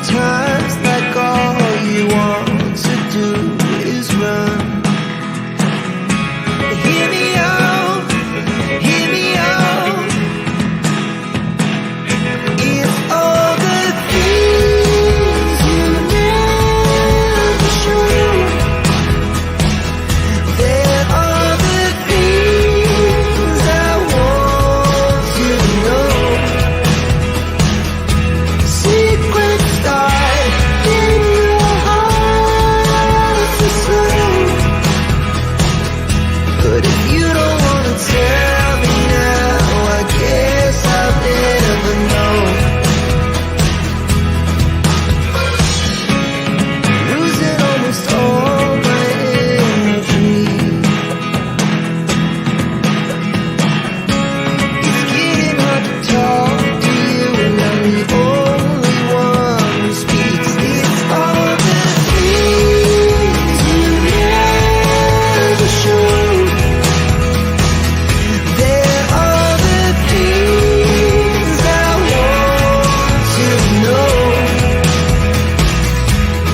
Sometimes like all you want to do is run. Hear me out, hear me out. It's all the things you never show. There are the things I want to know. Secrets die in your heart to slow. But if you don't want to tell me now, I guess I'll never know. Losing almost all my energy. It's getting hard to talk to you, and I'm the only one who speaks. It's all the things you never show. There are the things I want to know.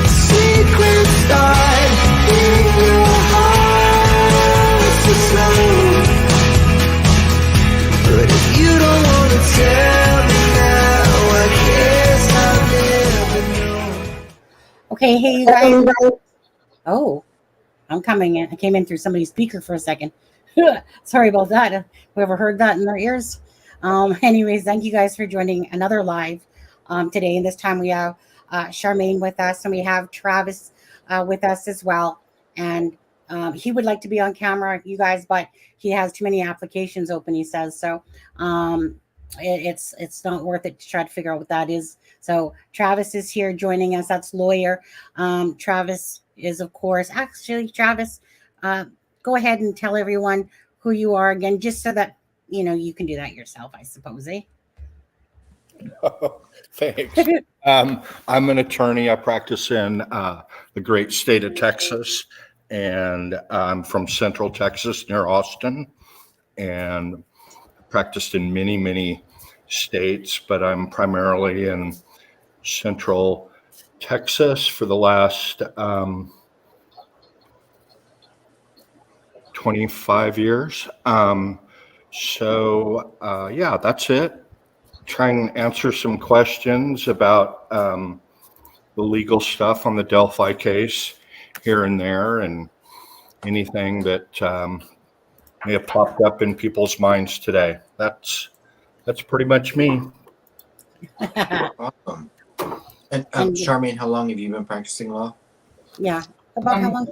Secrets die in your heart to slow. But if you don't want to tell me now, I guess I'll never know. Okay, hey you guys. Oh, I'm coming in. I came in through somebody's speaker for a second. Sorry about that. Whoever heard that in their ears. Anyways, thank you guys for joining another live today. And this time we have Charmaine with us, and we have Travis with us as well. And he would like to be on camera, you guys, but he has too many applications open, he says. So it's not worth it to try to figure out what that is. So Travis is here joining us. That's lawyer. Travis is, of course, actually, Travis, go ahead and tell everyone who you are again, just so that, you know, you can do that yourself, I suppose, eh? Oh, thanks. I'm an attorney. I practice in the great state of Texas, and I'm from Central Texas near Austin, and practiced in many, many states, but I'm primarily in Central Texas for the last 25 years. Yeah, that's it. Try and answer some questions about the legal stuff on the Delphi case here and there, and anything that may have popped up in people's minds today. That's pretty much me. Awesome. And Charmaine, how long have you been practicing law? Yeah, about how long?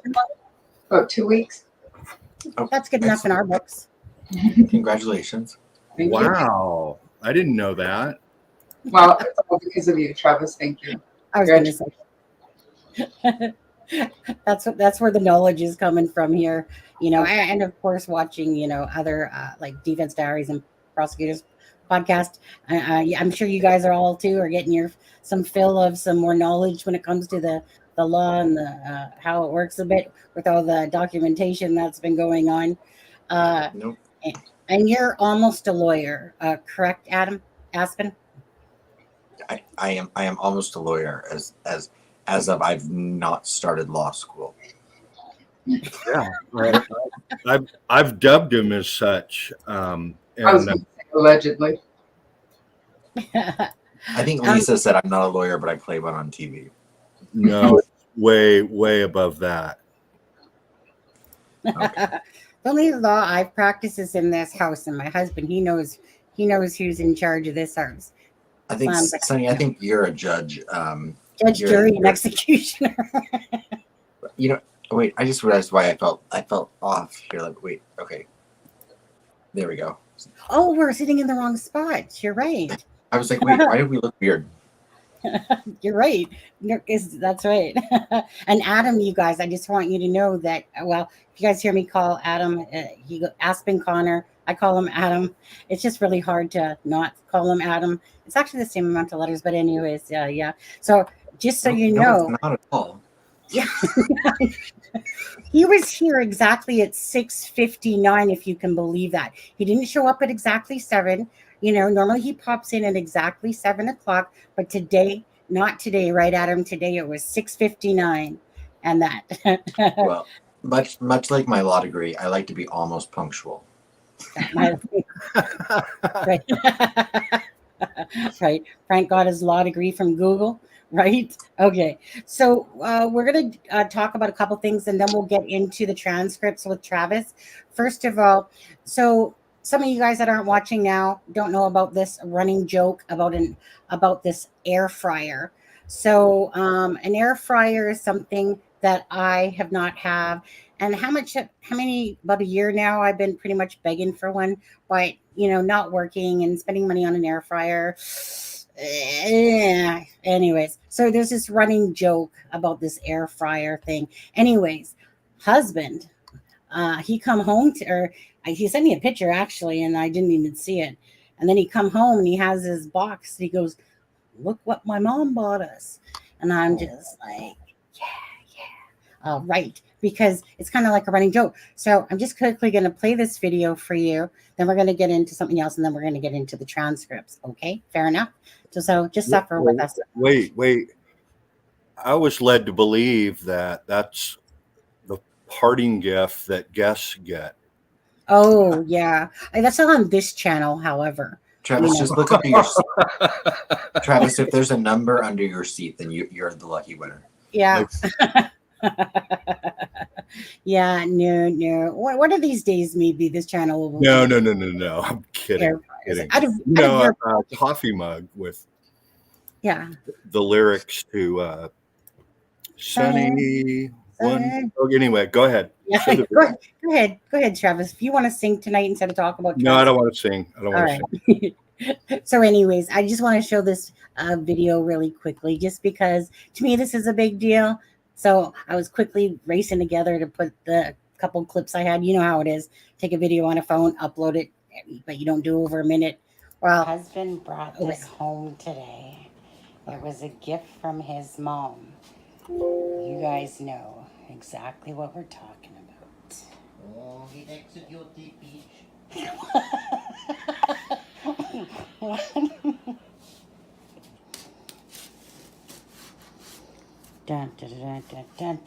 About 2 weeks. Oh, That's good enough in our books. Congratulations. Thank you. Wow, I didn't know that. Well, it's all because of you, Travis. Thank you. I was going to say. That's where the knowledge is coming from here, you know, and of course watching, you know, other like Defense Diaries and Prosecutors podcast. I'm sure you guys are all too are getting some fill of some more knowledge when it comes to the law and the how it works a bit with all the documentation that's been going on. Nope. And you're almost a lawyer, correct, Adam Aspen? I am almost a lawyer as of I've not started law school. Yeah, right. I've dubbed him as such. I was going to say allegedly. I think Lisa said I'm not a lawyer, but I play one on TV. No, way above that. Okay. The only law I've practiced is in this house, and my husband, he knows who's in charge of this house. I think, Sonny, I think you're a judge. Judge, jury, and executioner. You know, wait, I just realized why I felt off here. Like, wait, okay. There we go. Oh, we're sitting in the wrong spot. You're right. I was like, wait, why did we look weird? You're right. That's right. And Adam, you guys, I just want you to know that, well, if you guys hear me call Adam, Aspen Connor, I call him Adam. It's just really hard to not call him Adam. It's actually the same amount of letters, but anyways, yeah. So just so you know. It's not at all. Yeah. He was here exactly at 6:59, if you can believe that. He didn't show up at exactly 7. You know, normally he pops in at exactly 7 o'clock, but today Not today, right, Adam? Today it was 6:59, and that. Well, much like my law degree, I like to be almost punctual. My- right. Right. Frank got his law degree from Google. Right. Okay. So we're going to talk about a couple things, and then we'll get into the transcripts with Travis. First of all, so some of you guys that aren't watching now don't know about this running joke about this air fryer. So an air fryer is something that I have not have. And how many, about a year now, I've been pretty much begging for one, but not working and spending money on an air fryer. Anyways, so there's this running joke about this air fryer thing. Anyways, husband, he come home or he sent me a picture actually, and I didn't even see it. And then he come home and he has his box. He goes, "Look what my mom bought us," and I'm just like, yeah, right, because it's kind of like a running joke. So I'm just quickly going to play this video for you. Then we're going to get into something else, and then we're going to get into the transcripts. Okay, fair enough. So just suffer with us. Wait. I was led to believe that that's the parting gift that guests get. Oh yeah, that's not on this channel. However, Travis, just look under your seat. Travis, if there's a number under your seat, then you're the lucky winner. Yeah. Yeah, no. One of these days, maybe this channel will. No. I'm kidding. A coffee mug with the lyrics to Sunny One. Oh, anyway, go ahead. Yeah, go ahead, Travis. If you want to sing tonight instead of talk about. No, I don't want to sing. I don't want to sing. So anyways, I just want to show this video really quickly, just because to me this is a big deal. So I was quickly racing together to put the couple clips I had. You know how it is. Take a video on a phone, upload it, but you don't do over a minute. Well, my husband brought this home today. It was a gift from his mom. You guys know exactly what we're talking about. Oh, he executed beach. Dun dun dun dun dun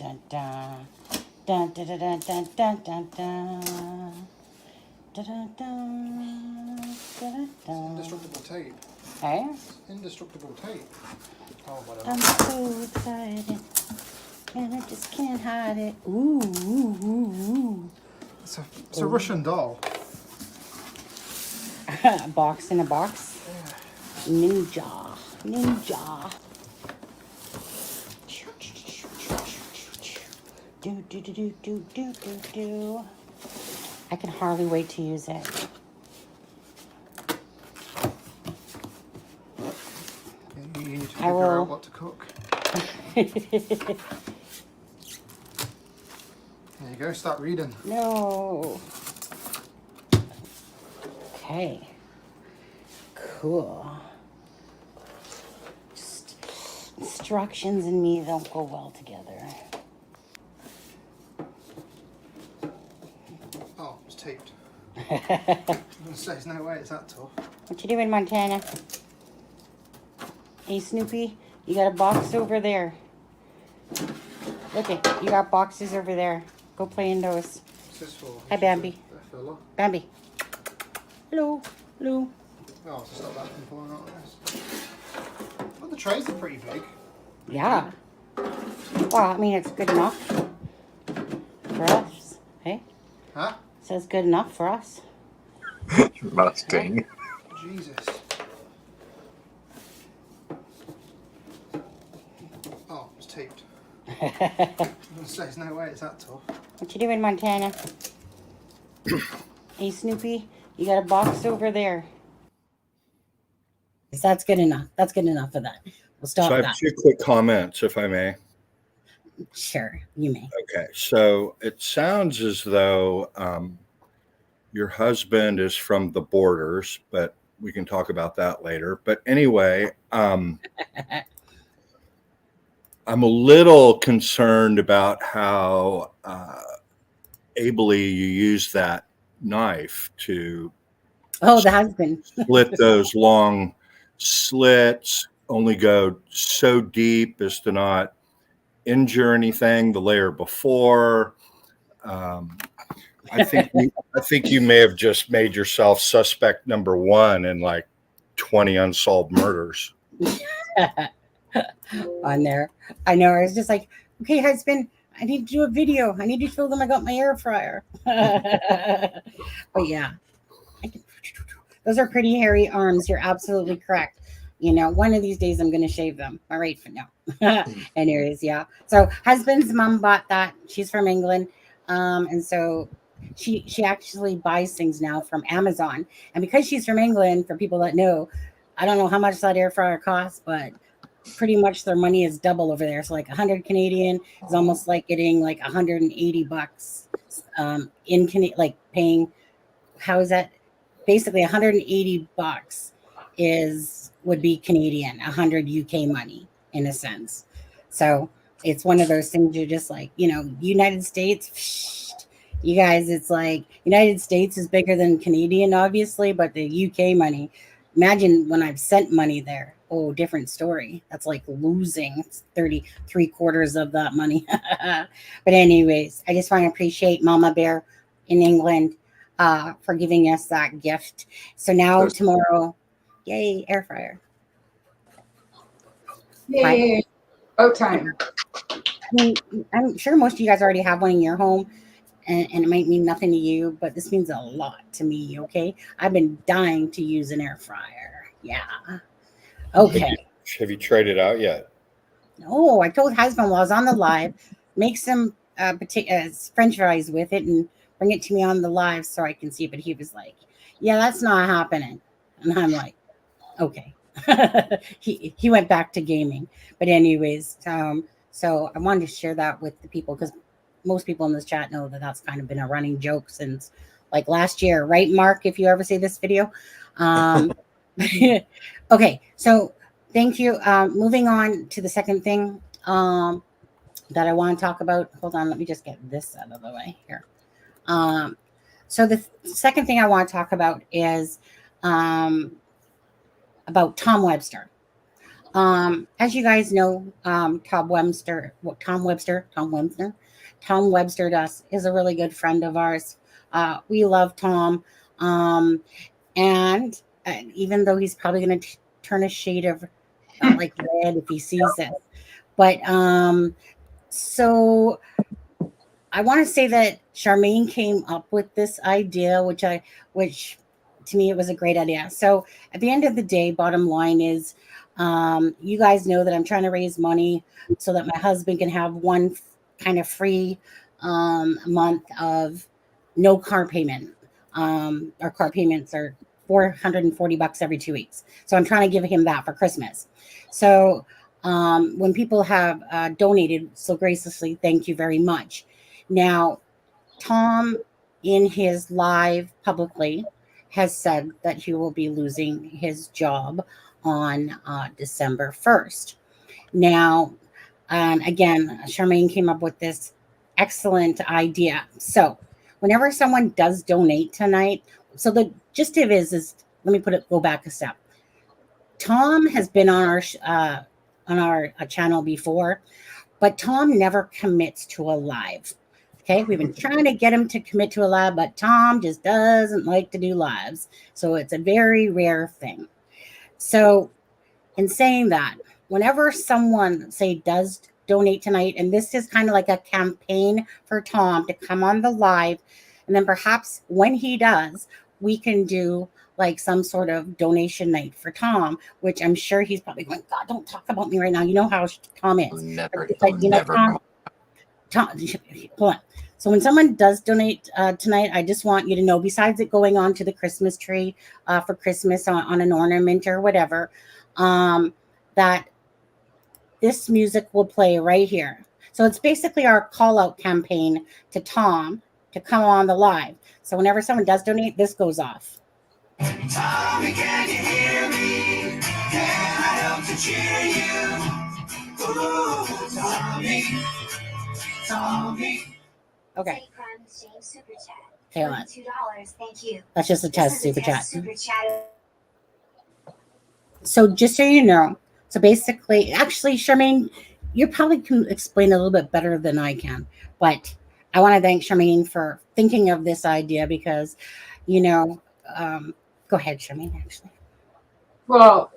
dun dun dun dun dun dun dun dun. Indestructible tape. Hey? Indestructible tape. Oh, whatever. I'm so excited, and I just can't hide it. Ooh. It's a Russian doll. A box in a box. Ninja. Do. I can hardly wait to use it. You need to I figure will. out what to cook. There you go, start reading. No. Okay. Cool. Just instructions and me don't go well together. Oh, it's taped. I'm gonna say there's no way it's that tough. What you doing, Montana? Hey, Snoopy, you got a box over there. Look it, you got boxes over there. Go play in those. What's this for? Hi, Bambi. A filler. Bambi. Hello. Oh, so stop that from falling out of this. Well, the trays are pretty big. Yeah. Well, I mean, it's good enough for us. Hey? Huh? Says good enough for us. Mustang. Jesus. Oh, it's taped. I'm gonna say there's no way it's that tough. What you doing, Montana? Hey, Snoopy, you got a box over there. That's good enough. That's good enough for that. We'll stop So I have 2 quick comments, if I may. Sure, you may. Okay, so it sounds as though your husband is from the borders, but we can talk about that later. But anyway, I'm a little concerned about how ably you use that knife to Oh, the husband. split those long slits only go so deep as to not injure anything the layer before. I think you may have just made yourself suspect number one in like 20 unsolved murders. On there. I know. It's just like, okay, husband, I need to do a video. I need to show them I got my air fryer. But yeah, those are pretty hairy arms. You're absolutely correct. You know, one of these days I'm going to shave them. All right, for now. Anyways, yeah. So husband's mom bought that. She's from England, and so she actually buys things now from Amazon. And because she's from England, for people that know, I don't know how much that air fryer costs, but pretty much their money is double over there. So like 100 Canadian is almost like getting like 180 bucks in like paying. How is that? Basically 180 bucks would be Canadian, 100 UK money in a sense. So it's one of those things you're just like, you know, United States, you guys, it's like United States is bigger than Canadian, obviously, but the UK money, imagine when I've sent money there. Oh, different story. That's like losing 3/4 of that money. But anyways, I just want to appreciate Mama Bear in England for giving us that gift. So now tomorrow, yay, air fryer. Yay. About time. I mean, I'm sure most of you guys already have one in your home, and it might mean nothing to you, but this means a lot to me, okay? I've been dying to use an air fryer. Yeah. Okay. Have you tried it out yet? No, I told husband while I was on the live, make some French fries with it and bring it to me on the live so I can see it. But he was like, yeah, that's not happening. And I'm like, okay. he went back to gaming. But anyways, so I wanted to share that with the people because most people in this chat know that that's kind of been a running joke since like last year, right, Mark? If you ever see this video. Okay, so thank you. Moving on to the second thing that I want to talk about. Hold on, let me just get this out of the way here. So the second thing I want to talk about is about Tom Webster. As you guys know, Tom Webster is a really good friend of ours. We love Tom. And even though he's probably going to turn a shade of like red if he sees this. But so I want to say that Charmaine came up with this idea, which to me, it was a great idea. So at the end of the day, bottom line is, you guys know that I'm trying to raise money so that my husband can have one kind of free month of no car payment. Our car payments are $440 every 2 weeks. So I'm trying to give him that for Christmas. So when people have donated so graciously, thank you very much. Now, Tom, in his live publicly, has said that he will be losing his job on December 1st. Now, again, Charmaine came up with this excellent idea. So whenever someone does donate tonight, so the gist of it is let me go back a step. Tom has been on our channel before, but Tom never commits to a live. Okay, we've been trying to get him to commit to a live, but Tom just doesn't like to do lives. So it's a very rare thing. So in saying that, whenever someone, say, does donate tonight, and this is kind of like a campaign for Tom to come on the live, and then perhaps when he does, we can do like some sort of donation night for Tom, which I'm sure he's probably going, God, don't talk about me right now. You know how Tom is. Never. Tom, hold on. So when someone does donate tonight, I just want you to know, besides it going on to the Christmas tree for Christmas on an ornament or whatever, that this music will play right here. So it's basically our call out campaign to Tom to come on the live. So whenever someone does donate, this goes off. Tommy, can you hear me? Can I help to cheer you? Ooh, Tommy. Okay. Super chat. Okay, hold on. $2. Thank you. That's just a test super chat. Super chat. So just so you know, So basically, actually, Charmaine, you probably can explain a little bit better than I can. But I want to thank Charmaine for thinking of this idea because, you know, go ahead, Charmaine, actually. Well,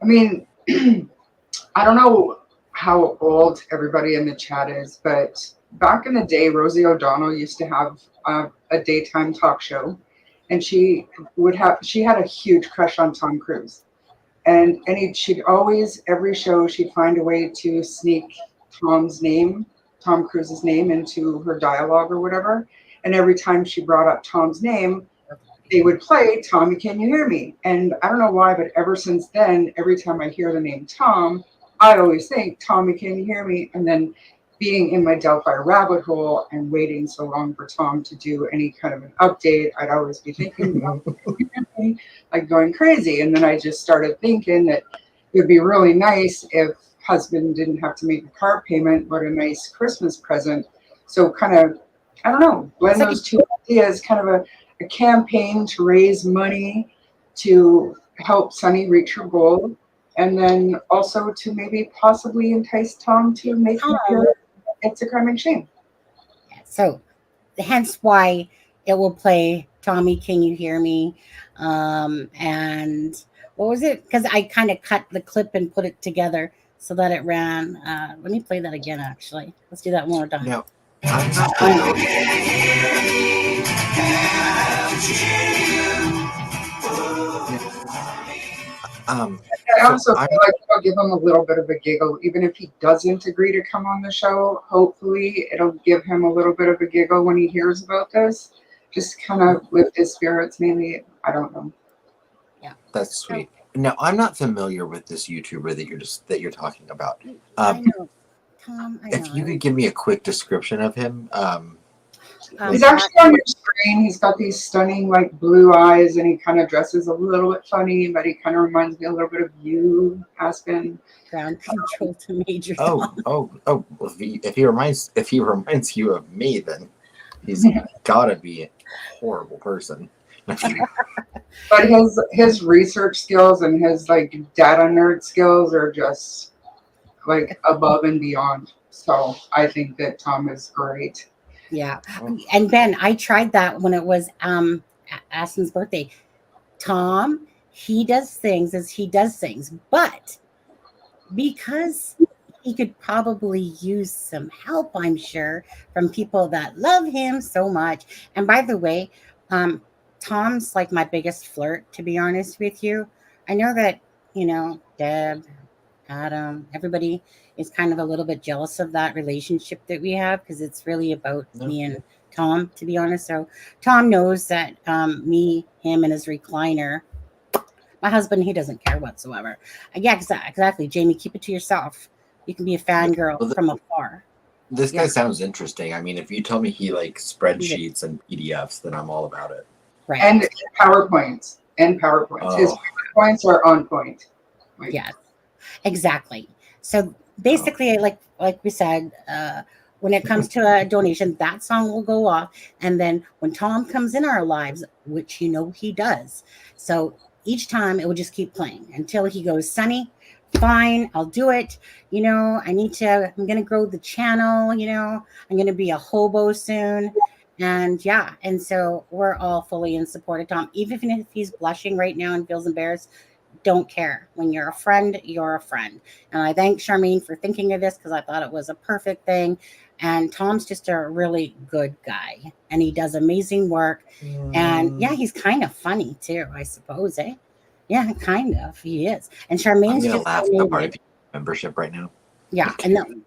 I mean, I don't know how old everybody in the chat is, but back in the day, Rosie O'Donnell used to have a daytime talk show, and she had a huge crush on Tom Cruise, and she'd always every show she'd find a way to sneak Tom Cruise's name into her dialogue or whatever, and every time she brought up Tom's name, they would play Tommy, Can You Hear Me? And I don't know why, but ever since then, every time I hear the name Tom, I always think, Tommy, Can You Hear Me? And then being in my Delphi rabbit hole and waiting so long for Tom to do any kind of an update, I'd always be thinking, like going crazy. And then I just started thinking that it would be really nice if husband didn't have to make a car payment, but a nice Christmas present. So kind of, I don't know, blend those two ideas, kind of a campaign to raise money to help Sunny reach her goal, and then also to maybe possibly entice Tom to make him feel it's a crime and shame. So hence why it will play Tommy, Can You Hear Me? And what was it? Because I kind of cut the clip and put it together so that it ran. Let me play that again, actually. Let's do that one more time. No, I'm not familiar. I also feel like I'll give him a little bit of a giggle, even if he doesn't agree to come on the show. Hopefully, it'll give him a little bit of a giggle when he hears about this. Just kind of lift his spirits, maybe. I don't know. Yeah, that's sweet. No, I'm not familiar with this YouTuber that you're talking about. I know, Tom. I know. If you could give me a quick description of him. He's actually on your screen. He's got these stunning, like, blue eyes, and he kind of dresses a little bit funny, but he kind of reminds me a little bit of you, Aspen. Ground control to Major. Oh. Well, if he reminds you of me, then he's gotta be a horrible person. But his research skills and his like data nerd skills are just like above and beyond. So I think that Tom is great. Yeah. And Ben, I tried that when it was Aston's birthday. Tom, he does things as he does things, but because he could probably use some help, I'm sure, from people that love him so much. And by the way, Tom's like my biggest flirt, to be honest with you. I know that, Deb, Adam, everybody is kind of a little bit jealous of that relationship that we have because it's really about me and Tom, to be honest. So Tom knows that me, him, and his recliner, my husband, he doesn't care whatsoever. Yeah, exactly. Jamie, keep it to yourself. You can be a fangirl from afar. This guy sounds interesting. I mean, if you tell me he likes spreadsheets and PDFs, then I'm all about it. Right. And PowerPoints. Oh. His PowerPoints are on point. Yes, exactly. So basically, like we said, when it comes to a donation, that song will go off. And then when Tom comes in our lives, which he does. So each time it will just keep playing until he goes, Sunny, fine, I'll do it. I'm going to grow the channel. I'm going to be a hobo soon. And yeah, and so we're all fully in support of Tom. Even if he's blushing right now and feels embarrassed, don't care. When you're a friend, you're a friend. And I thank Charmaine for thinking of this because I thought it was a perfect thing. And Tom's just a really good guy. And he does amazing work. And yeah, he's kind of funny too, I suppose, eh? Yeah, kind of. He is. And Charmaine's I'm gonna just laugh at part of your membership right now. Yeah, and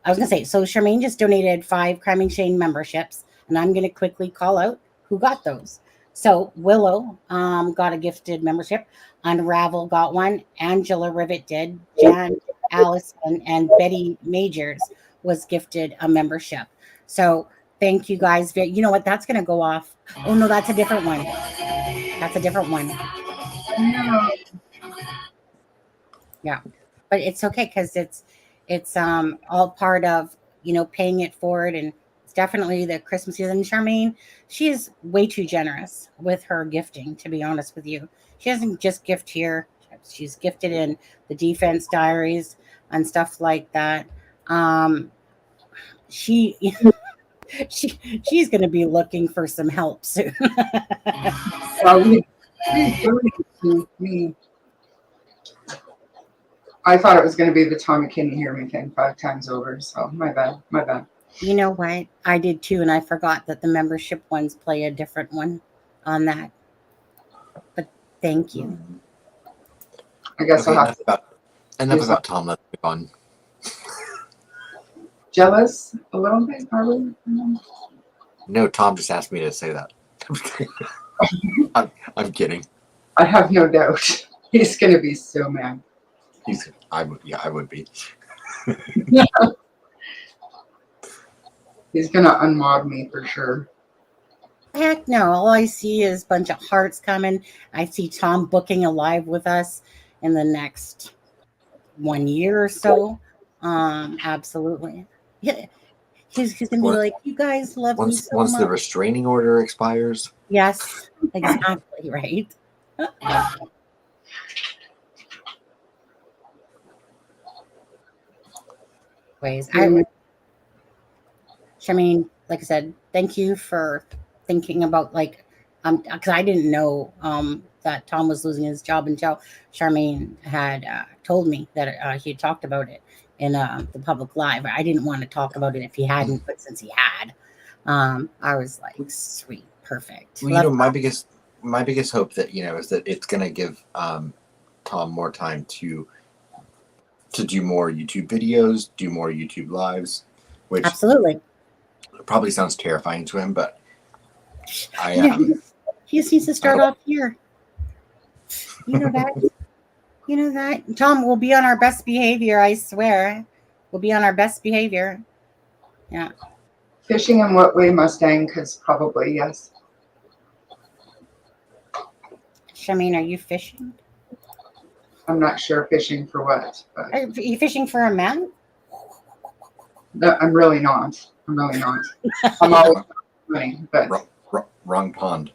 I was gonna say, so Charmaine just donated 5 Crime and Shame memberships, and I'm gonna quickly call out who got those. So Willow got a gifted membership. Unravel got one. Angela Rivet did. Jan Allison and Betty Majors was gifted a membership. So thank you guys. You know what? That's gonna go off. Oh no, that's a different one. That's a different one. No. Yeah, but it's okay because it's all part of paying it forward, and it's definitely the Christmas season. Charmaine, she is way too generous with her gifting, to be honest with you. She doesn't just gift here. transcripts. She's gifted in the defense diaries and stuff like that. She she's going to be looking for some help soon. Well, he's doing it to me. I thought it was going to be the Tommy Can You Hear Me thing 5 times over. So my bad. My bad. You know what? I did too, and I forgot that the membership ones play a different one on that. But thank you. I guess Okay, I'll have to. enough about Tom. Let's move on. Jealous a little bit, are we? No, Tom just asked me to say that. I'm kidding. I have no doubt. He's going to be so mad. I would be. He's going to unmod me for sure. Heck no. All I see is a bunch of hearts coming. I see Tom booking a live with us in the next 1 year or so. Absolutely. Yeah. He's going to be like, you guys love me so once much. the restraining order expires. Yes, exactly, right? Charmaine, like I said, thank you for thinking about because I didn't know that Tom was losing his job until Charmaine had told me that he had talked about it in the public live. I didn't want to talk about it if he hadn't, but since he had, I was like, sweet, perfect. Well, my biggest hope that is that it's going to give Tom more time to do more YouTube videos, do more YouTube lives, which absolutely probably sounds terrifying to him, but he just needs to start off here. You know that. You know that. Tom, we'll be on our best behavior, I swear. We'll be on our best behavior. Yeah. Fishing in what way, Mustang? Because probably yes. Charmaine, are you fishing? I'm not sure fishing for what. But Are you fishing for a man? no, I'm really not. I'm really not. I'm always money, but wrong pond.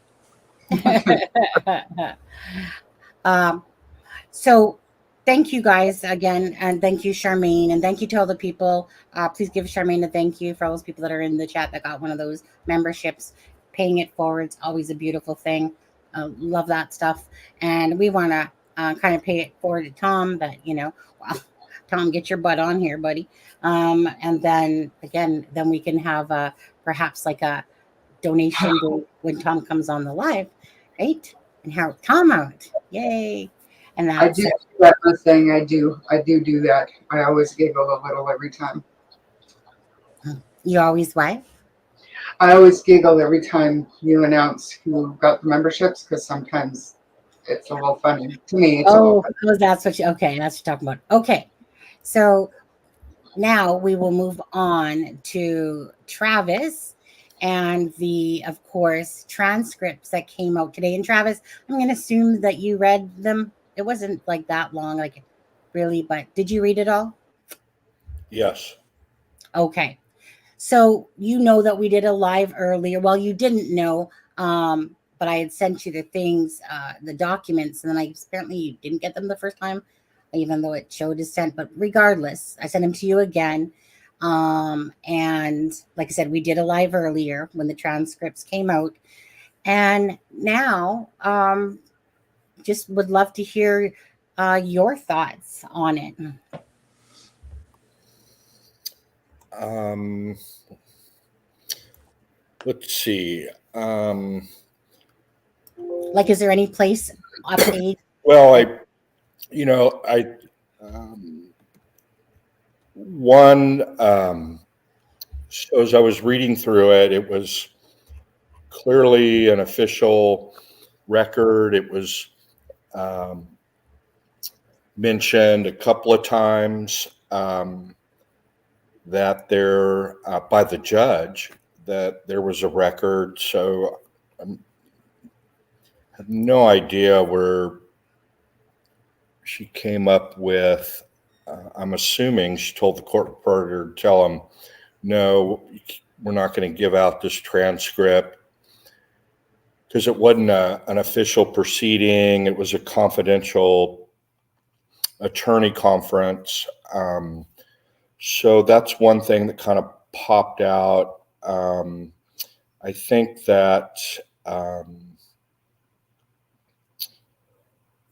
So thank you guys again, and thank you, Charmaine, and thank you to all the people. Please give Charmaine a thank you for all those people that are in the chat that got one of those memberships. Paying it forward is always a beautiful thing. Love that stuff, and we want to kind of pay it forward to Tom. But well, Tom, get your butt on here, buddy. And then again, then we can have perhaps like a donation when Tom comes on the live, right? And help Tom out. Yay! And I do that thing. I do that. I always giggle a little every time. You always what? I always giggle every time you announce who got the memberships because sometimes it's a little funny to me. It's a little funny. That's what okay, that's what you're talking about. Okay, so now we will move on to Travis and of course, transcripts that came out today. And Travis, I'm going to assume that you read them. It wasn't like that long, really, but did you read it all? Yes. Okay. So you know that we did a live earlier. Well, you didn't know, but I had sent you the things, the documents, and then apparently you didn't get them the first time, even though it showed as sent. But regardless, I sent them to you again. And like I said, we did a live earlier when the transcripts came out. And now just would love to hear your thoughts on it. Let's see. Is there any place update? Well, so as I was reading through it, it was clearly an official record. It was mentioned a couple of times that there, by the judge, that there was a record. So I had no idea where she came up with. I'm assuming she told the court reporter to tell him, no, we're not going to give out this transcript because it wasn't an official proceeding. It was a confidential attorney conference. So that's one thing that kind of popped out. I think that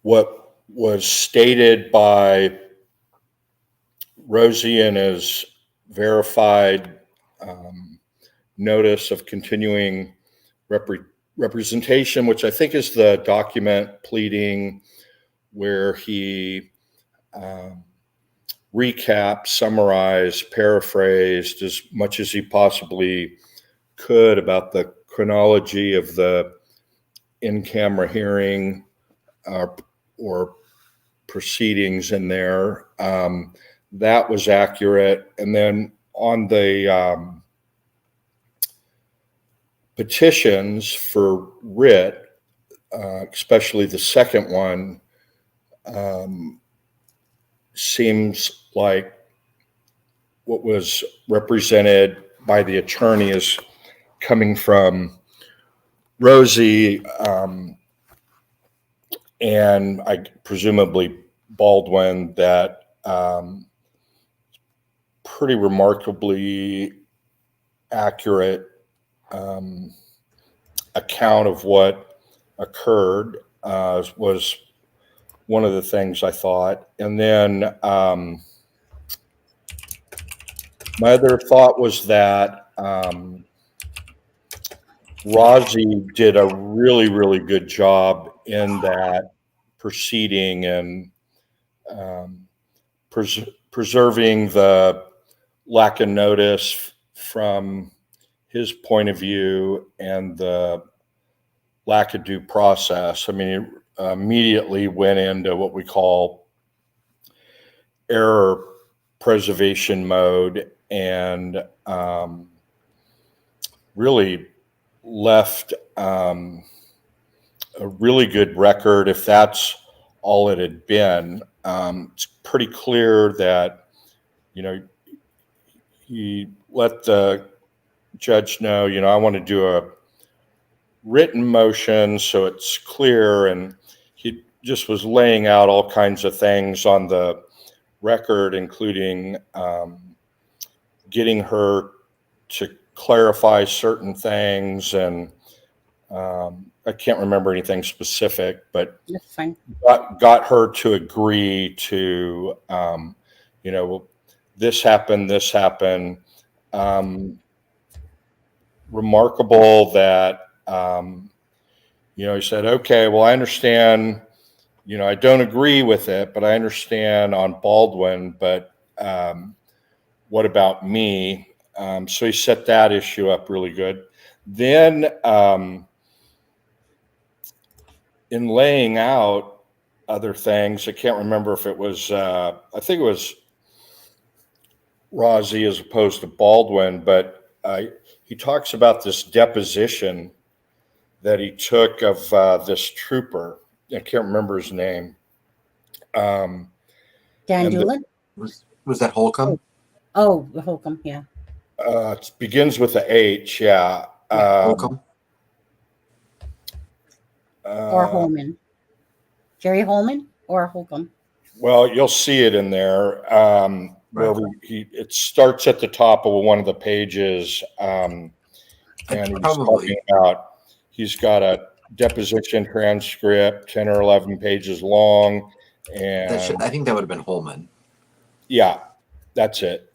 what was stated by Rosie in his verified notice of continuing representation, which I think is the document pleading where he recapped, summarized, paraphrased as much as he possibly could about the chronology of the in-camera hearing or proceedings in there. That was accurate. And then on the petitions for writ, especially the second one, seems like what was represented by the attorney is coming from Rosie, and presumably Baldwin, that pretty remarkably accurate account of what occurred was one of the things I thought. And then my other thought was that Rosie did a really, really good job in that proceeding and preserving the lack of notice from his point of view and the lack of due process. I mean, he immediately went into what we call error preservation mode and really left a really good record if that's all it had been. It's pretty clear that, he let the judge know, I want to do a written motion so it's clear, and he just was laying out all kinds of things on the record, including getting her to clarify certain things, and I can't remember anything specific, but That's fine. got her to agree to, this happened. Remarkable that, he said, okay, well, I understand, I don't agree with it, but I understand on Baldwin, but what about me? So he set that issue up really good. Then in laying out other things, I can't remember if it was, I think it was Rosie as opposed to Baldwin, but he talks about this deposition that he took of this trooper. I can't remember his name. Dan and Doolin? Was that Holcomb? Oh, Holcomb, yeah. It begins with a H, yeah. Holcomb. Or Holman. Jerry Holman or Holcomb? Well, you'll see it in there. Where it starts at the top of one of the pages, and he's talking about he's got a deposition transcript, 10 or 11 pages long, and I think that would have been Holman. Yeah, that's it.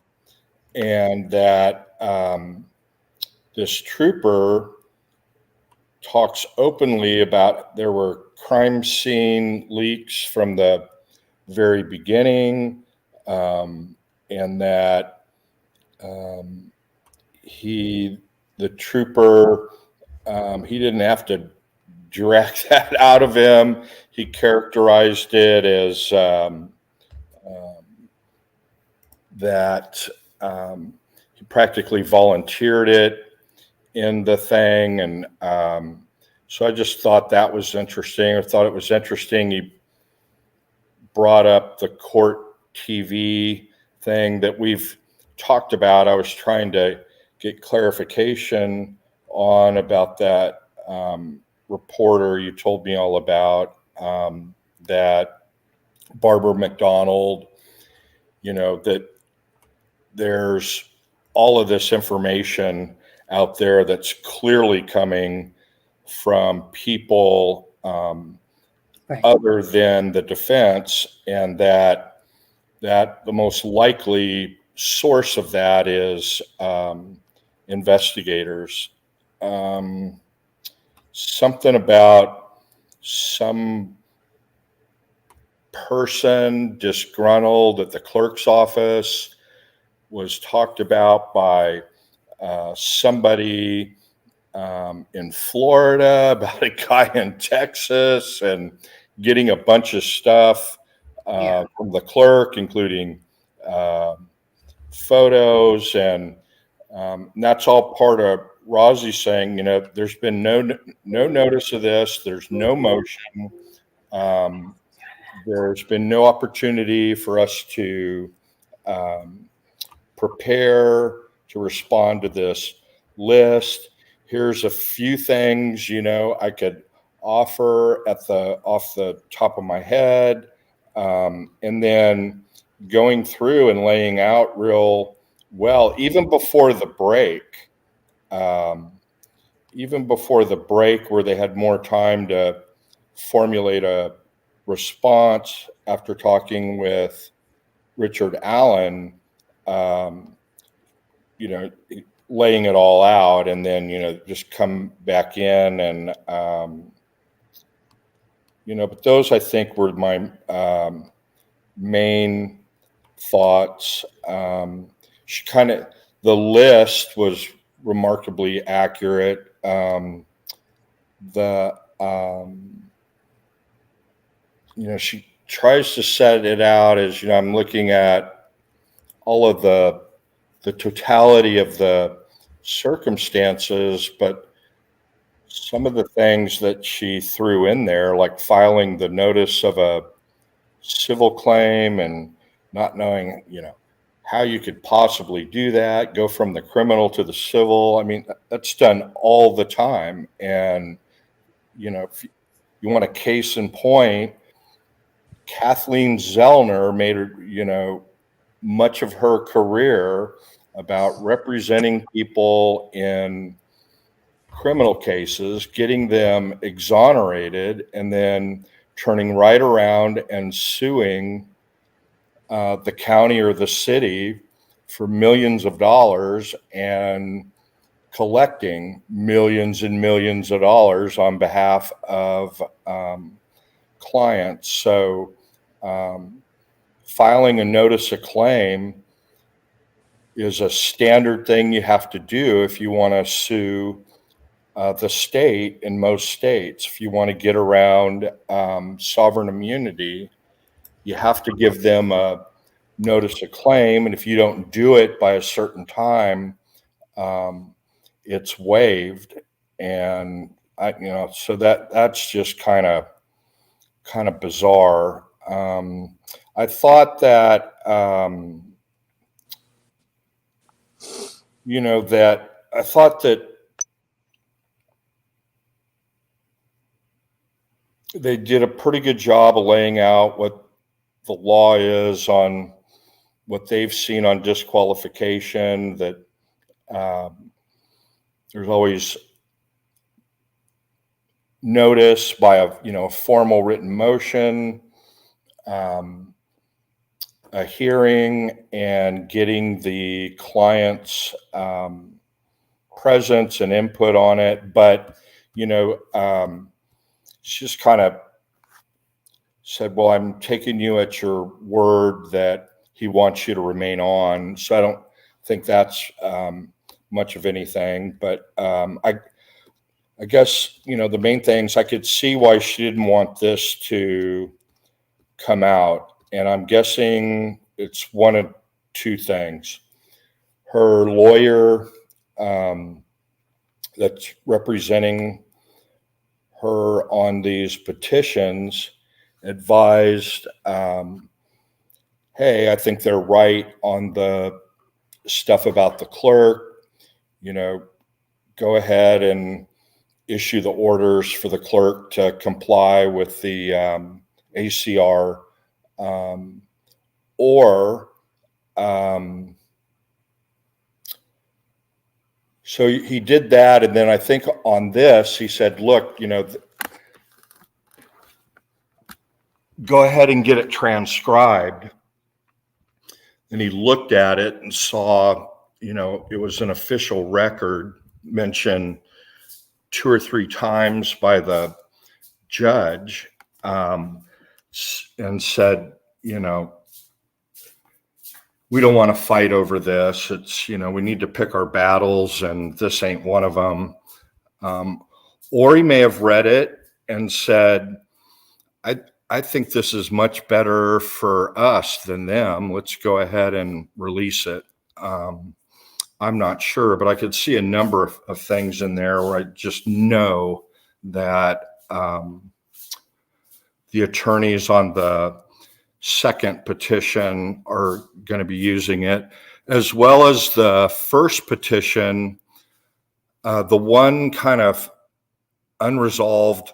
And that this trooper talks openly about there were crime scene leaks from the very beginning, and that the trooper, he didn't have to direct that out of him. He characterized it as that he practically volunteered it in the thing. And so I just thought that was interesting. I thought it was interesting he brought up the court TV thing that we've talked about. I was trying to get clarification on about that reporter you told me all about, that Barbara McDonald, that there's all of this information out there that's clearly coming from people Right. other than the defense, and that the most likely source of that is investigators. Something about some person disgruntled at the clerk's office was talked about by somebody in Florida, about a guy in Texas, and getting a bunch of stuff from the clerk, including photos, and that's all part of Rosie saying, there's been no notice of this. There's no motion. There's been no opportunity for us to prepare to respond to this list. Here's a few things, I could offer off the top of my head. And then going through and laying out real well, even before the break, where they had more time to formulate a response after talking with Richard Allen, laying it all out, and then, just come back in and, but those I think were my main thoughts. The list was remarkably accurate. She tries to set it out as, I'm looking at all of the totality of the circumstances, but some of the things that she threw in there, like filing the notice of a civil claim and not knowing, how you could possibly do that, go from the criminal to the civil. I mean, that's done all the time. And, if you want a case in point, Kathleen Zellner made her, much of her career about representing people in criminal cases, getting them exonerated, and then turning right around and suing the county or the city for millions of dollars and collecting millions and millions of dollars on behalf of clients. So filing a notice of claim is a standard thing you have to do if you want to sue the state in most states. If you want to get around sovereign immunity, you have to give them a notice of claim. And if you don't do it by a certain time, it's waived. And so that's just kind of bizarre. I thought that, they did a pretty good job of laying out what the law is on what they've seen on disqualification, that there's always notice by a formal written motion, a hearing, and getting the client's presence and input on it. But she just kind of said, well, I'm taking you at your word that he wants you to remain on. So I don't think that's much of anything. But I guess, the main things, I could see why she didn't want this to come out. And I'm guessing it's one of two things. Her lawyer that's representing her on these petitions advised, hey, I think they're right on the stuff about the clerk. Go ahead and issue the orders for the clerk to comply with the ACR or so he did that. And then I think on this, he said, look, go ahead and get it transcribed. And he looked at it and saw, it was an official record mentioned 2 or 3 times by the judge, and said, we don't want to fight over this. It's, we need to pick our battles, and this ain't one of them. Or he may have read it and said, I think this is much better for us than them. Let's go ahead and release it. I'm not sure, but I could see a number of things in there where I just know that the attorneys on the second petition are going to be using it, as well as the first petition. The one kind of unresolved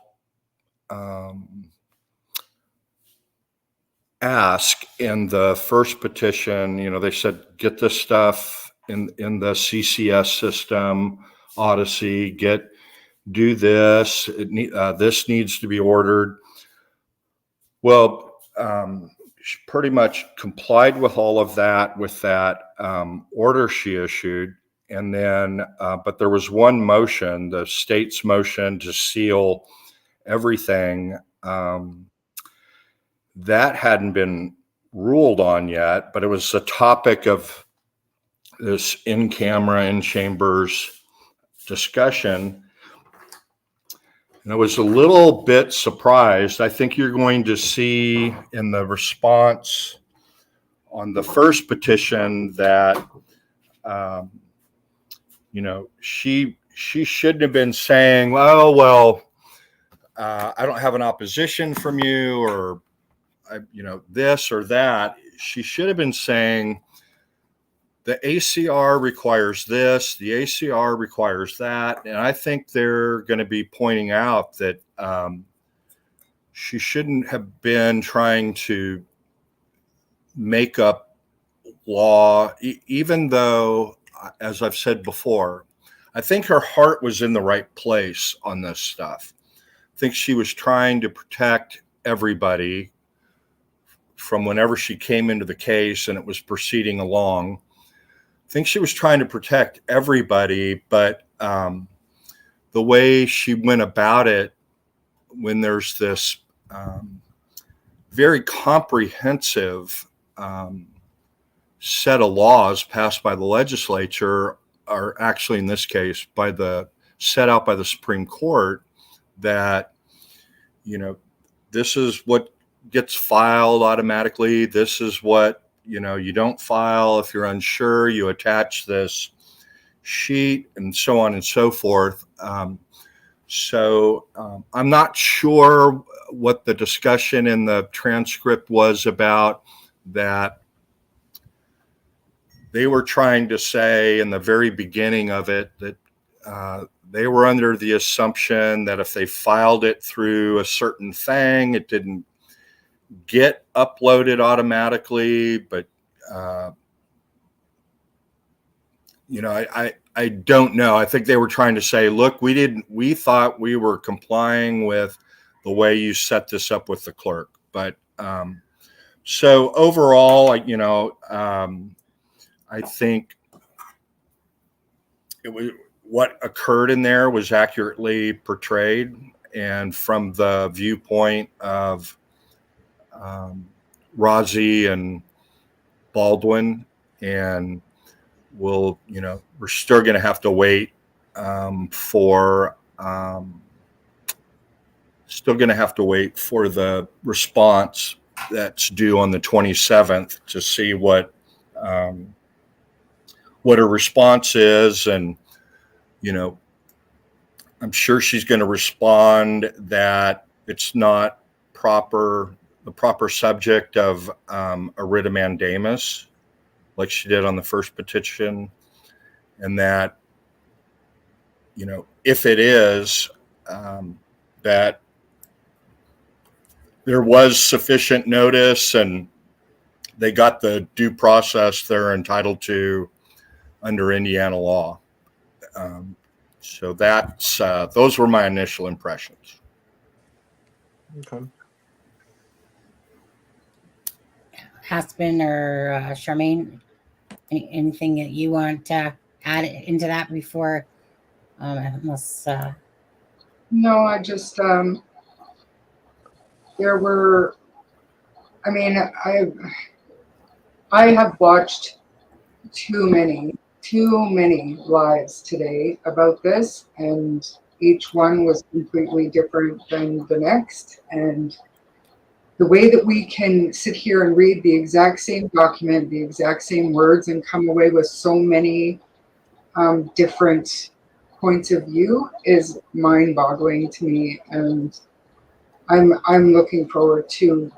ask in the first petition, they said, get this stuff in the CCS system, Odyssey, do this. This needs to be ordered. Well, she pretty much complied with all of that with that order she issued. And then, but there was one motion, the state's motion to seal everything, that hadn't been ruled on yet, but it was a topic of this in-camera, in-chambers discussion. And I was a little bit surprised. I think you're going to see in the response on the first petition that, she shouldn't have been saying, well, I don't have an opposition from you, or, this or that. She should have been saying, the ACR requires this, the ACR requires that. And I think they're going to be pointing out that she shouldn't have been trying to make up law, even though, as I've said before, I think her heart was in the right place on this stuff. I think she was trying to protect everybody from whenever she came into the case and it was proceeding along. I think she was trying to protect everybody, but the way she went about it, when there's this very comprehensive set of laws passed by the legislature, are actually in this case set out by the Supreme Court, that this is what gets filed automatically. This is what, you don't file. If you're unsure, you attach this sheet, and so on and so forth. So I'm not sure what the discussion in the transcript was about, that they were trying to say in the very beginning of it that they were under the assumption that if they filed it through a certain thing, it didn't get uploaded automatically. But I don't know. I think they were trying to say, look, we thought we were complying with the way you set this up with the clerk. But so overall, I think it was, what occurred in there was accurately portrayed, and from the viewpoint of Rozzy and Baldwin. And we're still going to have to wait for the response that's due on the 27th to see what her response is. And I'm sure she's going to respond that it's not the proper subject of a writ of mandamus, like she did on the first petition, and that if it is, that there was sufficient notice and they got the due process they're entitled to under Indiana law. So that's those were my initial impressions. Okay. Haspen or Charmaine, anything that you want to add into that before? Unless No, I just there were. I mean, I have watched too many lives today about this, and each one was completely different than the next. And the way that we can sit here and read the exact same document, the exact same words, and come away with so many different points of view is mind-boggling to me. And I'm looking forward to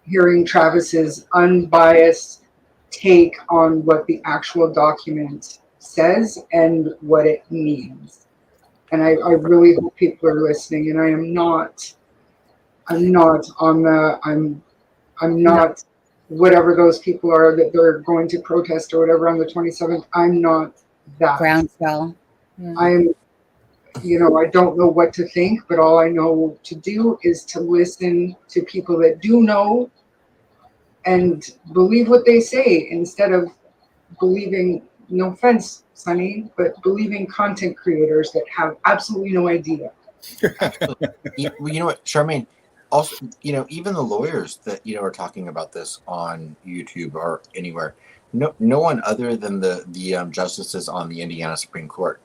hearing Travis's unbiased take on what the actual document says and what it means. And I really hope people are listening. And I'm not whatever those people are that they're going to protest or whatever on the 27th. I'm not that. groundswell. Yeah. I'm, I don't know what to think, but all I know to do is to listen to people that do know and believe what they say instead of believing, no offense, Sonny, but believing content creators that have absolutely no idea. You know what, Charmaine? Also, even the lawyers that are talking about this on YouTube or anywhere, no one other than the justices on the Indiana Supreme Court.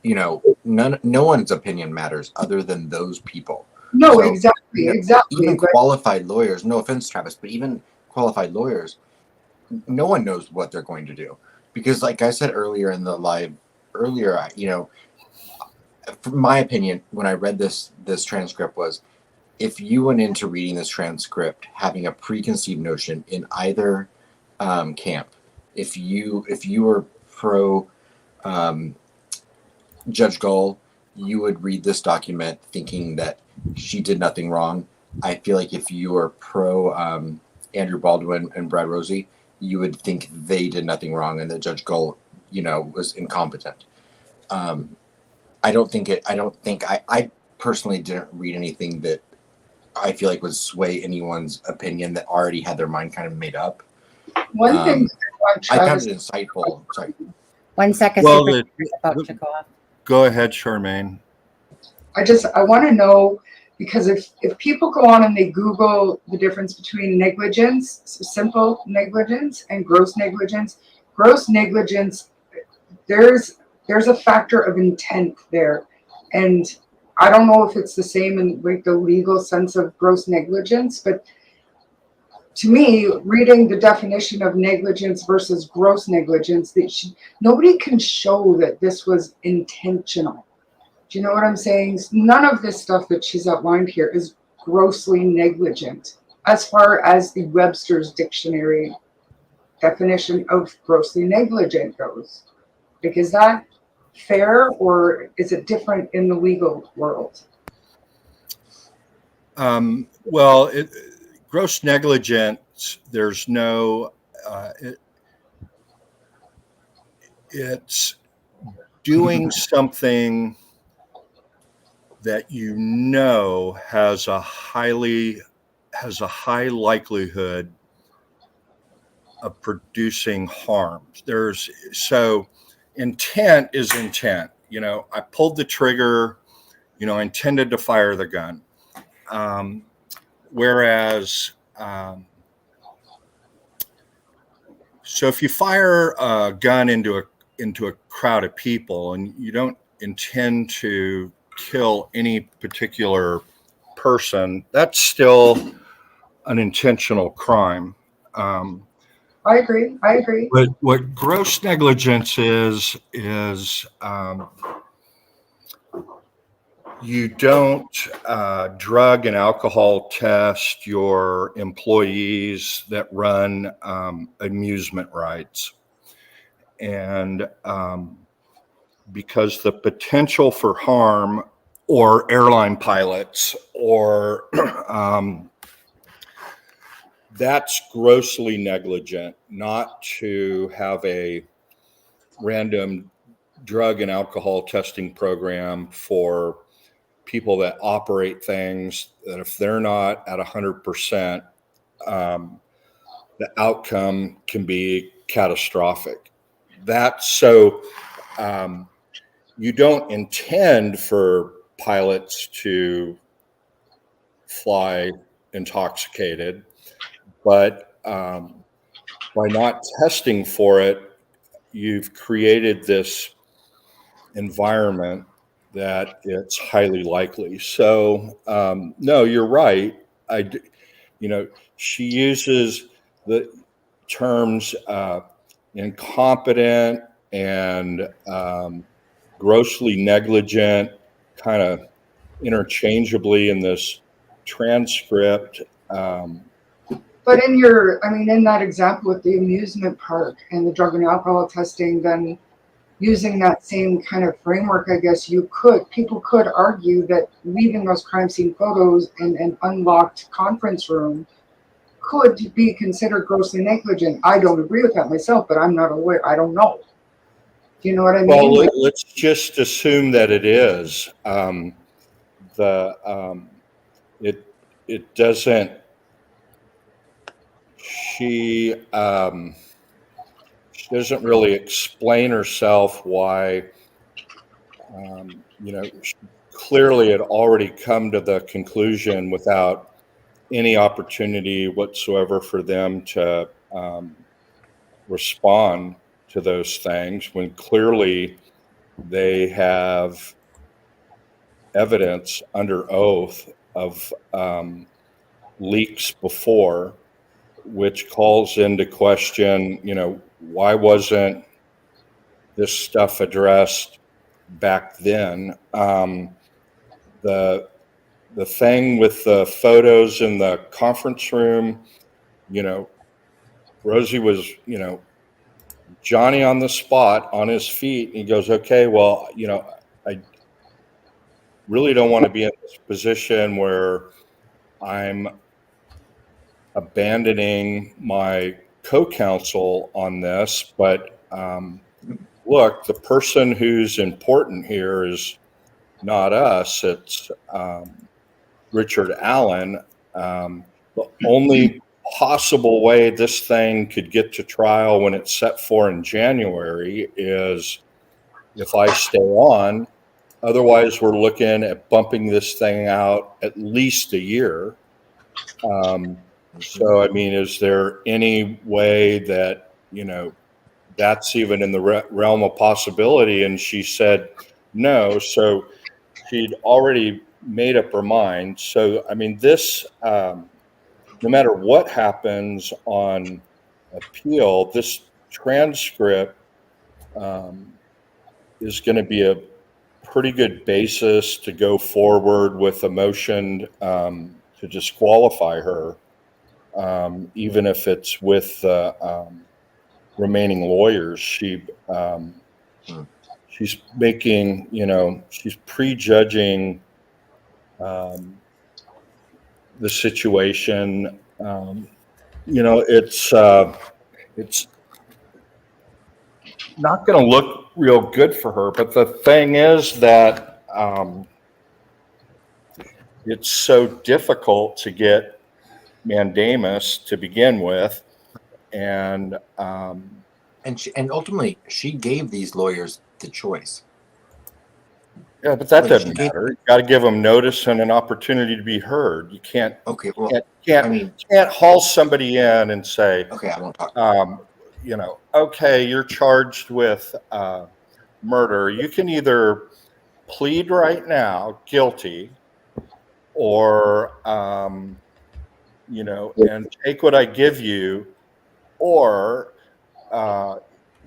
No one's opinion matters other than those people. No, So, exactly. Even But qualified lawyers, no offense, Travis, but even qualified lawyers, no one knows what they're going to do. Because like I said earlier in the live, from my opinion, when I read this transcript was, if you went into reading this transcript having a preconceived notion in either camp, if you were pro Judge Gull, you would read this document thinking that she did nothing wrong. I feel like if you were pro Andrew Baldwin and Brad Rosie, you would think they did nothing wrong and that Judge Gull, was incompetent. I personally didn't read anything that I feel like would sway anyone's opinion that already had their mind kind of made up. one thing I found it insightful. Sorry. 1 second. Well, About to go off. Go ahead, Charmaine. I want to know, because if people go on and they Google the difference between negligence, so simple negligence, and gross negligence, there's a factor of intent there. And I don't know if it's the same in like the legal sense of gross negligence, but to me, reading the definition of negligence versus gross negligence, nobody can show that this was intentional. Do you know what I'm saying? None of this stuff that she's outlined here is grossly negligent as far as the Webster's dictionary definition of grossly negligent goes. Like, is that fair, or is it different in the legal world? Gross negligence, there's no, it's doing something that has a high likelihood of producing harm. So intent is intent. I pulled the trigger, intended to fire the gun. Whereas, so if you fire a gun into a crowd of people and you don't intend to kill any particular person, that's still an intentional crime. I agree. But what gross negligence is you don't drug and alcohol test your employees that run amusement rides. And because the potential for harm, or airline pilots, or that's grossly negligent not to have a random drug and alcohol testing program for people that operate things that if they're not at 100%, the outcome can be catastrophic. That's so you don't intend for pilots to fly intoxicated, but by not testing for it, you've created this environment that it's highly likely. So, no, you're right. She uses the terms incompetent and grossly negligent kind of interchangeably in this transcript. But in that example with the amusement park and the drug and alcohol testing, then using that same kind of framework, I guess people could argue that leaving those crime scene photos in an unlocked conference room could be considered grossly negligent. I don't agree with that myself, but I'm not aware. I don't know. Do you know what I mean? Well, let's just assume that it is. It doesn't. She doesn't really explain herself why. She clearly had already come to the conclusion without any opportunity whatsoever for them to respond to those things when clearly they have evidence under oath of leaks before, which calls into question, why wasn't this stuff addressed back then? The thing with the photos in the conference room, Rosie was, Johnny on the spot on his feet. And he goes, okay, well, I really don't want to be in this position where I'm abandoning my co-counsel on this. But look, the person who's important here is not us. It's Richard Allen. The only possible way this thing could get to trial when it's set for in January is if I stay on. Otherwise, we're looking at bumping this thing out at least a year. So, is there any way that, that's even in the realm of possibility? And she said no. So she'd already made up her mind. So, this, no matter what happens on appeal, this transcript is going to be a pretty good basis to go forward with a motion to disqualify her, even if it's with remaining lawyers. She's making, she's prejudging the situation. It's not going to look real good for her. But the thing is that it's so difficult to get mandamus to begin with, and ultimately she gave these lawyers the choice. Yeah, but that doesn't matter. You got to give them notice and an opportunity to be heard. You can't. Okay, well, can't haul somebody in and say, okay, I won't talk. Okay, you're charged with murder. You can either plead right now guilty, or and take what I give you, or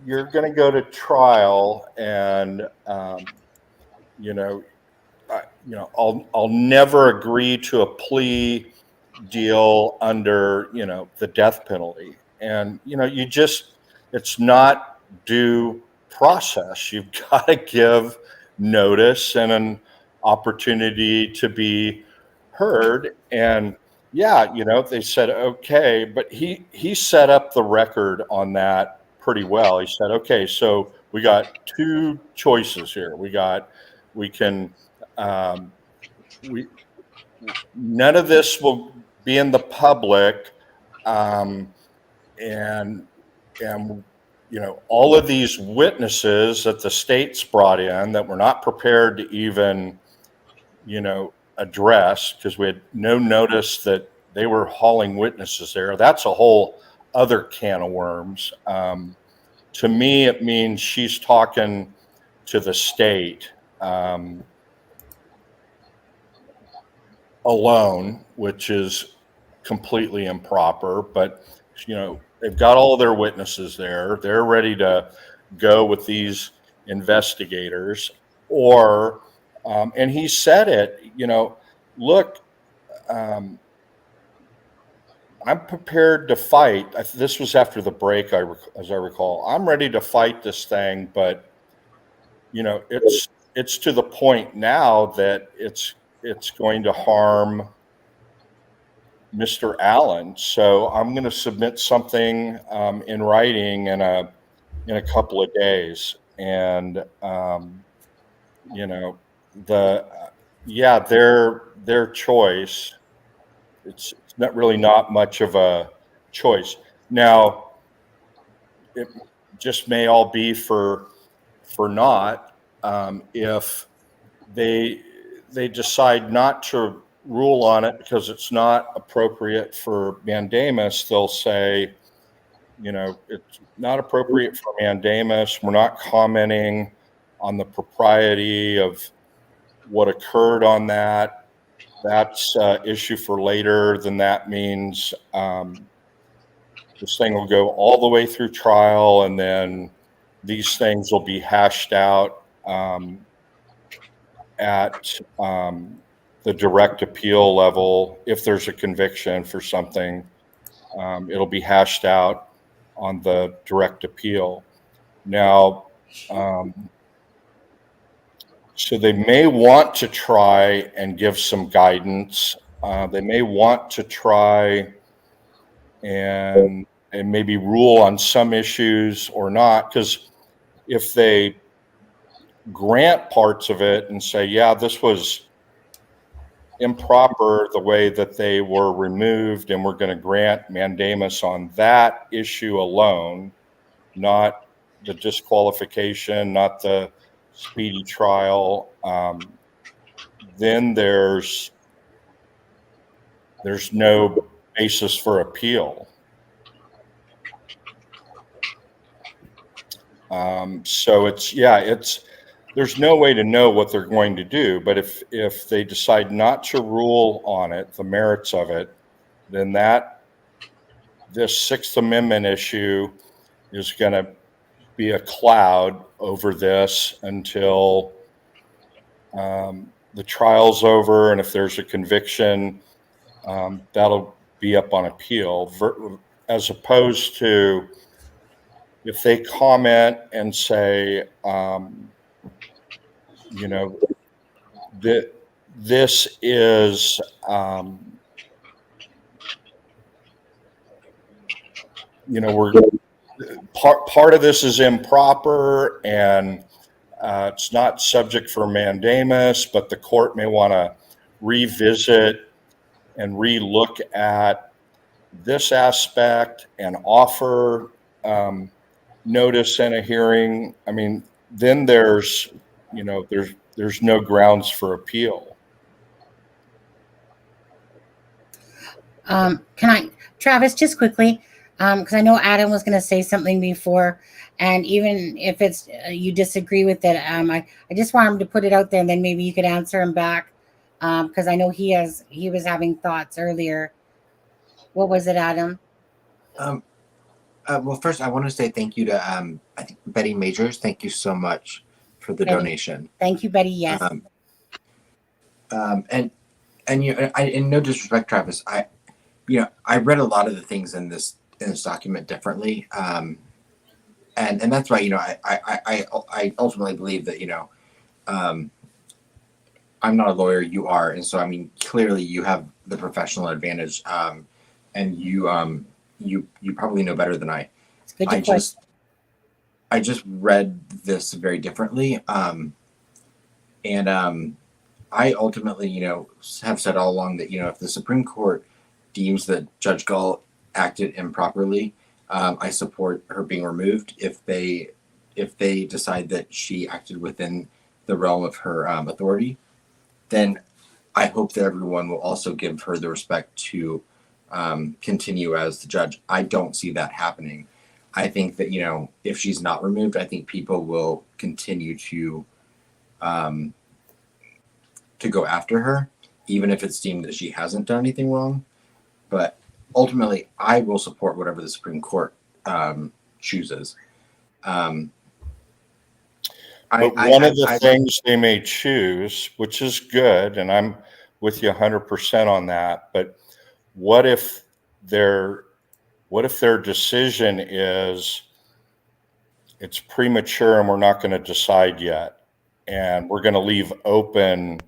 you're going to go to trial, and I'll never agree to a plea deal under the death penalty. And it's not due process. You've got to give notice and an opportunity to be heard. And yeah, they said, okay, but he set up the record on that pretty well. He said, okay, so we got two choices here. We can, we, none of this will be in the public. Um, and, and, all of these witnesses that the states brought in that were not prepared to even, address, because we had no notice that they were hauling witnesses there. That's a whole other can of worms. To me, it means she's talking to the state alone, which is completely improper. But they've got all their witnesses there. They're ready to go with these investigators. Or, and he said it. Look, I'm prepared to fight. This was after the break, as I recall. I'm ready to fight this thing, but it's to the point now that it's going to harm Mr. Allen. So I'm going to submit something in writing in a couple of days, and their choice. It's not much of a choice. Now, it just may all be for naught if they decide not to rule on it because it's not appropriate for mandamus. They'll say, it's not appropriate for mandamus. We're not commenting on the propriety of what occurred on that. That's issue for later. Then that means this thing will go all the way through trial, and then these things will be hashed out at the direct appeal level. If there's a conviction for something, it'll be hashed out on the direct appeal. Now, so they may want to try and give some guidance. They may want to try and maybe rule on some issues or not, because if they grant parts of it and say, yeah, this was improper the way that they were removed, and we're going to grant mandamus on that issue alone, not the disqualification, not the speedy trial, then there's no basis for appeal. So there's no way to know what they're going to do. But if they decide not to rule on it, the merits of it, then this Sixth Amendment issue is going to be a cloud over this until the trial's over, and if there's a conviction, that'll be up on appeal, as opposed to if they comment and say, that this is we're part of this is improper, and it's not subject for mandamus, but the court may want to revisit and relook at this aspect and offer notice in a hearing. I mean, then there's no grounds for appeal. Travis, just quickly, because I know Adam was going to say something before, and even if it's you disagree with it, I just want him to put it out there, and then maybe you could answer him back, because I know he was having thoughts earlier. What was it, Adam? Well, first I want to say thank you to I think Betty Majors. Thank you so much for the donation. Thank you, Betty. Yes. And in no disrespect, Travis, I read a lot of the things in this document differently, and that's why I ultimately believe that I'm not a lawyer, you are, and so I mean, clearly you have the professional advantage, and you probably know better than I. It's good I to question. I just read this very differently, and I ultimately, have said all along that if the Supreme Court deems that Judge Gull acted improperly, I support her being removed. If they decide that she acted within the realm of her authority, then I hope that everyone will also give her the respect to continue as the judge. I don't see that happening. I think that if she's not removed, I think people will continue um, to go after her, even if it's deemed that she hasn't done anything wrong. But ultimately, I will support whatever the Supreme Court chooses. But one of the things they may choose, which is good, and I'm with you 100% on that, but what if their decision is it's premature and we're not going to decide yet, and we're going to leave open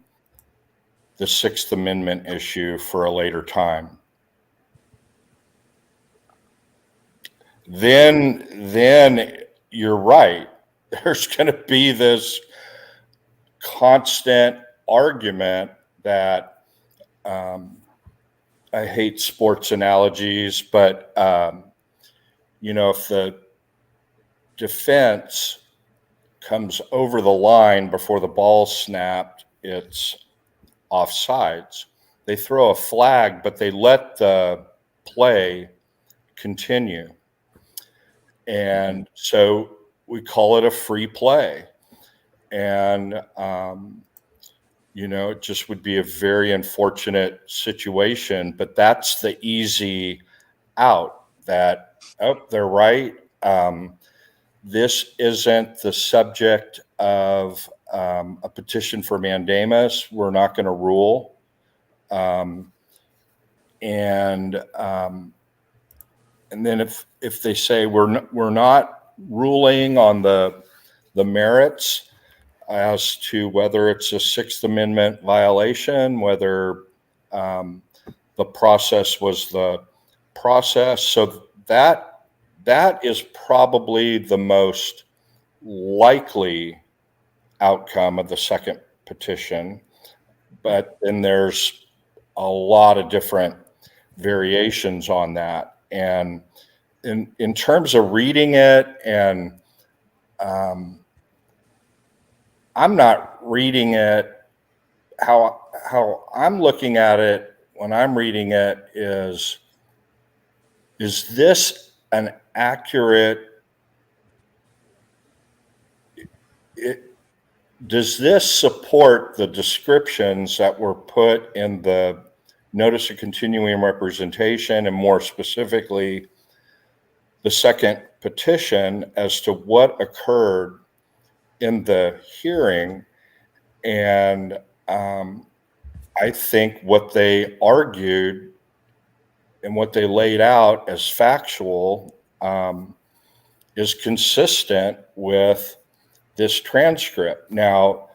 the Sixth Amendment issue for a later time? Then you're right. There's going to be this constant argument that I hate sports analogies, but if the defense comes over the line before the ball's snapped, it's offsides. They throw a flag, but they let the play continue. And so we call it a free play. And, it just would be a very unfortunate situation, but that's the easy out that, they're right. This isn't the subject of a petition for mandamus. We're not going to rule. And then if they say we're not ruling on the merits as to whether it's a Sixth Amendment violation, whether the process was the process, so that is probably the most likely outcome of the second petition. But then there's a lot of different variations on that. And in terms of reading it, and I'm not reading it, how I'm looking at it when I'm reading it is this an accurate, does this support the descriptions that were put in the notice of continuing representation, and more specifically the second petition, as to what occurred in the hearing? And I think what they argued and what they laid out as factual is consistent with this transcript. Now,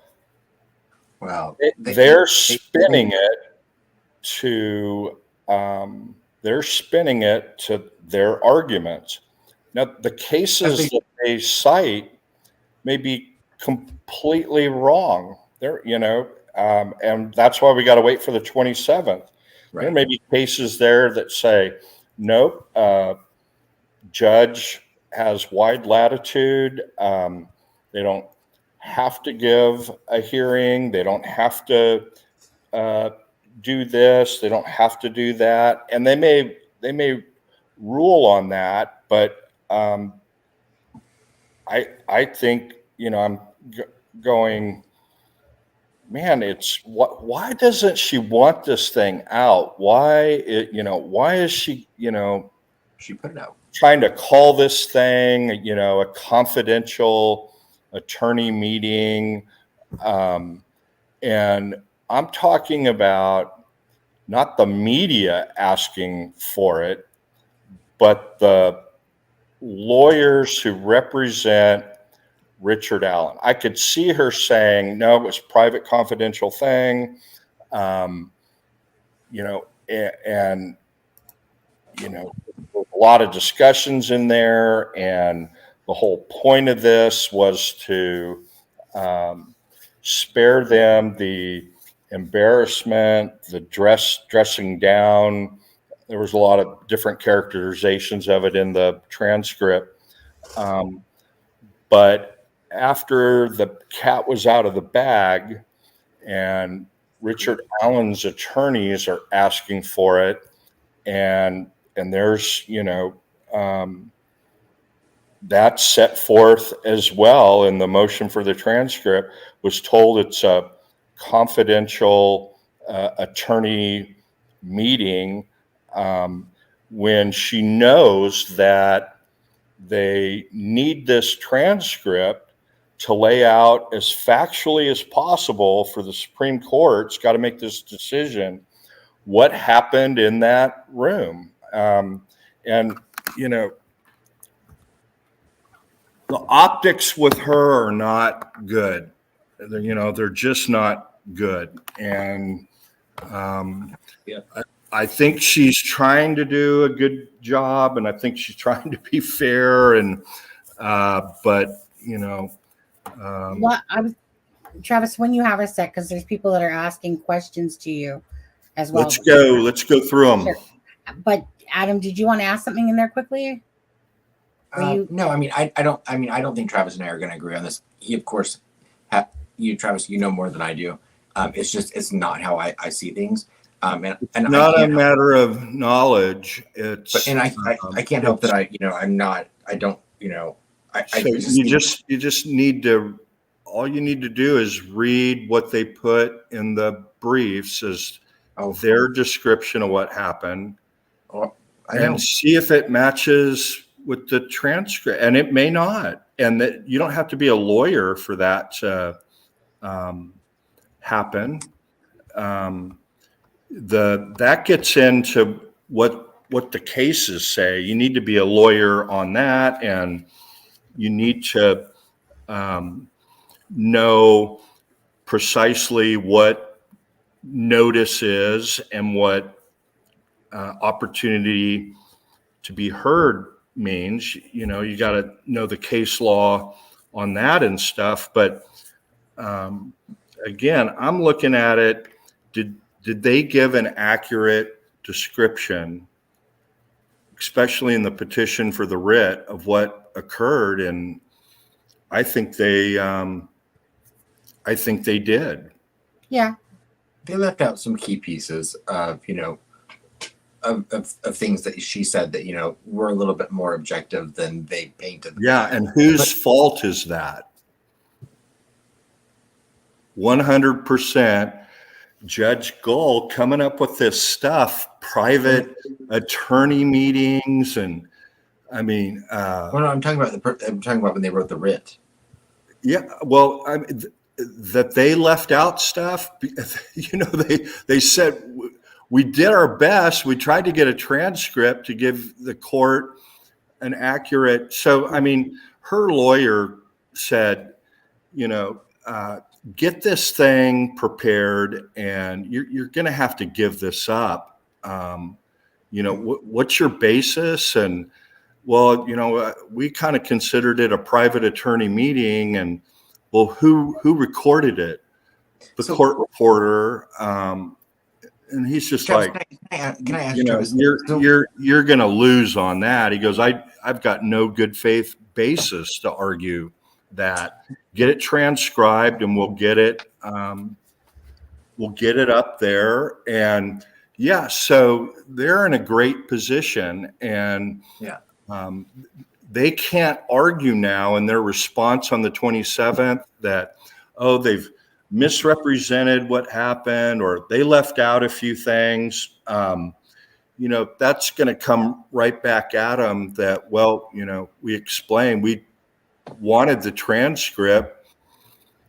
Well, they're spinning it to their arguments. Now, the cases that they cite may be completely wrong. And that's why we got to wait for the 27th. Right. There may be cases there that say, nope, judge has wide latitude. They don't have to give a hearing. They don't have to do this. They don't have to do that. And they may rule on that. But I think, I'm going, man, why doesn't she want this thing out? Why is she, she put it out, trying to call this thing, a confidential attorney meeting? And I'm talking about not the media asking for it, but the lawyers who represent Richard Allen. I could see her saying, no, it was private confidential thing. You know, and you know, a lot of discussions in there, and the whole point of this was to spare them the embarrassment, the dressing down. There was a lot of different characterizations of it in the transcript. But after the cat was out of the bag and Richard Allen's attorneys are asking for it, and there's, you know, that's set forth as well in the motion for the transcript, was told it's a confidential attorney meeting, when she knows that they need this transcript to lay out as factually as possible for the Supreme Court's got to make this decision what happened in that room. And, you know, the optics with her are not good. You know, they're just not good. And I think she's trying to do a good job, and I think she's trying to be fair. And but you know, Well, Travis, when you have a sec, because there's people that are asking questions to you as well. let's go through them. Sure. But Adam, did you want to ask something in there quickly? No, I mean, I don't think Travis and I are going to agree on this. He, of course, Travis, you know more than I do. It's not how I see things. And not a matter of knowledge. I can't help that you just need to, all you need to do is read what they put in the briefs as their description of what happened, and see if it matches with the transcript. And it may not, and that you don't have to be a lawyer for that to happen. That gets into what the cases say. You need to be a lawyer on that, and you need to know precisely what notice is and what opportunity to be heard means. You know, you got to know the case law on that and stuff. But again, I'm looking at it. Did they give an accurate description, especially in the petition for the writ, of what occurred? And I think they did. Yeah. They left out some key pieces of, you know, of things that she said that, you know, were a little bit more objective than they painted. Yeah, and whose fault is that? 100% Judge Gull coming up with this stuff, private attorney meetings, and I mean, well, no, I'm talking about when they wrote the writ. Yeah, well, that they left out stuff. You know, they said we did our best. We tried to get a transcript to give the court an accurate. So, I mean, her lawyer said, you know, get this thing prepared, and you're going to have to give this up. You know, what's your basis? And well, you know, we kind of considered it a private attorney meeting, and well, who recorded it? The court reporter. And he's just Travis, like, can I ask you know, Travis, you're going to lose on that. He goes, I've got no good faith basis to argue that. Get it transcribed, and we'll get it up there. And yeah, so they're in a great position, and they can't argue now in their response on the 27th that, oh, they've misrepresented what happened, or they left out a few things. You know, that's going to come right back at them that, well, you know, we explained we wanted the transcript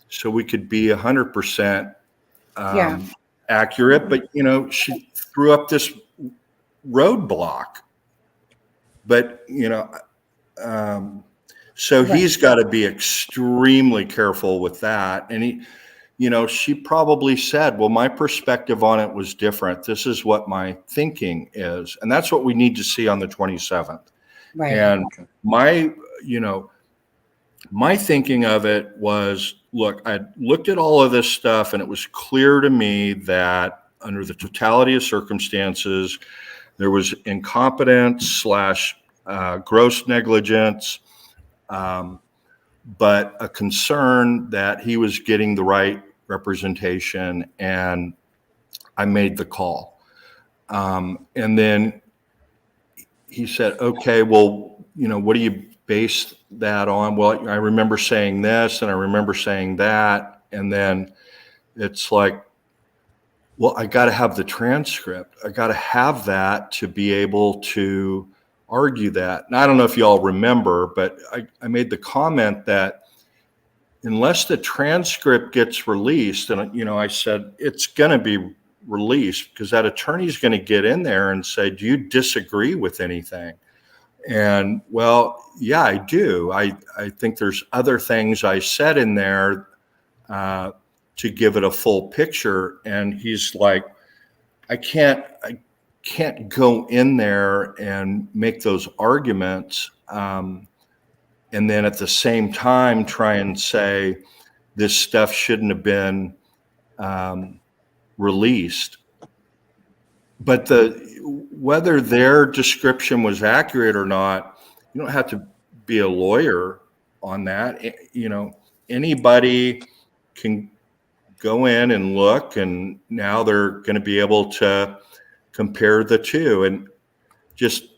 so we could be 100% accurate, but, you know, she threw up this roadblock. But, you know, So Right. he's got to be extremely careful with that. And he, she probably said, well, my perspective on it was different. This is what my thinking is. And that's what we need to see on the 27th. Right. And my thinking of it was, look, I looked at all of this stuff and it was clear to me that under the totality of circumstances, there was incompetence slash gross negligence, but a concern that he was getting the right representation, and I made the call. And then he said, okay, well, what do you base that on? Well, I remember saying this and I remember saying that. And then it's like, well, I got to have the transcript. I got to have that to be able to argue that. And I don't know if you all remember, but I made the comment that unless the transcript gets released, and I said it's going to be released because that attorney's going to get in there and say, do you disagree with anything? And well, yeah, I do. I think there's other things I said in there to give it a full picture. And he's like, I can't go in there and make those arguments. And then at the same time, try and say this stuff shouldn't have been released. But whether their description was accurate or not, you don't have to be a lawyer on that. Anybody can go in and look, and now they're going to be able to compare the two. And just,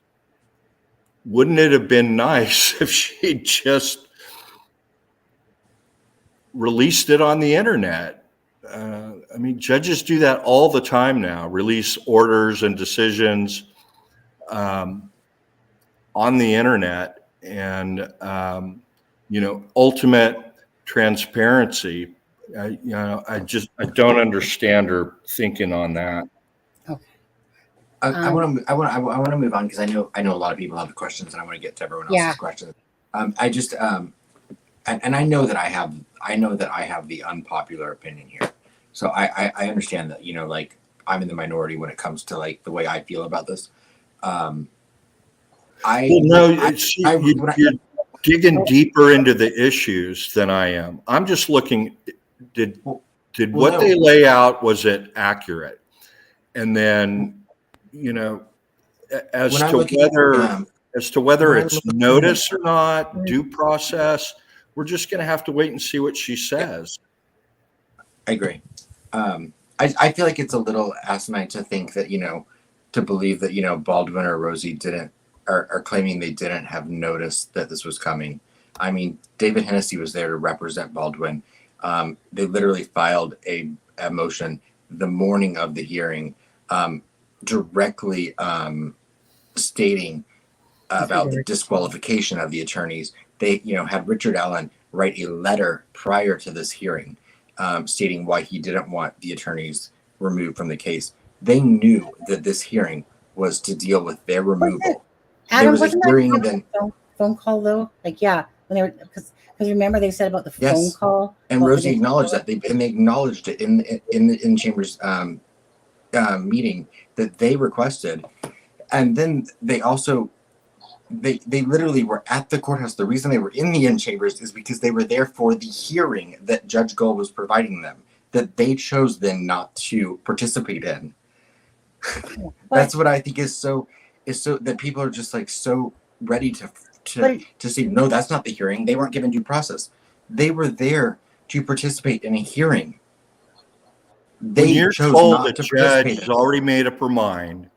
wouldn't it have been nice if she just released it on the internet? Judges do that all the time now, release orders and decisions on the internet, and ultimate transparency. I don't understand her thinking on that. Okay. I want to move on because I know a lot of people have questions, and I want to get to everyone else's questions. I just and I know that I have the unpopular opinion here. So I understand that, like, I'm in the minority when it comes to, like, the way I feel about this. You're digging deeper into the issues than I am. I'm just looking, did what they lay out, was it accurate? And then, as to whether it's notice or not, due process, we're just going to have to wait and see what she says. I agree. I feel like it's a little asinine to think that, to believe that, Baldwin or Rosie are claiming they didn't have notice that this was coming. I mean, David Hennessy was there to represent Baldwin. They literally filed a motion the morning of the hearing, directly stating about the disqualification of the attorneys. They, had Richard Allen write a letter prior to this hearing, stating why he didn't want the attorneys removed from the case. They knew that this hearing was to deal with their removal. Adam, wasn't that phone call though? Like, yeah, when they were, because remember they said about the phone call, and Rosie acknowledged that they acknowledged it in Chambers meeting that they requested, and then they also. They literally were at the courthouse. The reason they were in the chambers is because they were there for the hearing that Judge Gull was providing them, that they chose then not to participate in. That's what I think is so that people are just like so ready to say, no, that's not the hearing. They weren't given due process. They were there to participate in a hearing. They chose not to participate. Judge has already made up her mind.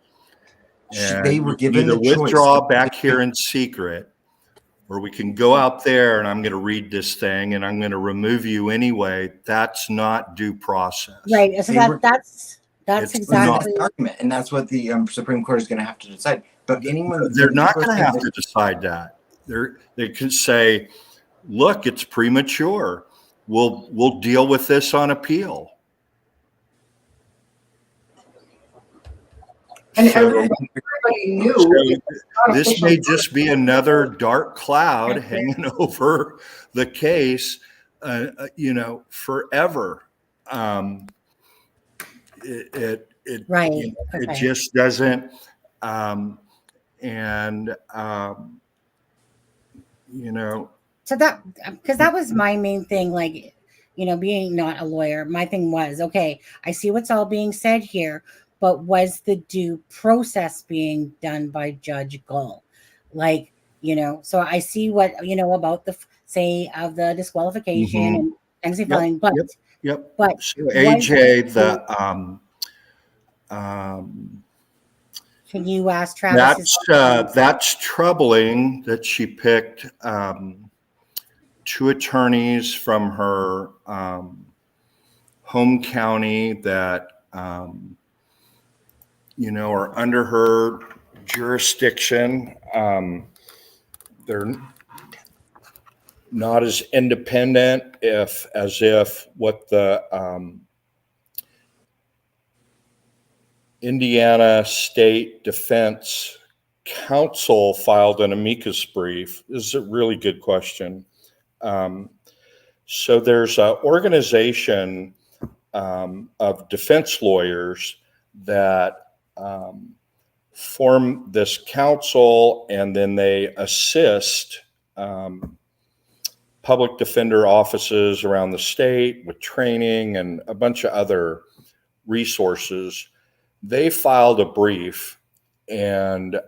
And they were given either the choice withdraw back here in secret, or we can go out there and I'm going to read this thing and I'm going to remove you anyway. That's not due process. Right. So that's exactly the argument, and that's what the Supreme Court is going to have to decide. But they're not going to have to decide that. They could say, "Look, it's premature. We'll deal with this on appeal." And So- everybody knew. So it's not this official. may just be another dark cloud hanging over the case, forever. It Right. you know, it Okay. just doesn't, and So that, because that was my main thing, like, being not a lawyer, my thing was, okay, I see what's all being said here, but was the due process being done by Judge Gull? Like, so I see what, about the, say, of the disqualification Mhm. and penalty Yep, filing, but, yep. but So was AJ, can you ask Travis? that's troubling that she picked two attorneys from her home county that are under her jurisdiction. They're not as independent as if what the Indiana State Defense Counsel filed an amicus brief. This is a really good question. So there's an organization of defense lawyers that form this council, and then they assist public defender offices around the state with training and a bunch of other resources. They filed a brief, and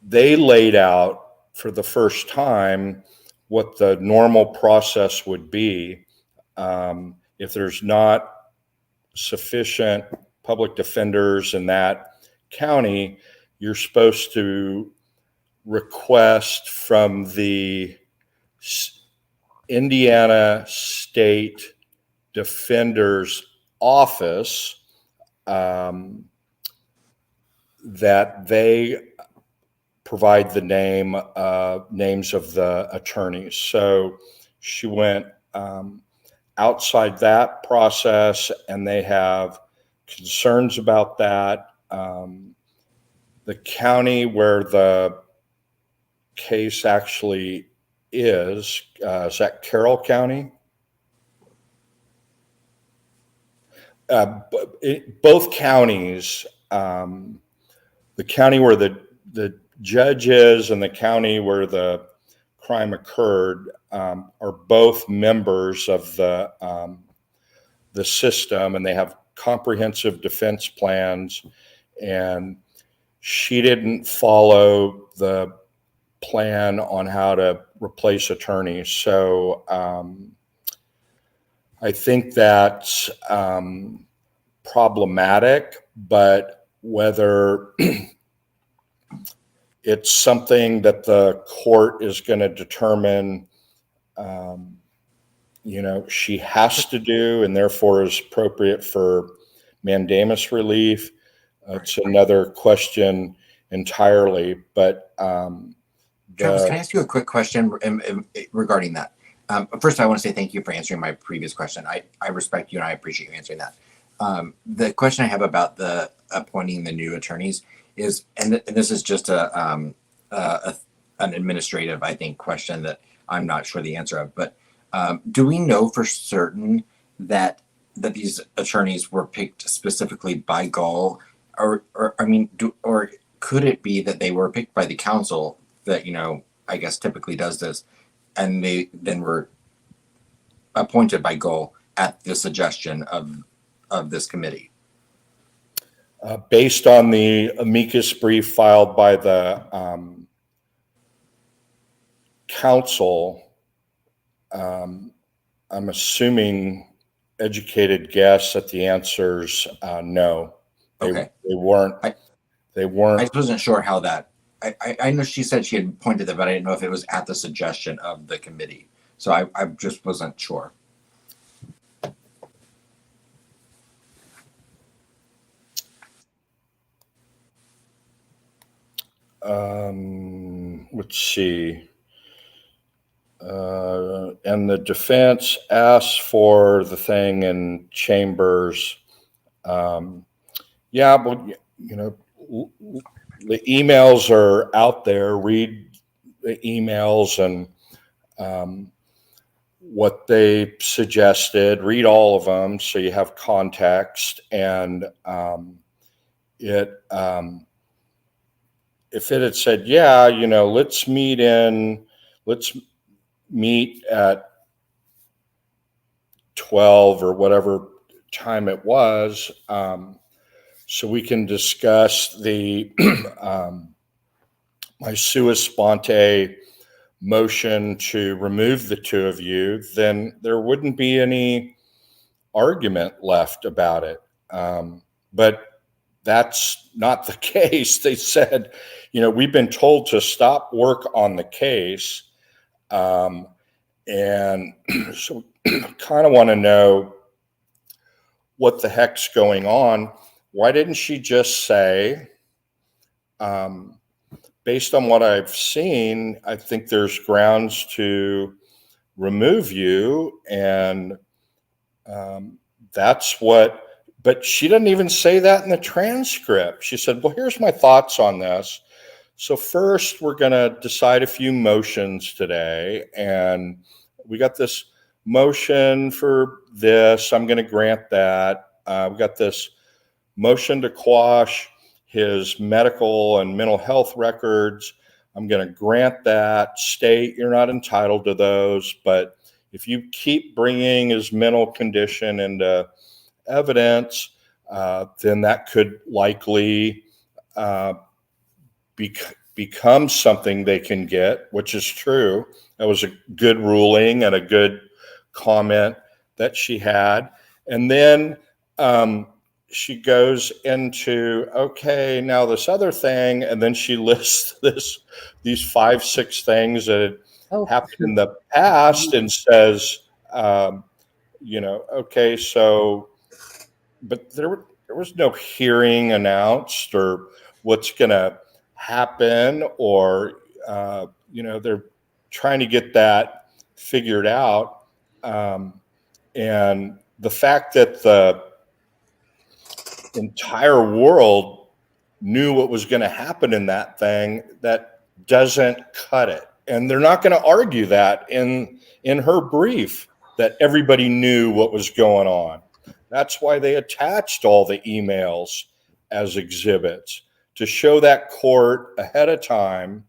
they laid out for the first time what the normal process would be if there's not sufficient public defenders in that county. You're supposed to request from the Indiana State Defender's Office that they provide the names of the attorneys. So she went outside that process, and they have concerns about that. The county where the case actually is that Carroll County? Both counties, the county where the judge is and the county where the crime occurred, are both members of the system, and they have comprehensive defense plans. And she didn't follow the plan on how to replace attorneys. So I think that's problematic, but whether it's something that the court is going to determine, she has to do, and therefore is appropriate for mandamus relief, it's another question entirely. But Travis, can I ask you a quick question regarding that? First, I want to say thank you for answering my previous question. I respect you and I appreciate you answering that. The question I have about the appointing the new attorneys is, and this is just an administrative, I think, question that I'm not sure the answer of, but do we know for certain that these attorneys were picked specifically by Gall, or could it be that they were picked by the council that, I guess typically does this, and they then were appointed by Gall at the suggestion of this committee? Based on the amicus brief filed by the council, I'm assuming educated guess that the answer's no. Okay. They weren't. I just wasn't sure how that. I know she said she had appointed them, but I didn't know if it was at the suggestion of the committee. So I just wasn't sure. Let's see. And the defense asked for the thing in chambers. Yeah, but the emails are out there. Read the emails and what they suggested. Read all of them so you have context. And if it had said, yeah, let's meet at 12 or whatever time it was, so we can discuss the my sua sponte motion to remove the two of you, then there wouldn't be any argument left about it. But that's not the case. They said, we've been told to stop work on the case. And so kind of want to know what the heck's going on. Why didn't she just say, based on what I've seen, I think there's grounds to remove you. And that's what, but she didn't even say that in the transcript. She said, well, here's my thoughts on this. So first, we're going to decide a few motions today. And we got this motion for this. I'm going to grant that. We got this motion to quash his medical and mental health records. I'm going to grant that. State, you're not entitled to those. But if you keep bringing his mental condition into evidence, then that could likely become something they can get, which is true. That was a good ruling and a good comment that she had. And then she goes into, okay, now this other thing, and then she lists these 5-6 things that had happened in the past and says, okay, so, but there was no hearing announced or what's going to happen, or they're trying to get that figured out. And the fact that the entire world knew what was going to happen in that thing, that doesn't cut it. And they're not going to argue that in her brief, that everybody knew what was going on. That's why they attached all the emails as exhibits, to show that court ahead of time,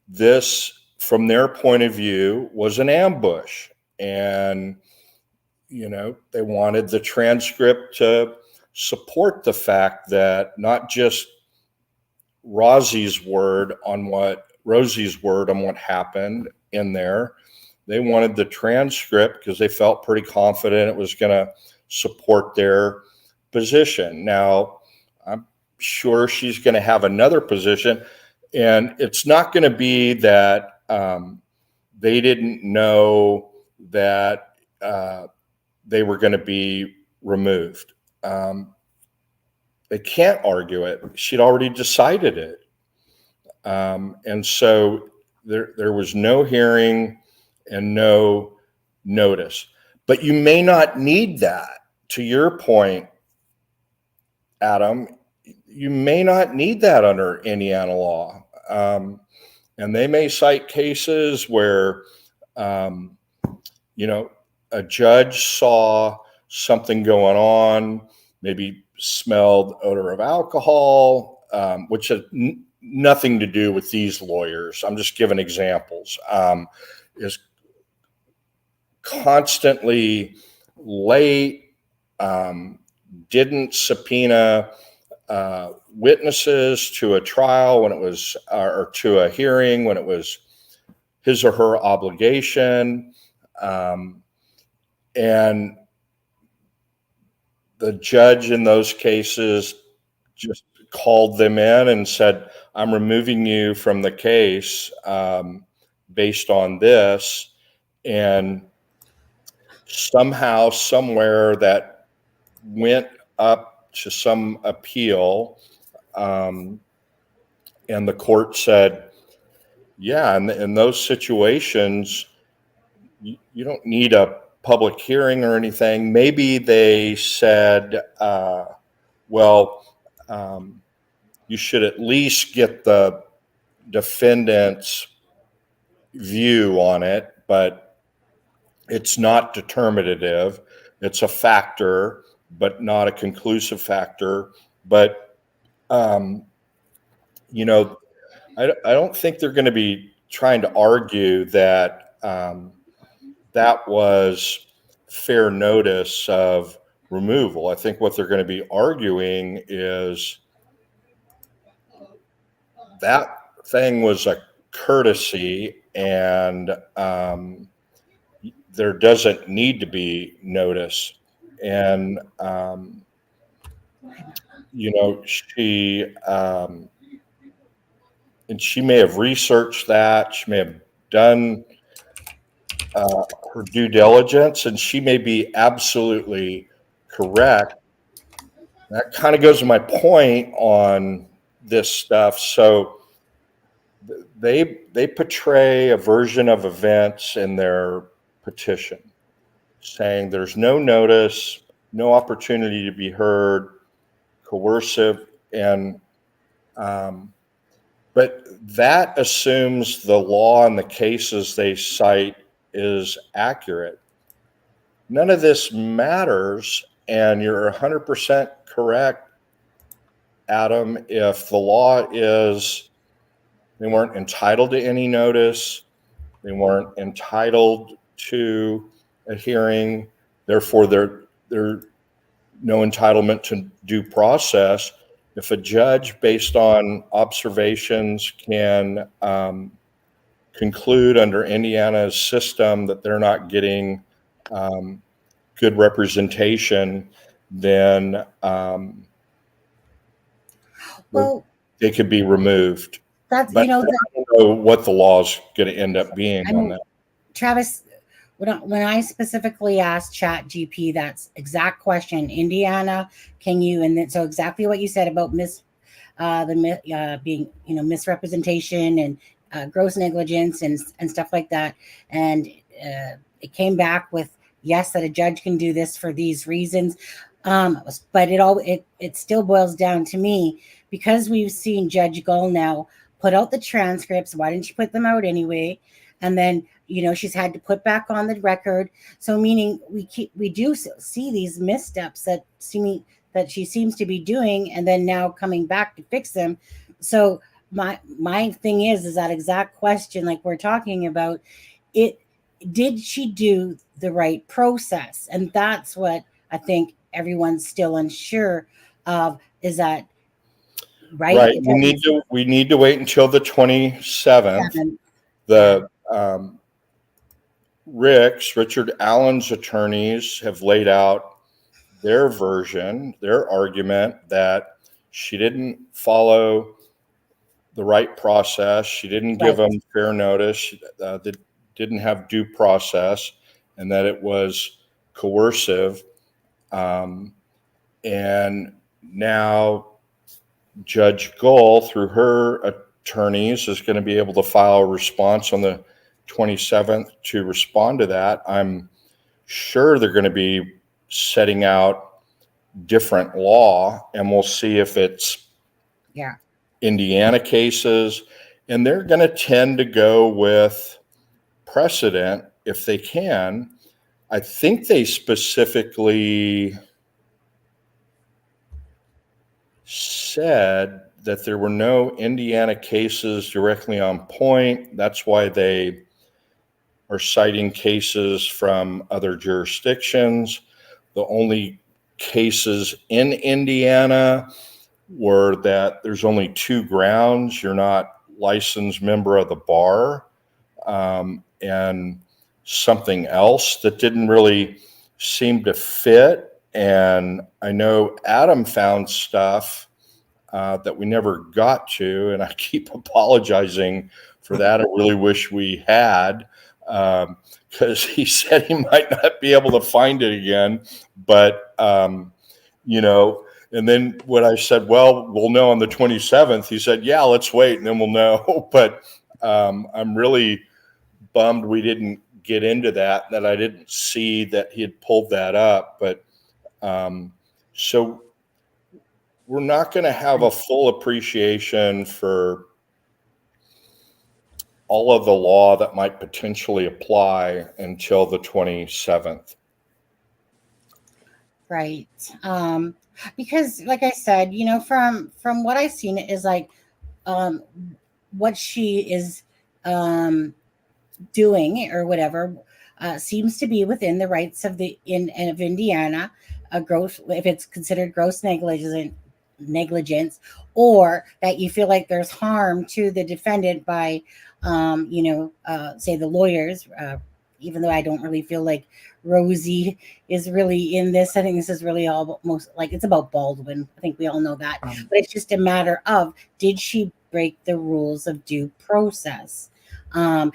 this, from their point of view, was an ambush. And, they wanted the transcript to support the fact that not just Rosie's word on what happened in there. They wanted the transcript because they felt pretty confident it was going to support their position. Now, I'm sure she's going to have another position, and it's not going to be that they didn't know that they were going to be removed. They can't argue it. She'd already decided it. And so there was no hearing and no notice. But you may not need that. To your point, Adam, you may not need that under Indiana law. And they may cite cases where, a judge saw something going on, maybe smelled odor of alcohol, which had nothing to do with these lawyers. I'm just giving examples. Is constantly late, didn't subpoena witnesses to a trial when it was, or to a hearing when it was his or her obligation. And the judge in those cases just called them in and said, I'm removing you from the case based on this. And somehow, somewhere, that went up to some appeal. And the court said, yeah, in those situations, you don't need a public hearing or anything. Maybe they said, well, you should at least get the defendant's view on it, but it's not determinative. It's a factor, but not a conclusive factor. But, you know, I don't think they're going to be trying to argue that that was fair notice of removal. I think what they're going to be arguing is that thing was a courtesy, and there doesn't need to be notice. And you know, and she may have researched that. She may have done her due diligence, and she may be absolutely correct. That kind of goes to my point on this stuff. So they portray a version of events in their petition, saying there's no notice, no opportunity to be heard, coercive, and but that assumes the law and the cases they cite is accurate. None of this matters, and you're 100% correct, Adam, if the law is they weren't entitled to any notice, they weren't entitled to a hearing, therefore they're no entitlement to due process. If a judge, based on observations, can conclude under Indiana's system that they're not getting good representation, then Well, they could be removed. that's, But you know, I don't know what the law is going to end up being I on mean, that. Travis, when I specifically asked ChatGPT that's exact question, Indiana, can you, and then so exactly what you said about being, you know, misrepresentation and gross negligence and stuff like that, and it came back with yes, that a judge can do this for these reasons, but it still boils down to me, because we've seen Judge Gull now put out the transcripts. Why didn't she put them out anyway? And then, you know, she's had to put back on the record. So meaning we do see these missteps that she seems to be doing, and then now coming back to fix them. So my thing is that exact question, like we're talking about, did she do the right process? And that's what I think everyone's still unsure of, is that right? Right. We need to wait until the 27th. The Richard Allen's attorneys have laid out their version, their argument that she didn't follow the right process. She didn't give them fair notice. That didn't have due process, and that it was coercive. And now Judge Gull, through her attorneys, is going to be able to file a response on the 27th to respond to that. I'm sure they're going to be setting out different law, and we'll see if it's Indiana cases, and they're going to tend to go with precedent if they can. I think they specifically said that there were no Indiana cases directly on point. That's why they are citing cases from other jurisdictions. The only cases in Indiana were that there's only 2 grounds. You're not licensed member of the bar, and something else that didn't really seem to fit. And I know Adam found stuff that we never got to, and I keep apologizing for that. I really wish we had, because he said he might not be able to find it again. But, you know, and then when I said, well, we'll know on the 27th, he said, yeah, let's wait and then we'll know. But I'm really bummed we didn't get into that I didn't see that he had pulled that up. But so we're not going to have a full appreciation for all of the law that might potentially apply until the 27th. Right. Because like I said, from what I've seen is like what she is doing or whatever seems to be within the rights of of Indiana. A gross, if it's considered gross negligence, or that you feel like there's harm to the defendant by, say the lawyers. Even though I don't really feel like Rosie is really in this, I think this is really almost like it's about Baldwin. I think we all know that, but it's just a matter of, did she break the rules of due process? And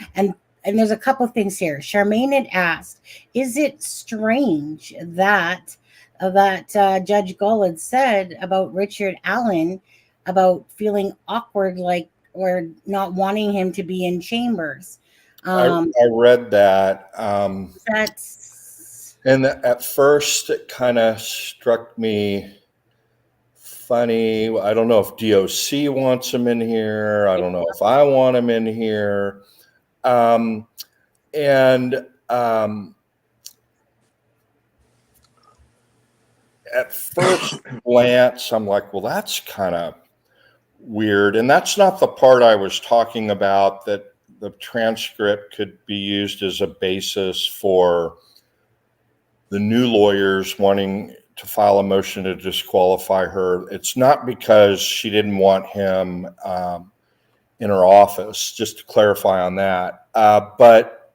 there's a couple things here. Charmaine had asked, is it strange that Judge Gull had said about Richard Allen about feeling awkward, like, or not wanting him to be in chambers? I read that. That's And at first it kind of struck me funny. I don't know if DOC wants him in here. I don't know if I want him in here. At first glance, I'm like, well, that's kind of weird. And that's not the part I was talking about, that the transcript could be used as a basis for the new lawyers wanting to file a motion to disqualify her. It's not because she didn't want him in her office, just to clarify on that. But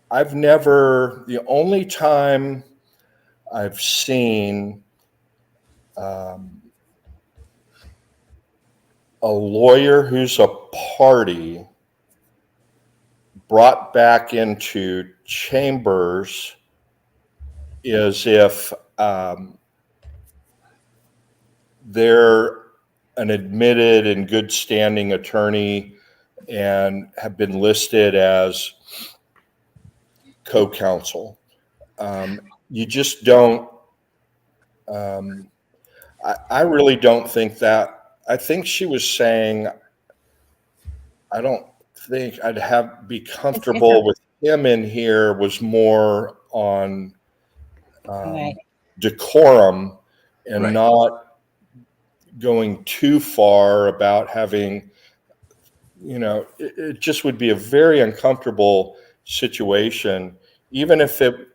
the only time I've seen a lawyer who's a party brought back into chambers is if they're an admitted and good standing attorney and have been listed as co-counsel. You just don't, I really don't think that. I think she was saying, I don't think I'd be comfortable with him in here, was more on decorum and not going too far about having, it just would be a very uncomfortable situation, even if it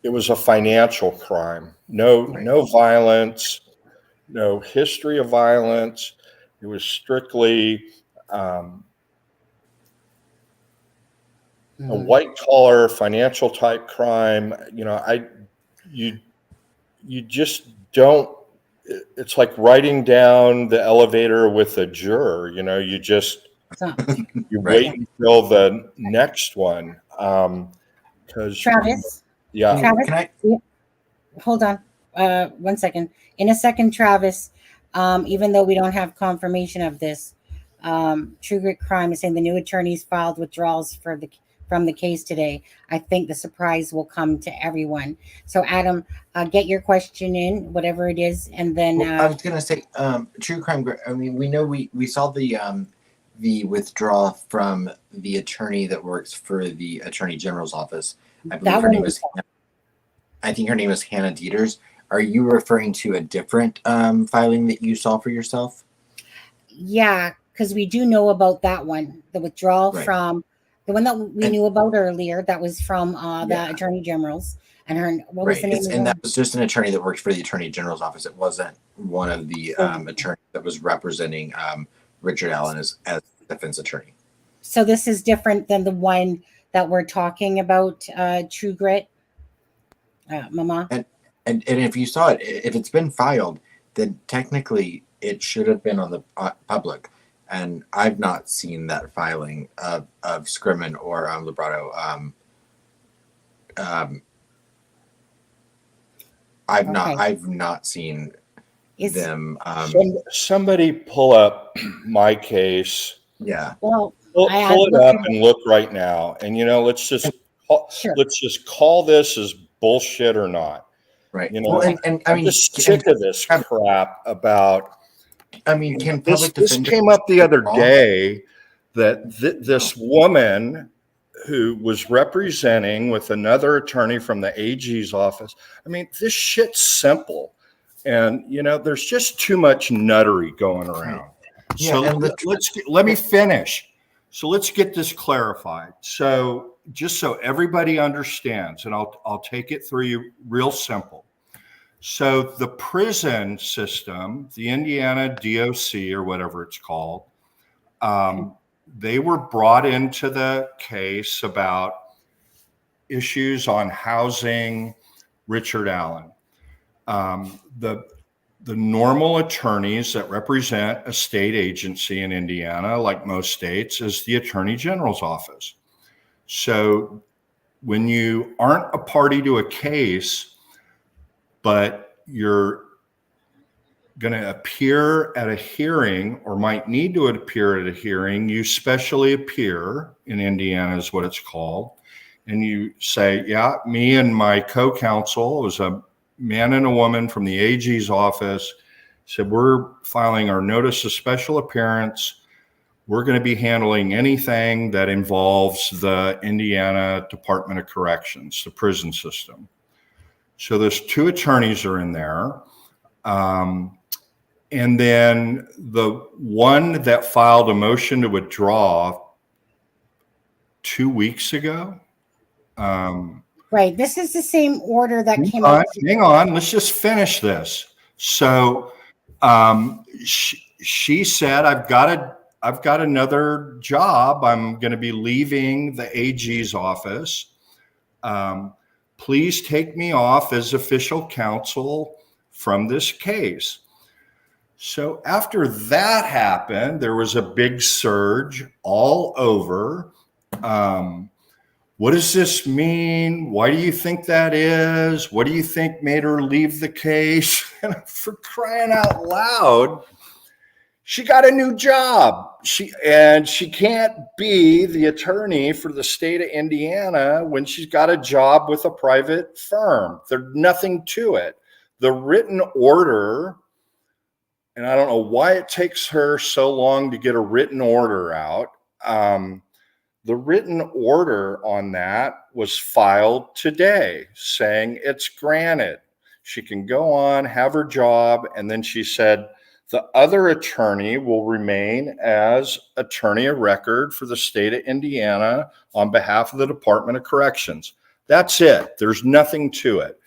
was a financial crime. No violence, no history of violence. It was strictly a white collar financial type crime. You just don't. It's like writing down the elevator with a juror. You just wait until the next one. Because Travis. Yeah. Travis, hold on 1 second. In a second, Travis, even though we don't have confirmation of this, True Grit Crime is saying the new attorneys filed withdrawals from the case today. I think the surprise will come to everyone. So Adam, get your question in, whatever it is, and then I was gonna say, True Crime. I mean, we know we saw the withdrawal from the attorney that works for the Attorney General's office. I believe her name was. I think her name is Hannah Dieters. Are you referring to a different filing that you saw for yourself? Yeah, because we do know about that one, the withdrawal from the one that we knew about earlier. That was from the Attorney General's, and her. What was the name? And that was just an attorney that worked for the Attorney General's office. It wasn't one of the attorneys that was representing Richard Allen as defense attorney. So this is different than the one that we're talking about, True Grit, Mama. And if you saw it, if it's been filed, then technically it should have been on the public. And I've not seen that filing of Scrimmon or Librato. I've not seen Is them. Somebody pull up my case. Yeah. well, Pull I it looked up at- and look right now. And let's just Sure. call this as bullshit or not. Right. You know, Well, and I I'm mean, just sick of this crap about. I mean, can This public this defender came up the other withdraw? day that this woman who was representing with another attorney from the AG's office. I mean, this shit's simple. And, there's just too much nuttery going around. Yeah, So and let me finish. So let's get this clarified. So just so everybody understands, and I'll take it through you real simple. So the prison system, the Indiana DOC or whatever it's called, they were brought into the case about issues on housing Richard Allen. The normal attorneys that represent a state agency in Indiana, like most states, is the Attorney General's office. So when you aren't a party to a case, but you're going to appear at a hearing or might need to appear at a hearing, you specially appear in Indiana is what it's called. And you say, yeah, me and my co-counsel, it was a man and a woman from the AG's office, said, we're filing our notice of special appearance. We're going to be handling anything that involves the Indiana Department of Corrections, the prison system. So there's two attorneys are in there. And then the one that filed a motion to withdraw 2 weeks ago. Right. This is the same order that came Hang on, out. hang on. Let's just finish this. So she said, I've got another job. I'm going to be leaving the AG's office. Please take me off as official counsel from this case. So after that happened, there was a big surge all over. What does this mean? Why do you think that is? What do you think made her leave the case? And for crying out loud, she got a new job. She can't be the attorney for the state of Indiana when she's got a job with a private firm. There's nothing to it. The written order, and I don't know why it takes her so long to get a written order out. The written order on that was filed today saying it's granted. She can go on, have her job. And then she said, the other attorney will remain as attorney of record for the state of Indiana on behalf of the Department of Corrections. That's it. There's nothing to it.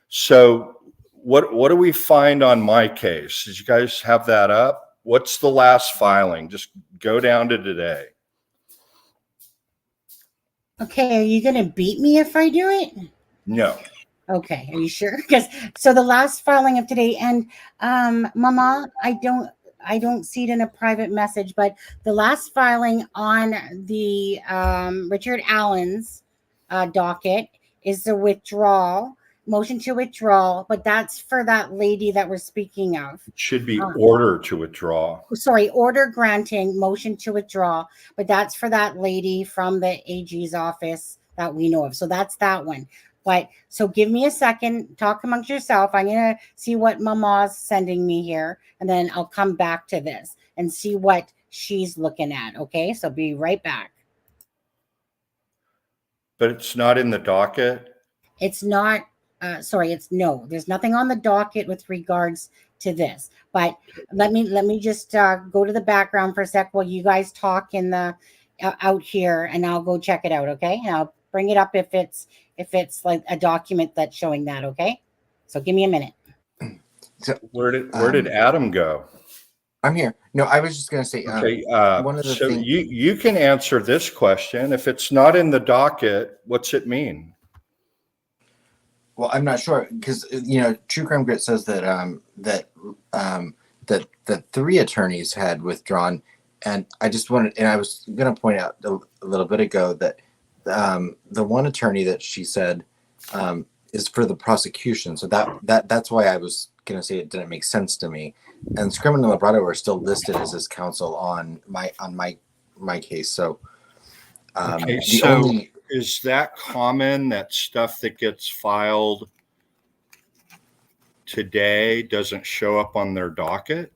So what do we find on my case? Did you guys have that up? What's the last filing? Just go down to today. Okay, are you going to beat me if I do it? No. Okay, are you sure? Because so the last filing of today, and Mama, I don't see it in a private message, but the last filing on the Richard Allen's docket is the withdrawal, motion to withdraw, but that's for that lady that we're speaking of. It should be order to withdraw. Sorry, order granting, motion to withdraw, but that's for that lady from the AG's office that we know of. So that's that one. But so give me a second, talk amongst yourself. I'm going to see what Mama's sending me here, and then I'll come back to this and see what she's looking at. Okay, so be right back. But it's not in the docket. It's not, there's nothing on the docket with regards to this. But let me just go to the background for a sec while you guys talk in the out here, and I'll go check it out. Okay, and I'll bring it up if it's like a document that's showing that. Okay, so give me a minute. So, where did Adam go? I'm here. No, I was just going to say, Okay, one of the so things you can answer this question. If it's not in the docket, what's it mean? Well, I'm not sure because True Crime Grit says that that 3 attorneys had withdrawn, and I just wanted, and I was going to point out a little bit ago that the one attorney that she said is for the prosecution. So that's why I was going to say it didn't make sense to me. And Scrimmon and Libretto are still listed as his counsel on my case. So Okay, the so only is that common, that stuff that gets filed today doesn't show up on their docket,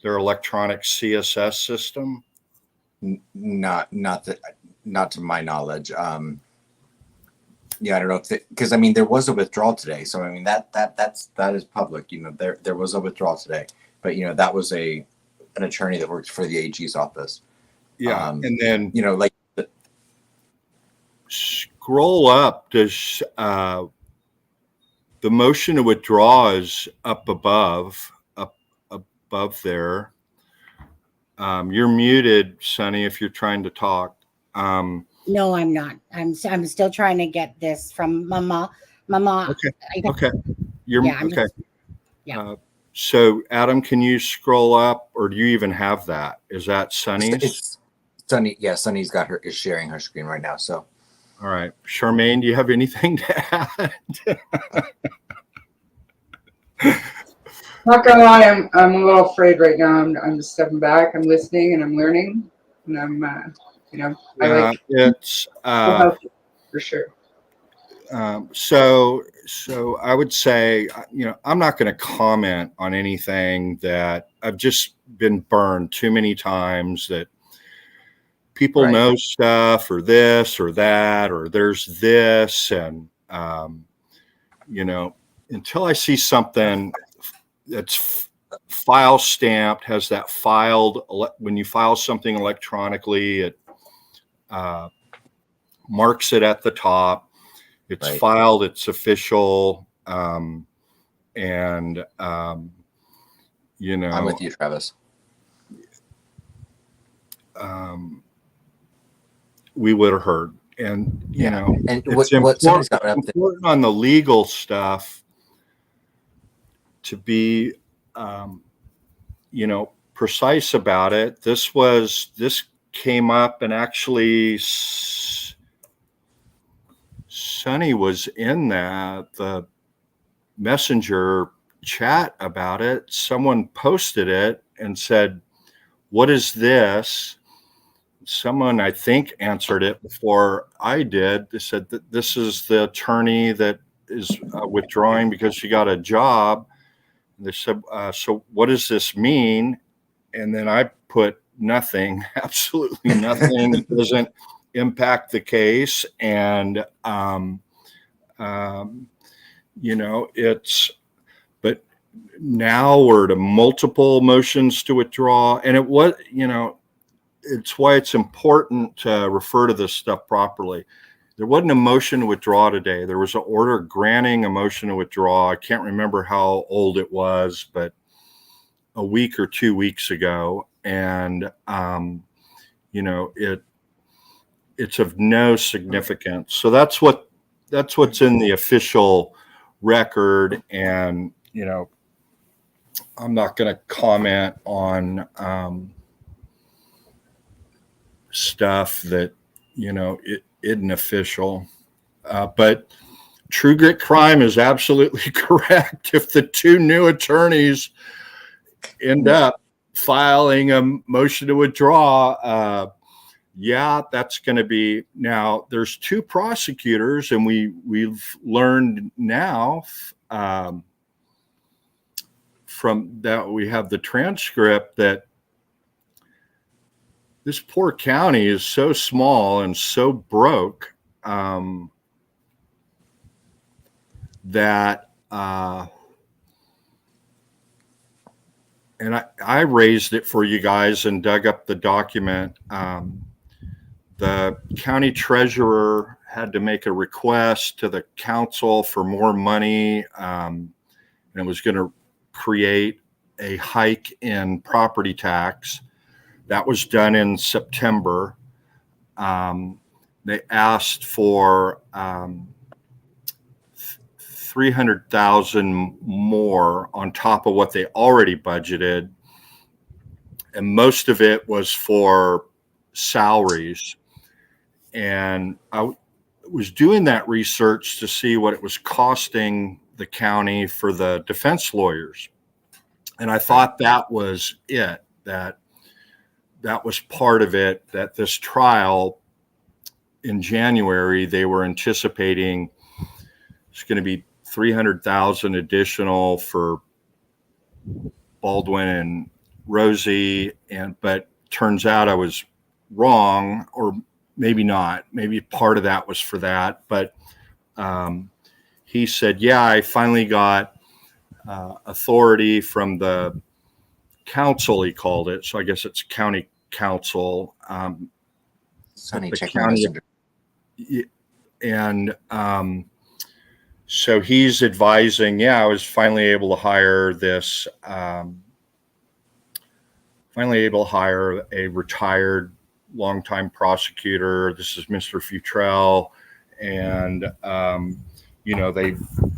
their electronic CSS system? not to my knowledge. Yeah, I don't know if because I mean there was a withdrawal today, so I mean that is public. You know, there was a withdrawal today, but you know that was an attorney that works for the AG's office. Yeah, and then you know, like scroll up. Does the motion to withdraw is up above there? You're muted, Sonny, if you're trying to talk. No, I'm not. I'm still trying to get this from Mama. Okay. You're Yeah, okay. Yeah. So Adam, can you scroll up, or do you even have that? Is that Sonny's? it's Sunny. Yeah, Sunny's is sharing her screen right now. So, all right, Charmaine, do you have anything to add? Not gonna lie, I'm a little afraid right now. I'm just stepping back. I'm listening and I'm learning, and I'm you know, I like it's for sure. So I would say, you know, I'm not going to comment on anything that I've just been burned too many times that people know stuff or this or that, or there's this. And, you know, until I see something that's file stamped, has that filed, when you file something electronically, it marks it at the top. It's filed, it's official. And, you know, I'm with you, Travis. We would have heard. And, you know, and it's important on the legal stuff to be, you know, precise about it. This came up, and actually Sonny was in the messenger chat about it. Someone posted it and said, "What is this?" Someone, I think, answered it before I did. They said that this is the attorney that is withdrawing because she got a job. They said, so what does this mean? And then I put nothing, absolutely nothing. It doesn't impact the case. And, you know, but now we're to multiple motions to withdraw. And it was, you know, it's why it's important to refer to this stuff properly. There wasn't a motion to withdraw today. There was an order granting a motion to withdraw. I can't remember how old it was, but a week or 2 weeks ago. And, you know, it's of no significance. So that's what's in the official record. And, you know, I'm not going to comment on, stuff that, you know, it isn't official. But True Grit Crime is absolutely correct. If the two new attorneys end up filing a motion to withdraw, yeah, that's going to be, now there's two prosecutors, and we've learned now from that, we have the transcript, that this poor county is so small and so broke that, and I raised it for you guys and dug up the document. The county treasurer had to make a request to the council for more money, and it was going to create a hike in property tax. That was done in September. They asked for $300,000 more on top of what they already budgeted, and most of it was for salaries. And I was doing that research to see what it was costing the county for the defense lawyers. And I thought that was it, that was part of it, that this trial in January, they were anticipating it's going to be 300,000 additional for Baldwin and Rosie, but turns out I was wrong, or maybe not. Maybe part of that was for that, but he said, yeah, I finally got authority from the council, he called it. So I guess it's county council. Sonny, the check my county, messenger. and so he's advising, yeah, I was finally able to hire this, a retired longtime prosecutor. This is Mr. Futrell. And,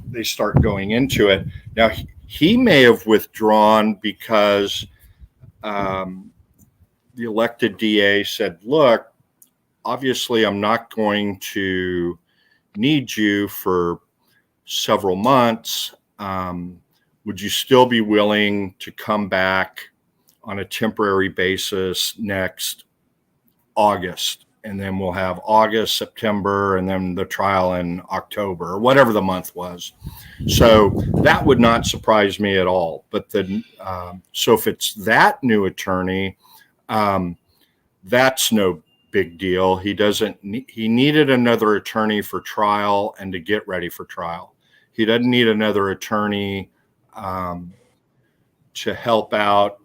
they start going into it. Now, he may have withdrawn because the elected DA said, look, obviously I'm not going to need you for several months. Would you still be willing to come back on a temporary basis next August? And then we'll have August, September, and then the trial in October, or whatever the month was. So that would not surprise me at all. But so if it's that new attorney, that's no big deal. He needed another attorney for trial and to get ready for trial. He doesn't need another attorney to help out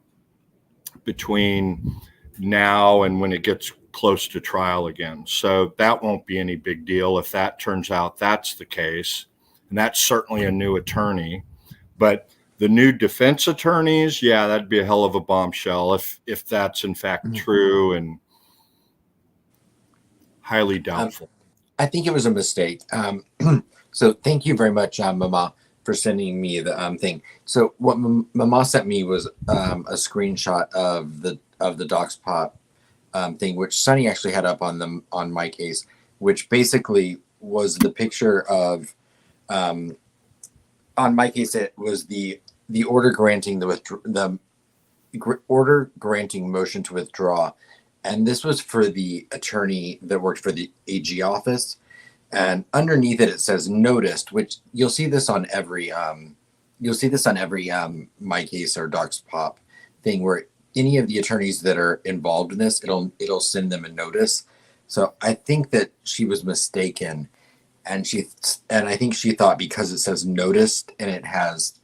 between now and when it gets close to trial again. So that won't be any big deal if that turns out that's the case. And that's certainly a new attorney. But the new defense attorneys, yeah, that'd be a hell of a bombshell if that's in fact true, and highly doubtful. I think it was a mistake. So thank you very much, Mama, for sending me the thing. So what Mama sent me was a screenshot of the Docs Pop thing, which Sonny actually had up on my case, which basically was the picture of on my case. It was the order granting the order granting motion to withdraw, and this was for the attorney that worked for the AG office. And underneath it says noticed, which you'll see this on every my case or Docs Pop thing, where any of the attorneys that are involved in this, it'll send them a notice. So I think that she was mistaken, and I think she thought because it says noticed and it has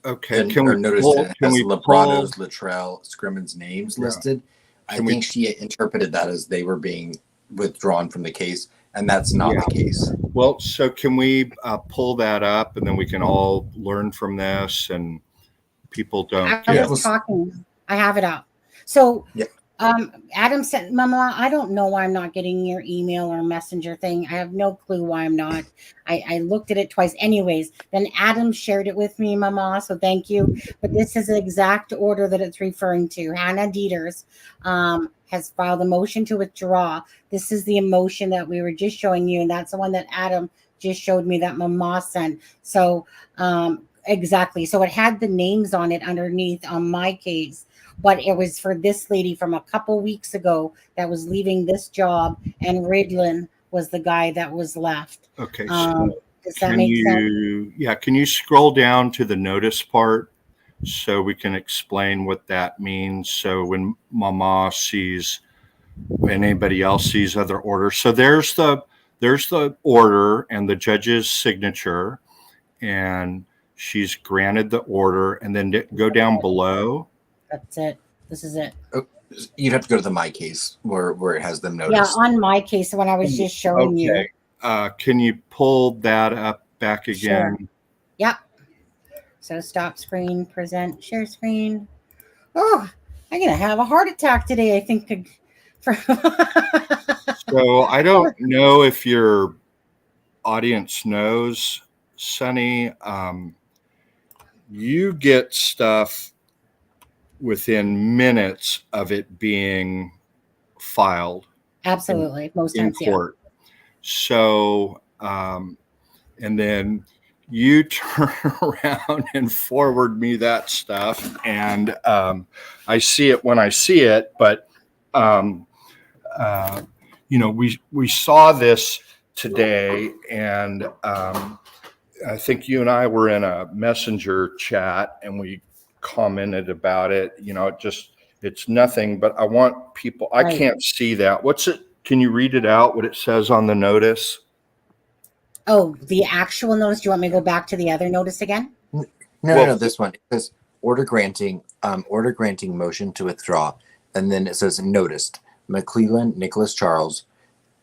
Lebrato's, Luttrell, Scrimmon's names listed. I think she interpreted that as they were being withdrawn from the case, and that's not the case. Well, so can we pull that up, and then we can all learn from this, and people don't. I was talking. I have it out. So, yeah. Adam sent, Mama, I don't know why I'm not getting your email or messenger thing. I have no clue why I'm not. I looked at it twice. Anyways, then Adam shared it with me, Mama, so thank you. But this is the exact order that it's referring to. Hannah Dieters has filed a motion to withdraw. This is the motion that we were just showing you, and that's the one that Adam just showed me that Mama sent. So, exactly. So it had the names on it underneath on my case, but it was for this lady from a couple weeks ago that was leaving this job, and Ridlin was the guy that was left. Okay. Does that make sense? Yeah. Can you scroll down to the notice part so we can explain what that means? So when Mama sees, when anybody else sees other orders. So there's the order and the judge's signature, and she's granted the order, and then go down below. That's it. This is it. Oh, you'd have to go to the my case where it has them noticed. Yeah, on my case, when I was just showing you. Can you pull that up back again? Sure. Yep. So stop screen, present, share screen. Oh, I'm going to have a heart attack today, I think. So I don't know if your audience knows, Sonny. You get stuff within minutes of it being filed. Absolutely. Most in times, court. So, and then you turn around and forward me that stuff, and I see it when I see it. But we saw this today, and I think you and I were in a messenger chat, and we commented about it. It's nothing, but I want people. I Right. can't see that. What's it? Can you read it out? What it says on the notice? Oh, the actual notice. Do you want me to go back to the other notice again? No, this one. It says order granting motion to withdraw, and then it says noticed McClellan Nicholas Charles,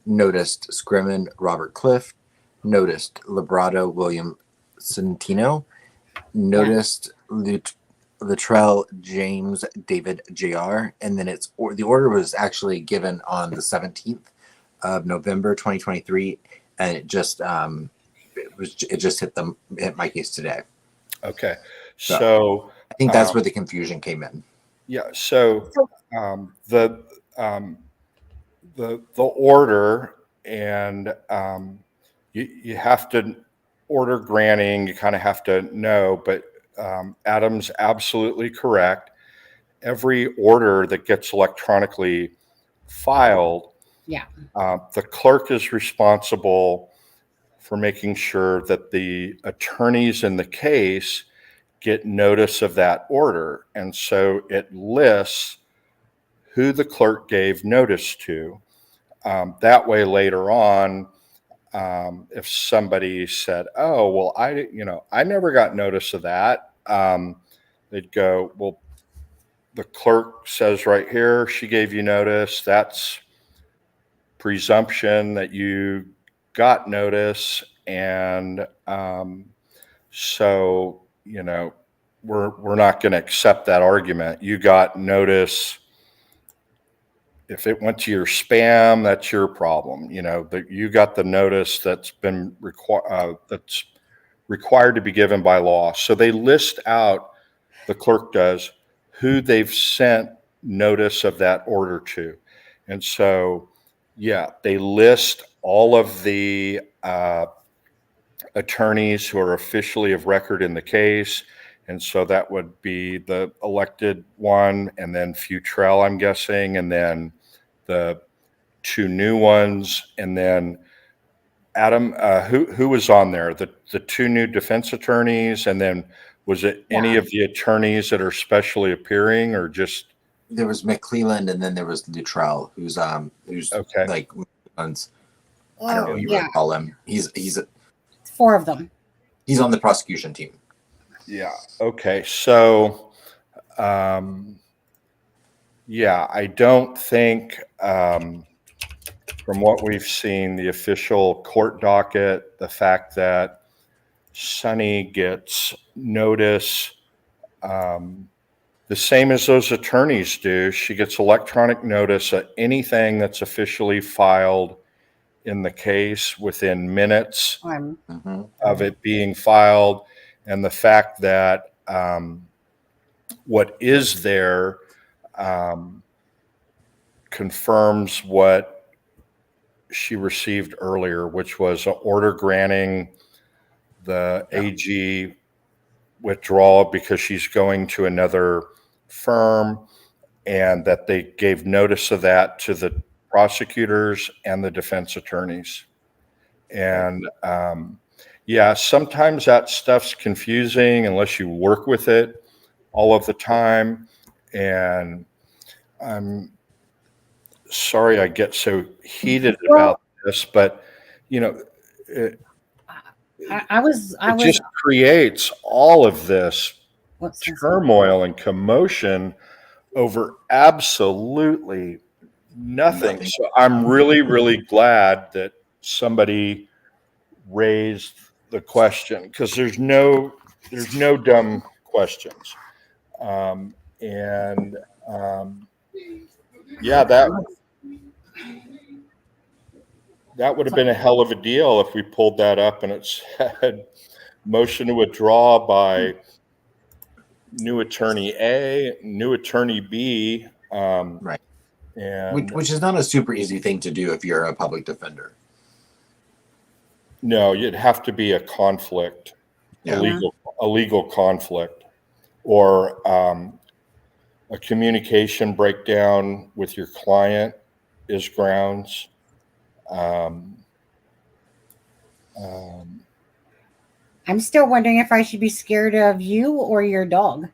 noticed Scrimmin Robert Cliff, noticed Librado William Centino, noticed Luttrell James David Jr. And then the order was actually given on the 17th of November 2023, and it just hit my case today. Okay, so I think that's where the confusion came in. Yeah. So the order, and you have to order granting. You kind of have to know, but Adam's absolutely correct. Every order that gets electronically filed, Yeah. the clerk is responsible for making sure that the attorneys in the case get notice of that order. And so it lists who the clerk gave notice to. That way later on, if somebody said, oh, well, I never got notice of that, they'd go, well, the clerk says right here, she gave you notice. That's presumption that you got notice. And so, we're not going to accept that argument. You got notice. If it went to your spam, that's your problem. You got the notice that's been that's required to be given by law. So they list out, the clerk does, who they've sent notice of that order to. And so, yeah, they list all of the attorneys who are officially of record in the case. And so that would be the elected one, and then Futrell, I'm guessing, and then the two new ones. And then Adam, who was on there? The two new defense attorneys, and then was it any of the attorneys that are specially appearing, or just? There was McClelland, and then there was Luttrell, who's okay. Like, I don't know what you would call him. He's 4 of them. He's on the prosecution team. Yeah. Okay. So, I don't think, from what we've seen, the official court docket, the fact that Sonny gets notice, the same as those attorneys do. She gets electronic notice of anything that's officially filed in the case within minutes of it being filed. And the fact that what is there confirms what she received earlier, which was an order granting the AG withdrawal because she's going to another firm, and that they gave notice of that to the prosecutors and the defense attorneys. And sometimes that stuff's confusing unless you work with it all of the time. And I'm sorry I get so heated about this, but it just creates all of this turmoil and commotion over absolutely nothing. So I'm really, really glad that somebody raised the question, because there's no dumb questions. That would have been a hell of a deal if we pulled that up and it said motion to withdraw by new attorney A, new attorney B. Right. And which is not a super easy thing to do if you're a public defender. No, you'd have to be a conflict Yeah. a legal conflict, or a communication breakdown with your client is grounds. Um, um, I'm still wondering if I should be scared of you or your dog.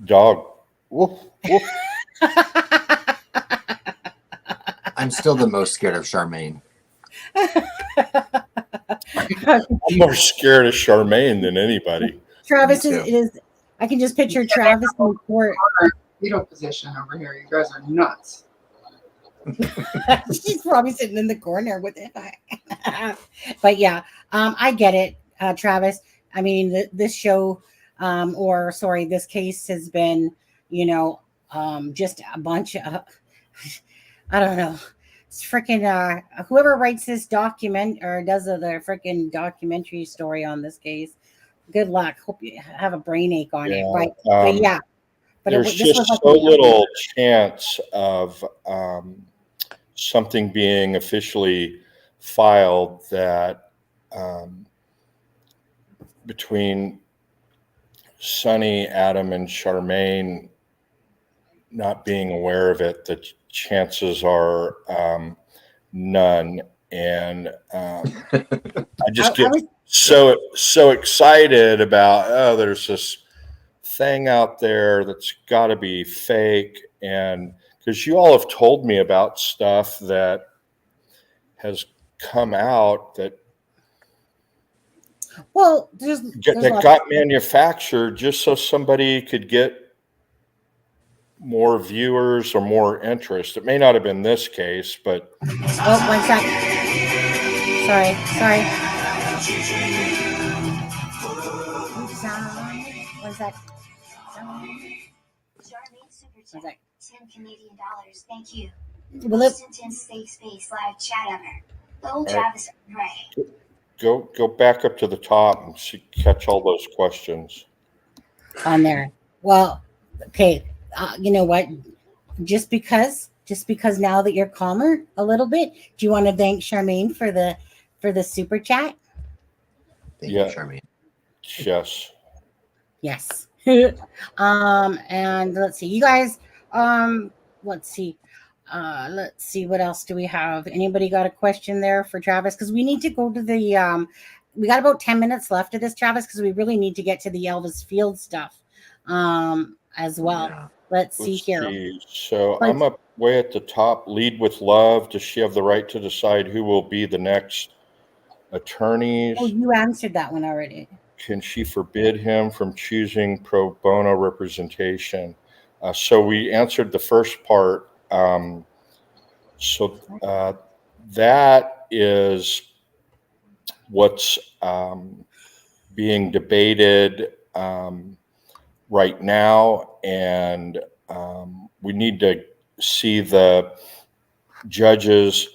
Dog. Woof, woof. I'm still the most scared of Charmaine. I'm more scared of Charmaine than anybody. Travis Me is, too. it is. I can just picture Travis in court. Fetal position over here. You guys are nuts. She's probably sitting in the corner with it. But yeah, I get it, Travis. I mean, this show, or sorry, this case has been, just a bunch of, I don't know. It's freaking whoever writes this document or does the freaking documentary story on this case. Good luck. Hope you have a brain ache on it. Yeah. But yeah, but There's this just was like so little chance of something being officially filed that between Sonny, Adam, and Charmaine not being aware of it, the chances are none. And I just get so excited about, there's this thing out there that's got to be fake. And because you all have told me about stuff that has come out that there's got manufactured just so somebody could get more viewers or more interest. It may not have been this case, but oh, 1 sec. Sorry. 1 sec. Charmaine Super One Chat. sec. 10 Canadian dollars. Thank you. Will it- Most intense safe space live chat ever. Go right. Travis and Ray. go back up to the top and catch all those questions on there. Well, okay. You know what? Just because now that you're calmer a little bit, do you want to thank Charmaine for the super chat? Thank Yeah. you, Charmaine. Yes. Yes. And let's see, you guys. Let's see. Let's see, what else do we have? Anybody got a question there for Travis? Because we need to go to the. We got about 10 minutes left of this, Travis, because we really need to get to the Elvis Field stuff, as well. Yeah. Let's see here. So I'm up way at the top. Lead with love. Does she have the right to decide who will be the next attorneys? Oh, you answered that one already. Can she forbid him from choosing pro bono representation? So we answered the first part. That is what's being debated right now, and we need to see the judge's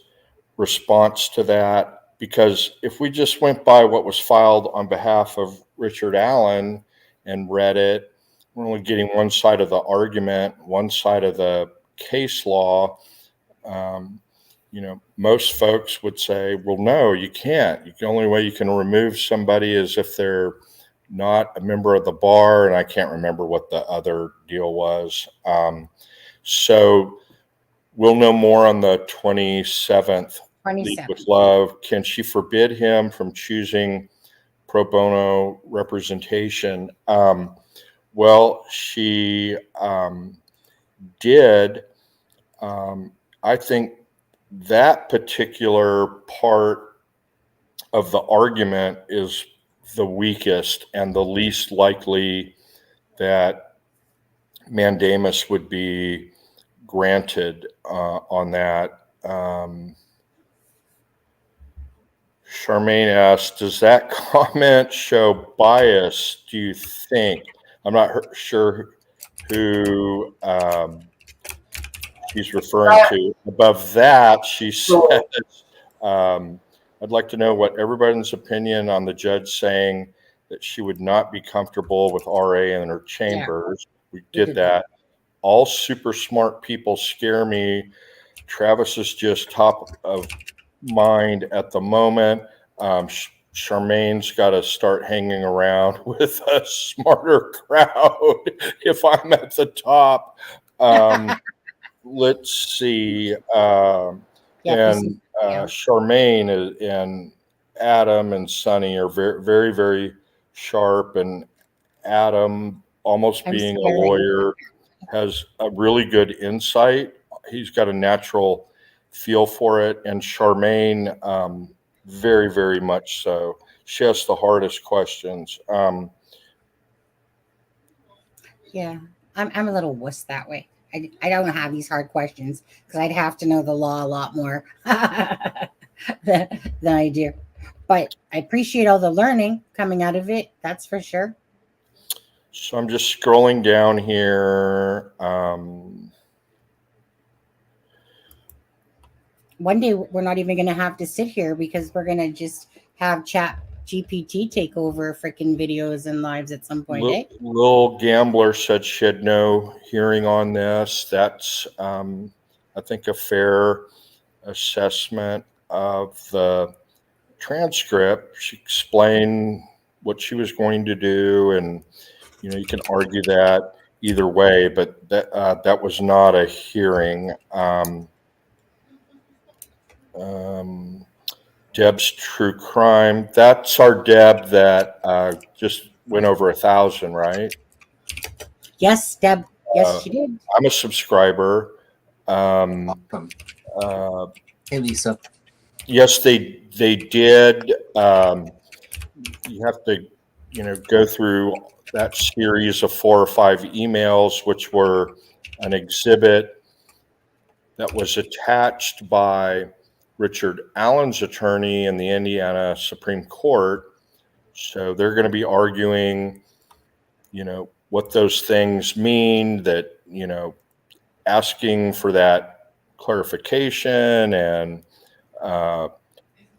response to that, because if we just went by what was filed on behalf of Richard Allen and read it, we're only getting one side of the argument, one side of the case law. Most folks would say, well, no, you can't. The only way you can remove somebody is if they're not a member of the bar, and I can't remember what the other deal was. So we'll know more on the 27th. Lead with love. Can she forbid him from choosing pro bono representation? Well, she did. I think that particular part of the argument is the weakest and the least likely that mandamus would be granted on that. Charmaine asked, does that comment show bias, do you think? I'm not sure who she's referring to. Above that, she says, I'd like to know what everybody's opinion on the judge saying that she would not be comfortable with RA in her chambers. Yeah, we did that. All super smart people scare me. Travis is just top of mind at the moment. Charmaine's got to start hanging around with a smarter crowd if I'm at the top. Let's see. And Charmaine and Adam and Sonny are very, very, very sharp. And Adam, almost I'm being a scared. lawyer, has a really good insight. He's got a natural feel for it. And Charmaine, very, very much so. She asks the hardest questions. Yeah, I'm a little wuss that way. I don't have these hard questions because I'd have to know the law a lot more than I do. But I appreciate all the learning coming out of it. That's for sure. So I'm just scrolling down here. One day we're not even going to have to sit here because we're going to just have Chat GPT take over freaking videos and lives at some point. Lil Gambler said she had no hearing on this. That's, I think, a fair assessment of the transcript. She explained what she was going to do, and you can argue that either way, but that was not a hearing. Deb's True Crime. That's our Deb that just went over 1,000, right? Yes, Deb. Yes, she did. I'm a subscriber. Awesome. Hey, Lisa. Yes, they did. You have to, go through that series of 4 or 5 emails, which were an exhibit that was attached by Richard Allen's attorney in the Indiana Supreme Court. So they're going to be arguing, what those things mean, that, asking for that clarification and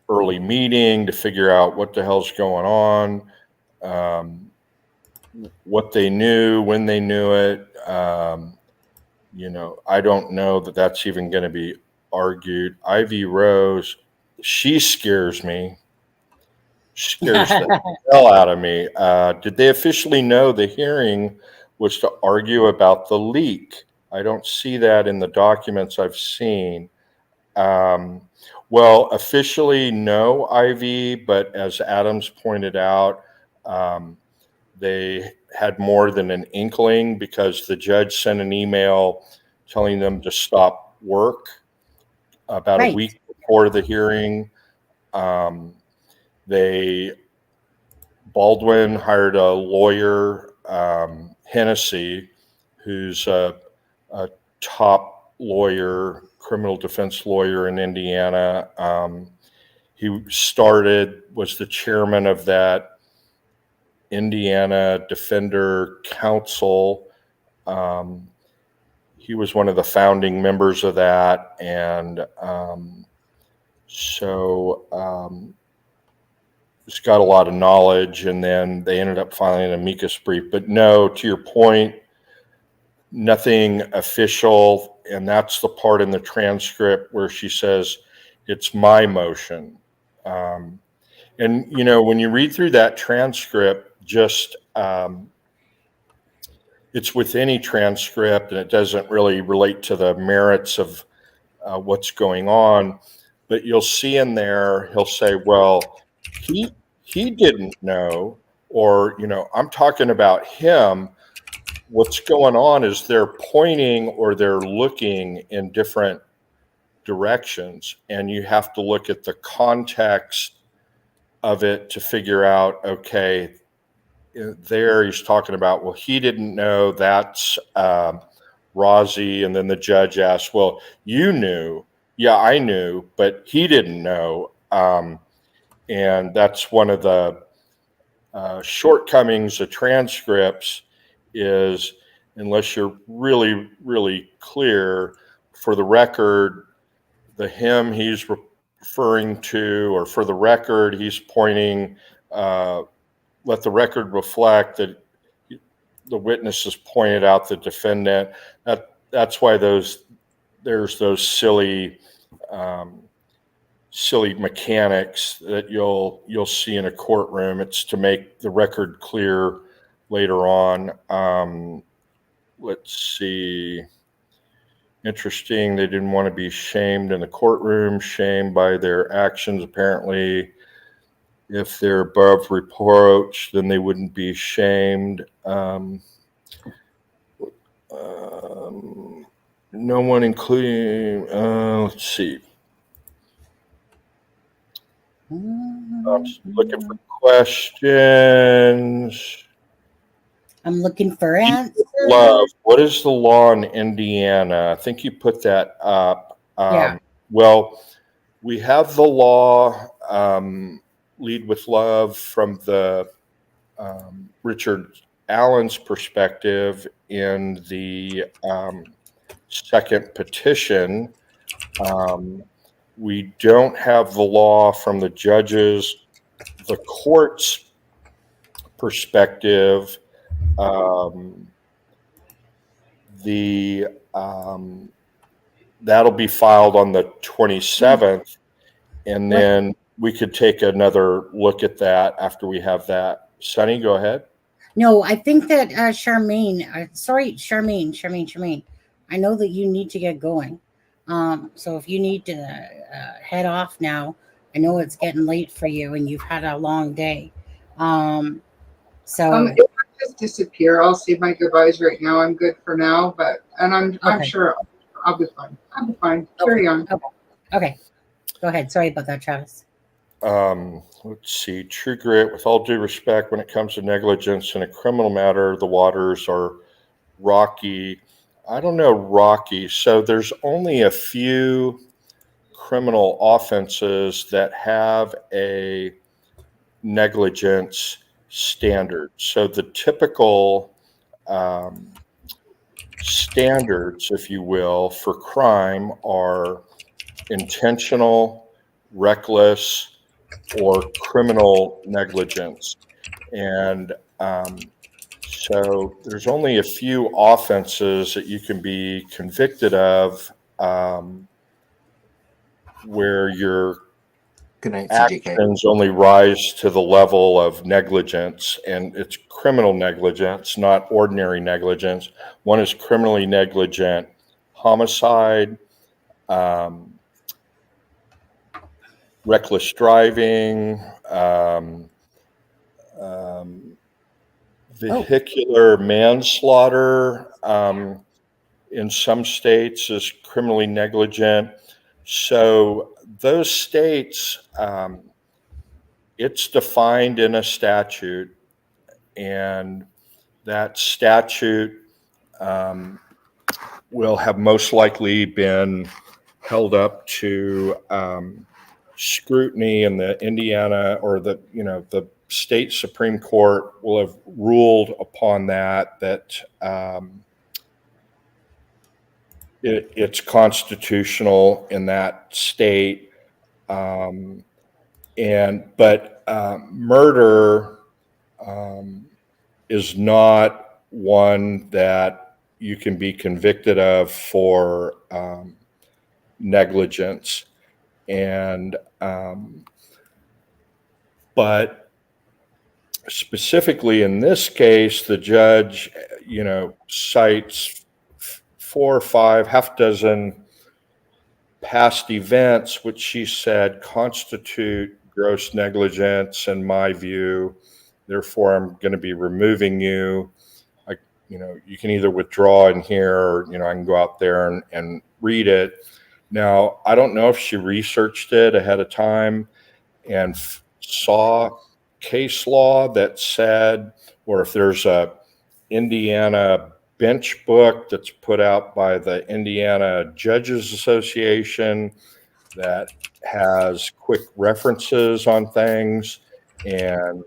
early meeting to figure out what the hell's going on, what they knew, when they knew it. I don't know that that's even going to be argued. Ivy Rose, she scares me. She scares the hell out of me. Did they officially know the hearing was to argue about the leak? I don't see that in the documents I've seen. Well, officially, no, Ivy, but as Adams pointed out, they had more than an inkling because the judge sent an email telling them to stop work about a week before the hearing. Baldwin hired a lawyer, Hennessy, who's a top lawyer, criminal defense lawyer in Indiana. He was the chairman of that Indiana Defender Council. He was one of the founding members of that. And he's got a lot of knowledge. And then they ended up filing an amicus brief. But no, to your point, nothing official. And that's the part in the transcript where she says, it's my motion. And, when you read through that transcript, it's with any transcript, and it doesn't really relate to the merits of what's going on. But you'll see in there, he'll say, well, he didn't know, or, I'm talking about him. What's going on is they're pointing or they're looking in different directions, and you have to look at the context of it to figure out, okay, there he's talking about, well, he didn't know, that's Rozzy. And then the judge asked, well, you knew. Yeah, I knew, but he didn't know. And that's one of the shortcomings of transcripts is, unless you're really, really clear, for the record, the him he's referring to, or for the record, he's pointing, let the record reflect that the witnesses pointed out the defendant. That's why there's those silly silly mechanics that you'll see in a courtroom. It's to make the record clear later on. Let's see. Interesting. They didn't want to be shamed in the courtroom, shamed by their actions. Apparently, if they're above reproach, then they wouldn't be shamed. No one, including, let's see. I'm looking for questions. I'm looking for answers. Love. What is the law in Indiana? I think you put that up. Yeah. Well, we have the law, Lead with Love, from the Richard Allen's perspective in the second petition. We don't have the law from the judges, the court's perspective. That'll be filed on the 27th, and then we could take another look at that after we have that. Sunny, go ahead. No, I think that Charmaine, Charmaine, I know that you need to get going. So if you need to head off now, I know it's getting late for you and you've had a long day. So If I just disappear, I'll say my goodbyes right now. I'm good for now, I'm Okay. sure I'll be fine. I'll be fine. Carry on. Okay. Go ahead. Sorry about that, Travis. Let's see. True Grit. With all due respect, when it comes to negligence in a criminal matter, the waters are rocky. I don't know, rocky. So there's only a few criminal offenses that have a negligence standard. So the typical standards, if you will, for crime are intentional, reckless, or criminal negligence. And so there's only a few offenses that you can be convicted of where your Good night, CJK. actions only rise to the level of negligence, and it's criminal negligence, not ordinary negligence. One is criminally negligent homicide, reckless driving, vehicular manslaughter in some states is criminally negligent. So those states, it's defined in a statute, and that statute will have most likely been held up to scrutiny in the Indiana or the state Supreme Court will have ruled upon that it's constitutional in that state. But murder is not one that you can be convicted of for negligence. And but specifically in this case, the judge, cites 4 or 5, half dozen past events, which she said constitute gross negligence in my view. Therefore, I'm going to be removing you. You can either withdraw in here or, I can go out there and read it. Now, I don't know if she researched it ahead of time and saw case law that said, or if there's a Indiana bench book that's put out by the Indiana Judges Association that has quick references on things. And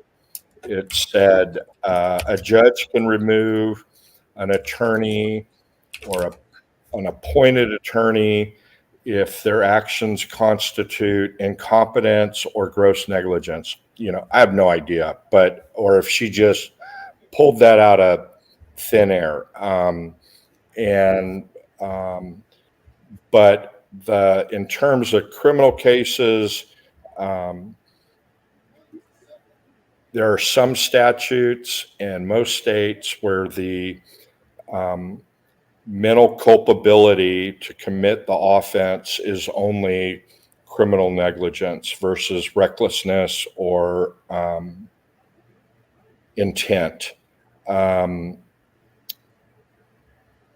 it said a judge can remove an attorney or an appointed attorney if their actions constitute incompetence or gross negligence. I have no idea, or if she just pulled that out of thin air. But in terms of criminal cases, there are some statutes in most states where the mental culpability to commit the offense is only criminal negligence versus recklessness or intent.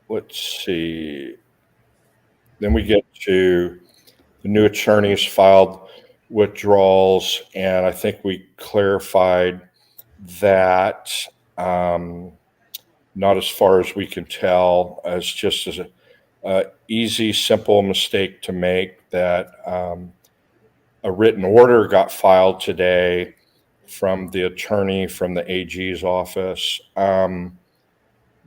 Let's see. Then we get to the new attorneys filed withdrawals, and I think we clarified that, not as far as we can tell, as just as a easy, simple mistake to make, that a written order got filed today from the attorney from the AG's office,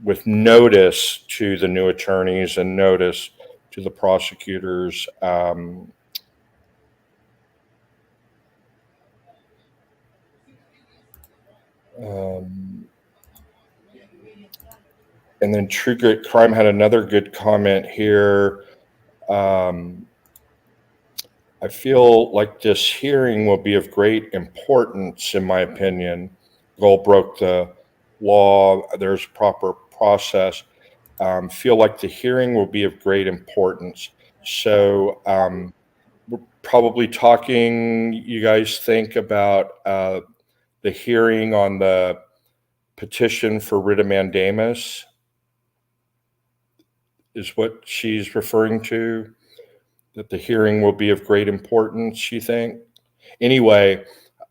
with notice to the new attorneys and notice to the prosecutors. And then True Grit Crime had another good comment here. I feel like this hearing will be of great importance, in my opinion. Goal broke the law. There's proper process. Feel like the hearing will be of great importance. So we're probably talking, you guys think about the hearing on the petition for writ of mandamus is what she's referring to, that the hearing will be of great importance, you think? Anyway,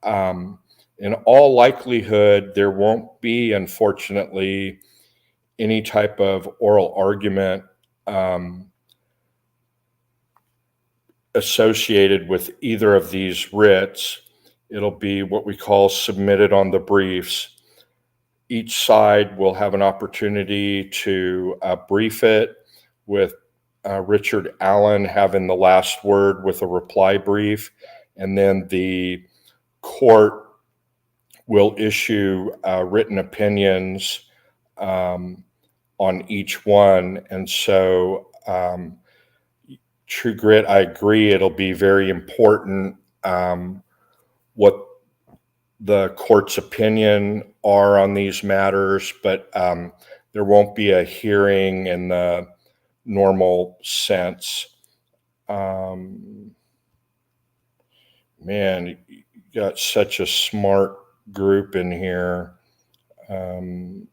in all likelihood, there won't be, unfortunately, any type of oral argument associated with either of these writs. It'll be what we call submitted on the briefs. Each side will have an opportunity to brief it, with Richard Allen having the last word with a reply brief, and then the court will issue written opinions on each one. And so True Grit, I agree, it'll be very important what the court's opinion are on these matters, but there won't be a hearing in the normal sense. Man, you got such a smart group in here. Sorry,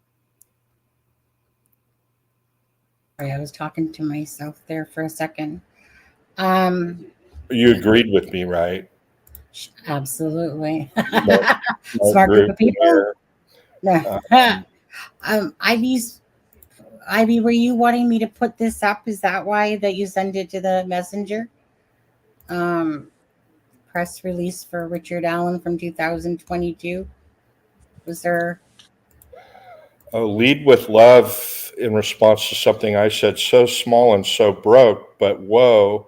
I was talking to myself there for a second. You agreed with me, right? Absolutely. Smart Smart group of people. here. No. Ivy, were you wanting me to put this up? Is that why that you send it to the messenger? Press release for Richard Allen from 2022. Was there? Lead with love in response to something I said, so small and so broke, but whoa,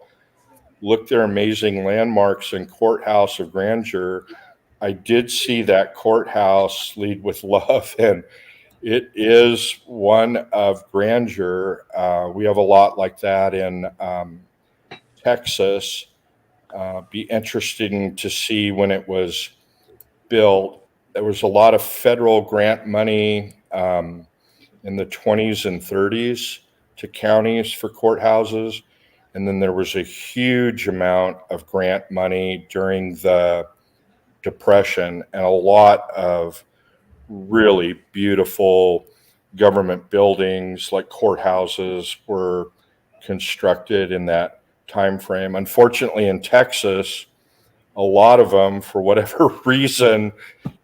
look, their amazing landmarks and courthouse of grandeur. I did see that courthouse, Lead with Love, and it is one of grandeur. We have a lot like that in Texas. Be interesting to see when it was built. There was a lot of federal grant money in the 20s and 30s to counties for courthouses. And then there was a huge amount of grant money during the Depression, and a lot of really beautiful government buildings like courthouses were constructed in that time frame. Unfortunately, in Texas, a lot of them, for whatever reason,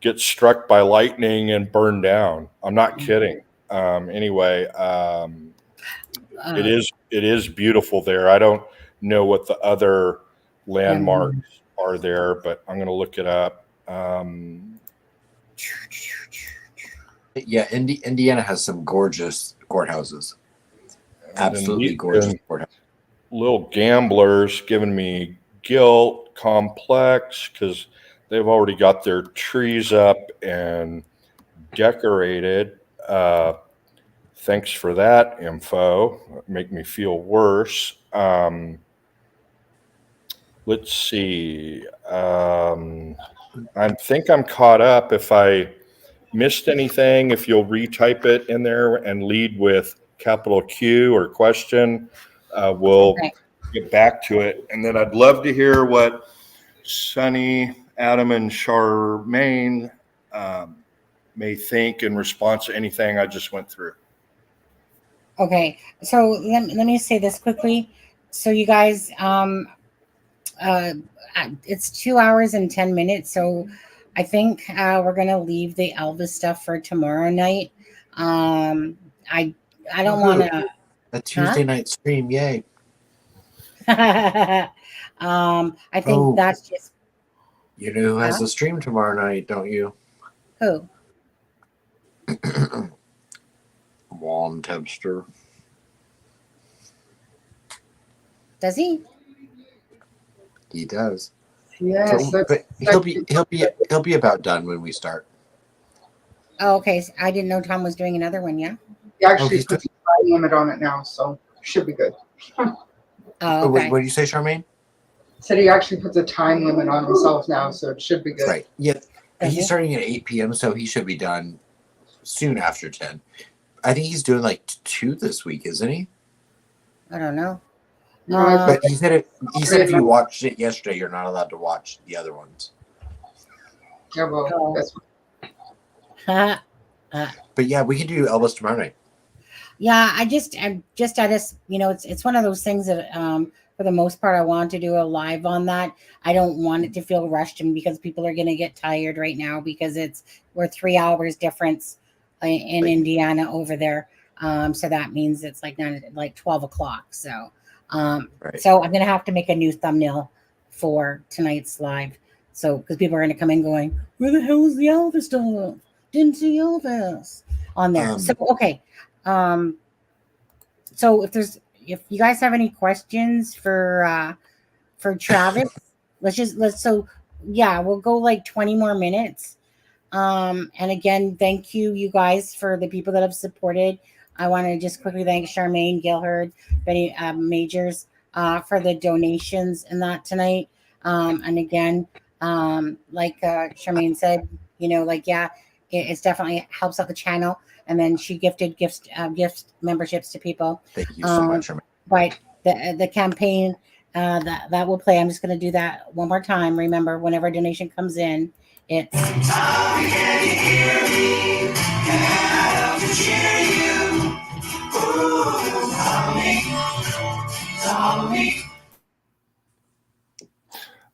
get struck by lightning and burned down. I'm not kidding. Anyway, it is beautiful there. I don't know what the other landmarks are there, but I'm going to look it up. Yeah, Indiana has some gorgeous courthouses. Absolutely gorgeous courthouses. Little gamblers giving me guilt complex because they've already got their trees up and decorated. Thanks for that info. Make me feel worse. let's see. I think I'm caught up. If I missed anything, if you'll retype it in there and lead with capital Q or question, we'll Okay. get back to it. And then I'd love to hear what Sunny, Adam, and Charmaine may think in response to anything I just went through. Okay. So let me say this quickly. So you guys, it's 2 hours and 10 minutes. So I think we're gonna leave the Elvis stuff for tomorrow night. I don't want to. A Tuesday night stream, yay! I think that's just You know who has a stream tomorrow night, don't you? who. Juan Tebster. Does he? He does. Yes, So, but he'll be about done when we start. Oh, okay. So I didn't know Tom was doing another one. Yeah. he actually he's puts a time limit on it now, so should be good. Oh, What okay. did you say, Charmaine? Said he actually puts a time limit on himself now, so it should be good. Right. Yeah. Does he? He's starting at 8 p.m., so he should be done soon after 10. I think he's doing like 2 this week, isn't he? I don't know. But he said if you watched it yesterday, you're not allowed to watch the other ones. Yeah, well, Oh. that's But yeah, we can do Elvis tomorrow night. Yeah, I'm just at this, it's one of those things that for the most part I want to do a live on that. I don't want it to feel rushed, and because people are going to get tired right now because we're 3 hours difference in Indiana over there. So that means it's like 12 o'clock. So so I'm going to have to make a new thumbnail for tonight's live. So because people are going to come in going, where the hell is the Elvis stuff? Didn't see Elvis on there. So okay. So if you guys have any questions for Travis, we'll go like 20 more minutes. And again, thank you guys for the people that have supported. I want to just quickly thank Charmaine Gilherd, Betty Majors, for the donations and that tonight. And again, like Charmaine said, it's definitely helps out the channel. And then she gifted gift memberships to people. Thank you so much, Charmaine. But the campaign that will play. I'm just going to do that one more time. Remember, whenever a donation comes in, it's.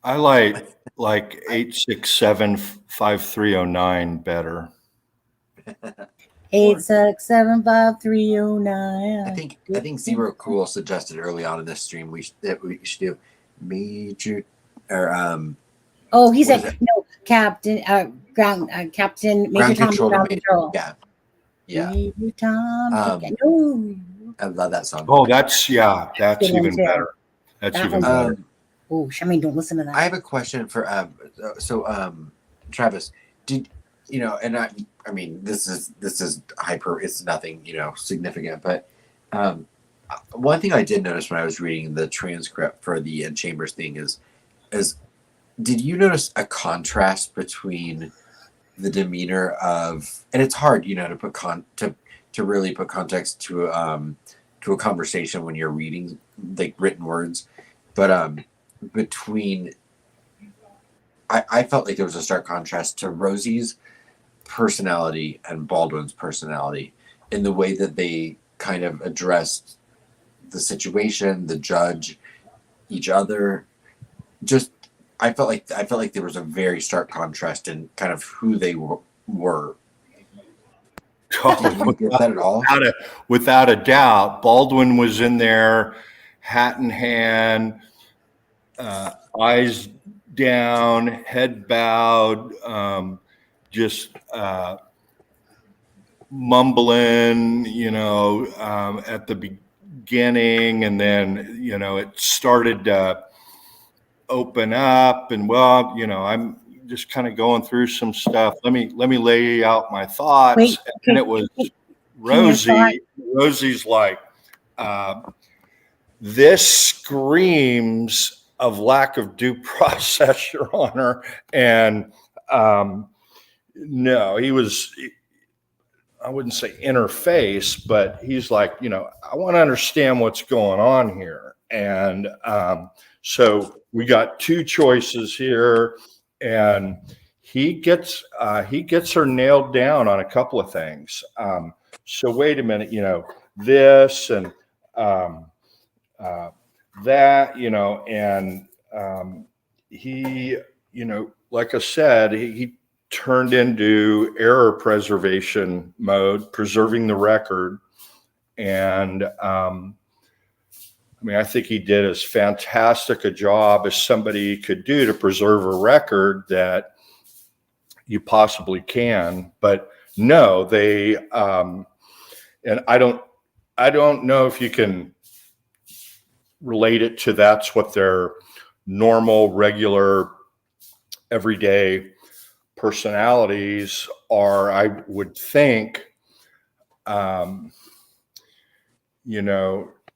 I like 867-5309 better. 867-5309. I think Zero Cool suggested early on in this stream we should do major or Oh, he said no, Captain Captain Major Tom Ground Control. Yeah. Major Tom. No. I love that song. Oh, that's even better. That's That even one's better. Oh, Charmaine, don't listen to that. I have a question for Travis. Did and I mean this is hyper. It's nothing significant, but one thing I did notice when I was reading the transcript for the Chambers thing is did you notice a contrast between the demeanor of, and it's hard to put to really put context to a conversation when you're reading like written words, but between I felt like there was a stark contrast to Rosie's personality and Baldwin's personality in the way that they kind of addressed the situation, the judge, each other. Just I felt like there was a very stark contrast in kind of who they were. Did you get that at all? Without a doubt, Baldwin was in there, hat in hand, eyes down, head bowed, just mumbling, at the beginning, and then it started to open up, and I'm just kind of going through some stuff. Let me lay out my thoughts. Wait, and it was Rosie. Rosie's like, this screams of lack of due process, Your Honor. And no, he was, I wouldn't say interface, but he's like, I want to understand what's going on here. And so we got two choices here, and he gets her nailed down on a couple of things. So wait a minute, this and that, and he, like I said, he turned into error preservation mode, preserving the record. And I think he did as fantastic a job as somebody could do to preserve a record that you possibly can. But no, they, and I don't know if you can relate it to that's what their normal, regular, everyday personalities are. I would think,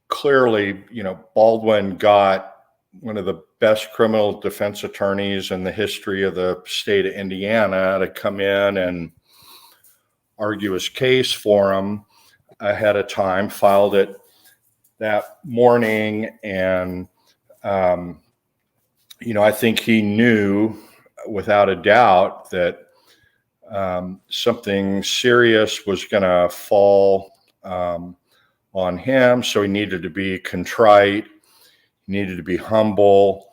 clearly, Baldwin got one of the best criminal defense attorneys in the history of the state of Indiana to come in and argue his case for him ahead of time, filed it that morning. And, I think he knew without a doubt that something serious was going to fall on him. So he needed to be contrite, he needed to be humble.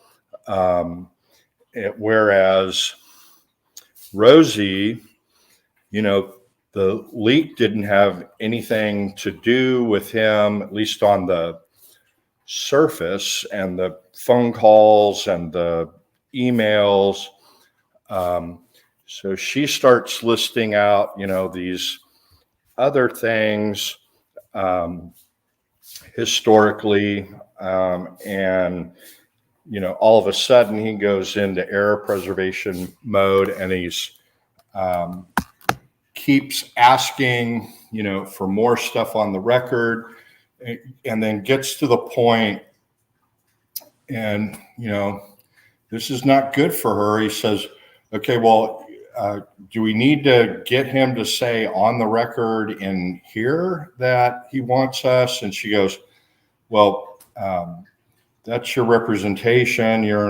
Whereas Rosie, the leak didn't have anything to do with him, at least on the surface, and the phone calls and the emails. So she starts listing out, these other things historically, and all of a sudden he goes into error preservation mode, and he's keeps asking, for more stuff on the record, and then gets to the point, and this is not good for her. He says, okay, well, do we need to get him to say on the record in here that he wants us? And she goes, well, that's your representation. You're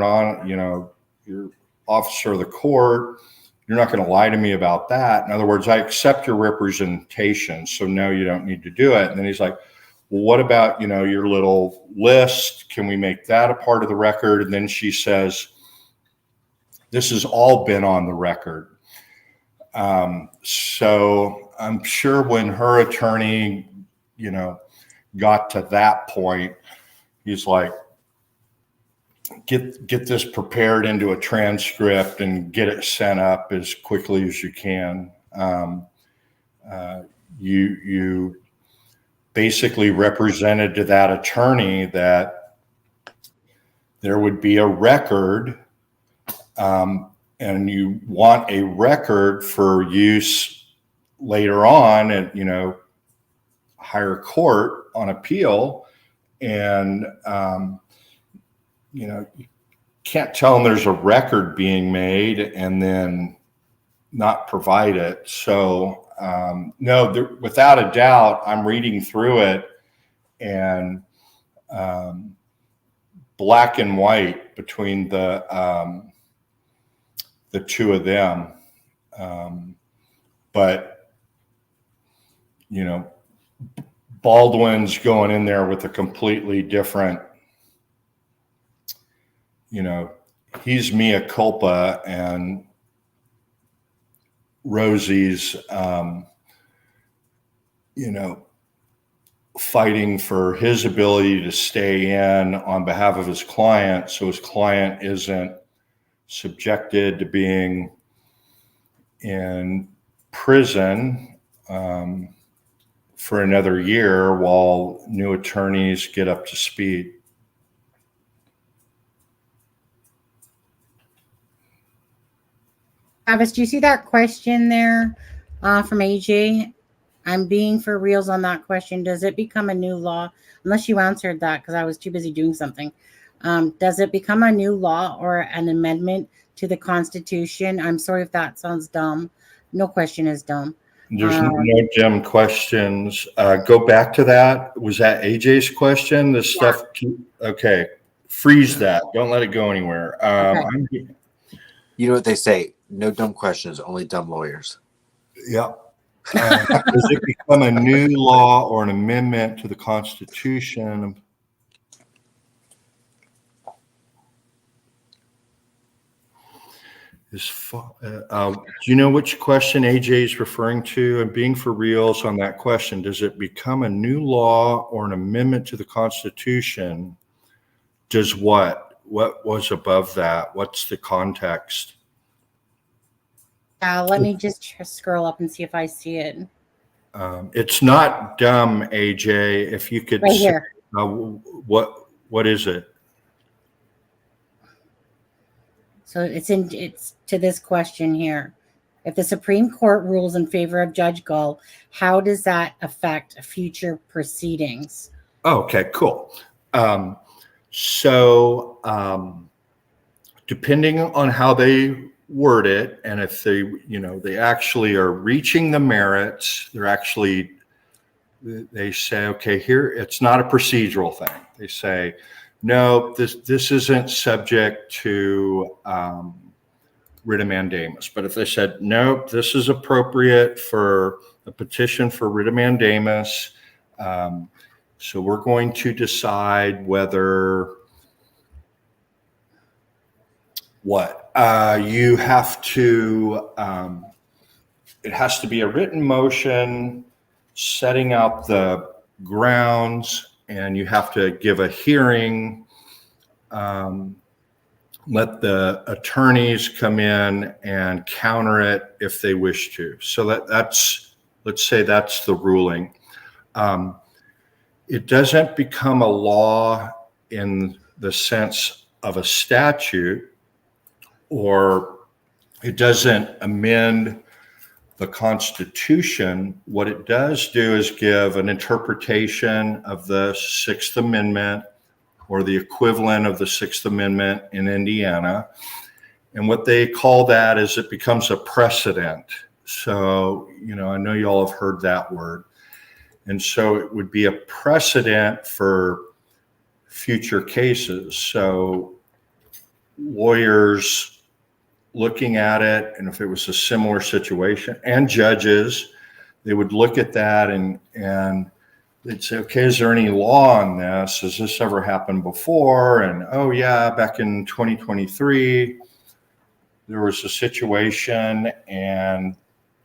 you're officer of the court. You're not going to lie to me about that. In other words, I accept your representation, so no, you don't need to do it. And then he's like, well, what about, your little list? Can we make that a part of the record? And then she says, this has all been on the record. So I'm sure when her attorney, got to that point, he's like, get this prepared into a transcript and get it sent up as quickly as you can. You basically represented to that attorney that there would be a record, and you want a record for use later on at, higher court on appeal. And, you can't tell them there's a record being made and then not provide it. So, no, without a doubt, I'm reading through it, and black and white between the two of them. But, Baldwin's going in there with a completely different, he's mea culpa, and Rosie's, fighting for his ability to stay in on behalf of his client, so his client isn't subjected to being in prison for another year while new attorneys get up to speed. Travis, do you see that question there from AJ? I'm being for reals on that question. Does it become a new law? Unless you answered that, because I was too busy doing something. Does it become a new law or an amendment to the Constitution? I'm sorry if that sounds dumb. No question is dumb. There's no dumb questions. Go back to that. Was that AJ's question? This stuff. Okay. Freeze that. Don't let it go anywhere. Okay. You know what they say? No dumb questions, only dumb lawyers. Yeah. Does it become a new law or an amendment to the Constitution? Do you know which question AJ is referring to? And being for reals on that question, does it become a new law or an amendment to the Constitution? Does what? What was above that? What's the context? Let me just scroll up and see if I see it. It's not dumb, AJ. If you could Right say, here. what is it? So it's to this question here. If the Supreme Court rules in favor of Judge Gull, how does that affect future proceedings? Okay, cool. So depending on how they word it, and if they actually are reaching the merits, they say, okay, here, it's not a procedural thing. They say, no, this isn't subject to writ of mandamus. But if they said, nope, this is appropriate for a petition for writ of mandamus, so we're going to decide whether you have to, it has to be a written motion setting out the grounds, and you have to give a hearing, let the attorneys come in and counter it if they wish to. So let's say that's the ruling. It doesn't become a law in the sense of a statute, or it doesn't amend the Constitution. What it does do is give an interpretation of the Sixth Amendment, or the equivalent of the Sixth Amendment in Indiana. And what they call that is it becomes a precedent. So, I know you all have heard that word. And so it would be a precedent for future cases. So lawyers looking at it, and if it was a similar situation, and judges, they would look at that and they'd say, okay, is there any law on this? Has this ever happened before? And, oh yeah, back in 2023, there was a situation and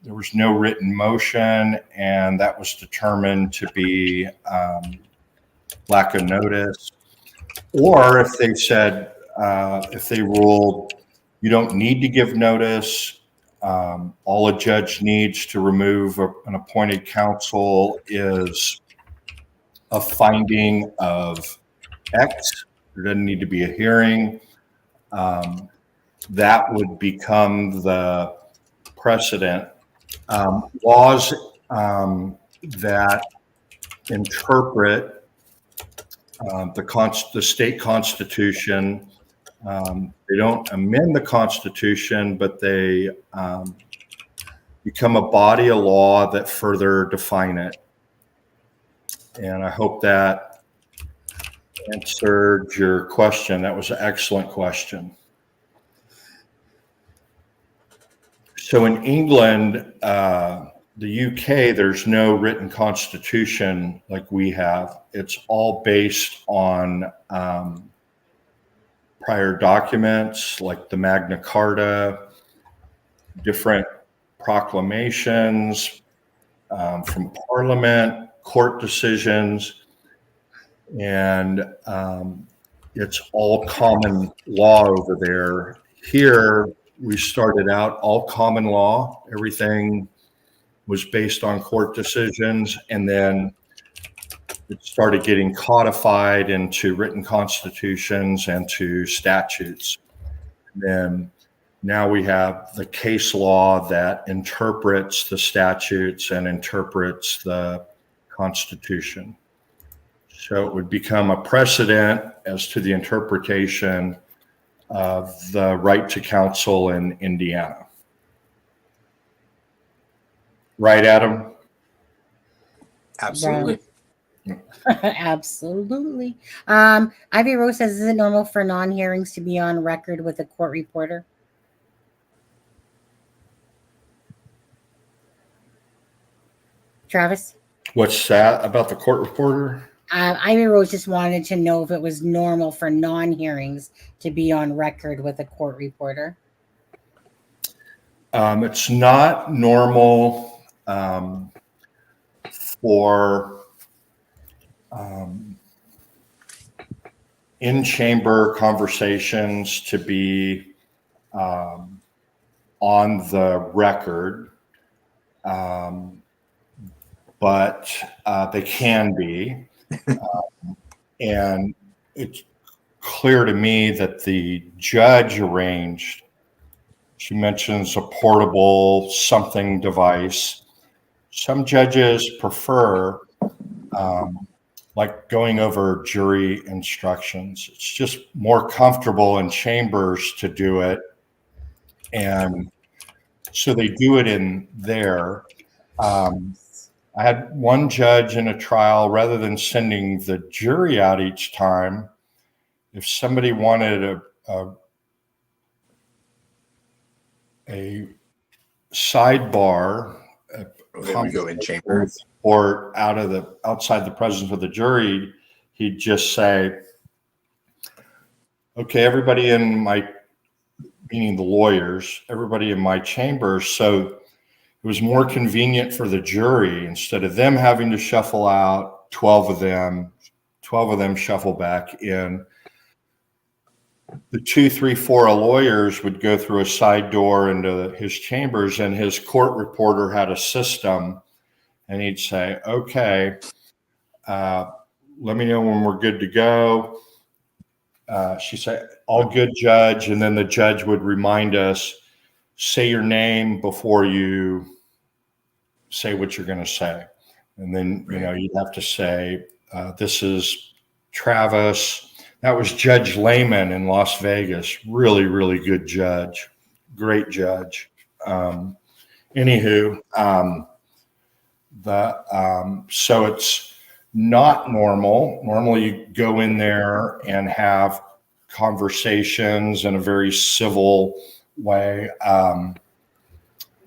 there was no written motion, and that was determined to be lack of notice. Or if they said, if they ruled, you don't need to give notice, all a judge needs to remove an appointed counsel is a finding of X. There doesn't need to be a hearing. That would become the precedent. Laws that interpret the state constitution, they don't amend the Constitution, but they become a body of law that further define it. And I hope that answered your question. That was an excellent question. So in England, the UK, there's no written constitution like we have. It's all based on prior documents like the Magna Carta, different proclamations from Parliament, court decisions, and it's all common law over there. Here, we started out all common law. Everything was based on court decisions, and then it started getting codified into written constitutions and to statutes. And then now we have the case law that interprets the statutes and interprets the Constitution. So it would become a precedent as to the interpretation of the right to counsel in Indiana. Right, Adam? Absolutely. Absolutely. Ivy Rose says, is it normal for non-hearings to be on record with a court reporter? Travis? What's that about the court reporter? Ivy Rose just wanted to know if it was normal for non-hearings to be on record with a court reporter. It's not normal for in-chamber conversations to be on the record, but they can be. And it's clear to me that the judge arranged, she mentions a portable something device. Some judges prefer like going over jury instructions. It's just more comfortable in chambers to do it. And so they do it in there. I had one judge in a trial, rather than sending the jury out each time, if somebody wanted a sidebar, There we go in chamber. or outside the presence of the jury, he'd just say, okay, everybody in my, meaning the lawyers, everybody in my chambers. So it was more convenient for the jury, instead of them having to shuffle out 12 of them shuffle back in. The 2, 3, 4 lawyers would go through a side door into his chambers, and his court reporter had a system, and he'd say, okay, let me know when we're good to go. She said, all good, judge. And then the judge would remind us, say your name before you say what you're going to say. And then, you'd have to say, this is Travis. That was Judge Lehman in Las Vegas. Really, really good judge. Great judge. Anywho, so it's not normal. Normally you go in there and have conversations in a very civil way.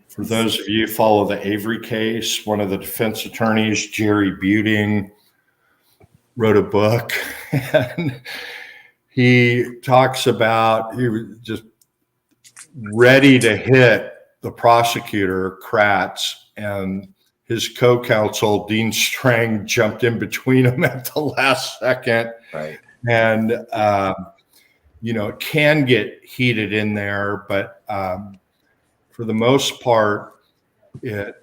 For those of you who follow the Avery case, one of the defense attorneys, Jerry Buting, wrote a book, and he talks about, he was just ready to hit the prosecutor, Kratz, and his co-counsel, Dean Strang, jumped in between them at the last second. Right. And, it can get heated in there, but for the most part, you're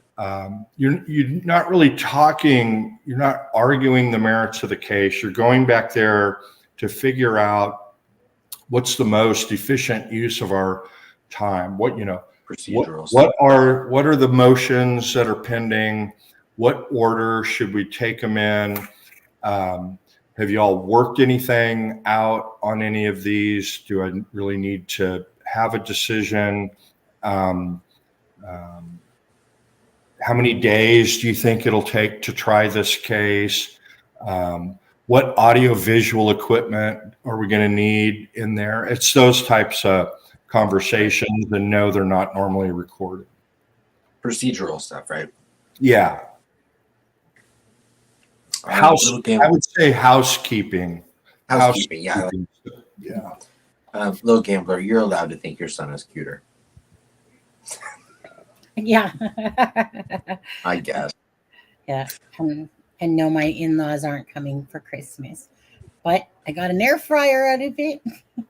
not really talking, you're not arguing the merits of the case. You're going back there to figure out what's the most efficient use of our time. Procedurals. What are the motions that are pending? What order should we take them in? Have you all worked anything out on any of these? Do I really need to have a decision? How many days do you think it'll take to try this case? What audio-visual equipment are we going to need in there? It's those types of conversations, and no, they're not normally recorded. Procedural stuff, right? Yeah. I would say housekeeping. Housekeeping, yeah. Yeah. Little gambler, you're allowed to think your son is cuter, Yeah. I guess. Yeah. And no, my in-laws aren't coming for Christmas, but I got an air fryer out of it.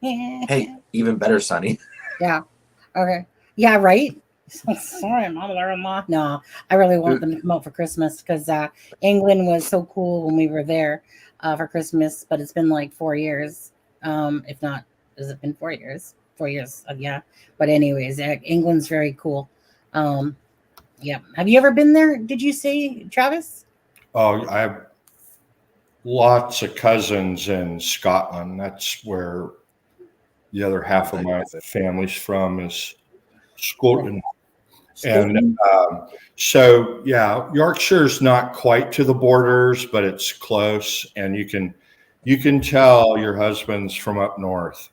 Hey, even better, Sonny. Yeah. Okay. Yeah, right. Sorry, mother-in-law. No, I really want them to come out for Christmas because England was so cool when we were there for Christmas, but it's been like 4 years. If not, has it been 4 years? 4 years. Yeah. But anyways, England's very cool. Yeah. Have you ever been there? Did you say, Travis? Oh, I lots of cousins in Scotland. That's where the other half of my family's from, is Scotland. And so, yeah, Yorkshire's not quite to the borders, but it's close, and you can tell your husband's from up north.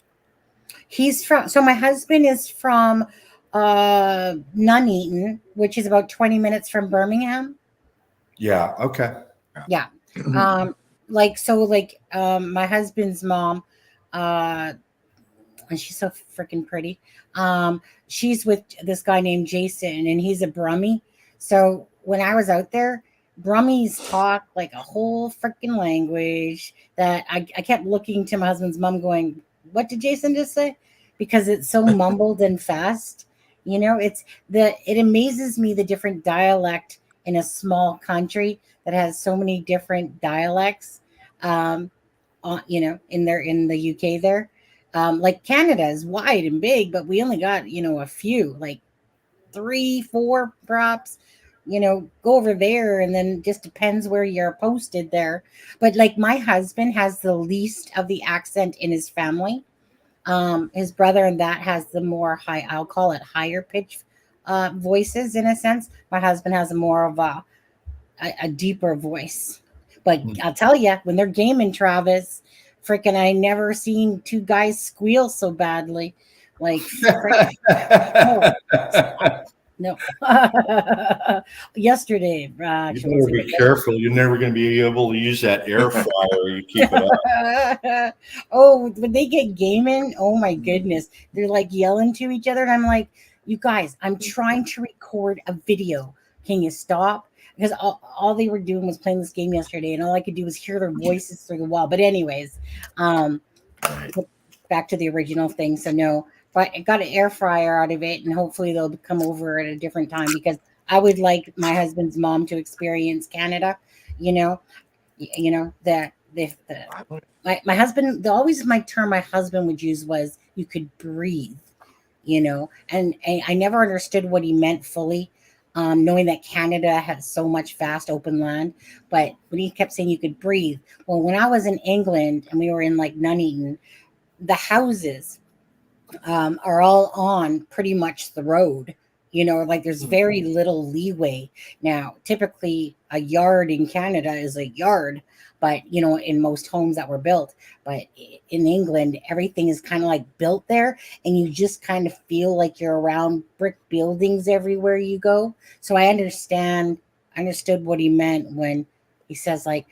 He's from, so my husband is from Nuneaton, which is about 20 minutes from Birmingham. Yeah. Okay. Yeah. My husband's mom, and she's so freaking pretty. She's with this guy named Jason, and he's a Brummie. So when I was out there, Brummies talk like a whole freaking language that I kept looking to my husband's mom going, what did Jason just say? Because it's so mumbled and fast. You know, it amazes me the different dialect in a small country that has so many different dialects. In the UK there. Like Canada is wide and big, but we only got, a few, like 3, 4 perhaps, go over there, and then just depends where you're posted there. But like my husband has the least of the accent in his family. His brother and that has the more high, I'll call it higher pitch voices in a sense. My husband has a more of a deeper voice. But I'll tell you, when they're gaming, Travis, freaking, I never seen 2 guys squeal so badly. Like, no. Yesterday, you better be careful. You're never going to be able to use that air fryer. You keep it up. Oh, when they get gaming, oh my goodness, they're like yelling to each other, and I'm like, you guys, I'm trying to record a video. Can you stop? Because all they were doing was playing this game yesterday, and all I could do was hear their voices through the wall. But anyways, back to the original thing. So no, but I got an air fryer out of it, and hopefully they'll come over at a different time, because I would like my husband's mom to experience Canada. That my husband, always my term my husband would use was, you could breathe, and I never understood what he meant fully. Knowing that Canada has so much vast open land, but when he kept saying you could breathe, well, when I was in England and we were in like Nuneaton, the houses are all on pretty much the road. Like there's very little leeway. Now, typically a yard in Canada is a yard, but in most homes that were built. But in England, everything is kind of like built there, and you just kind of feel like you're around brick buildings everywhere you go. So I understood what he meant when he says like,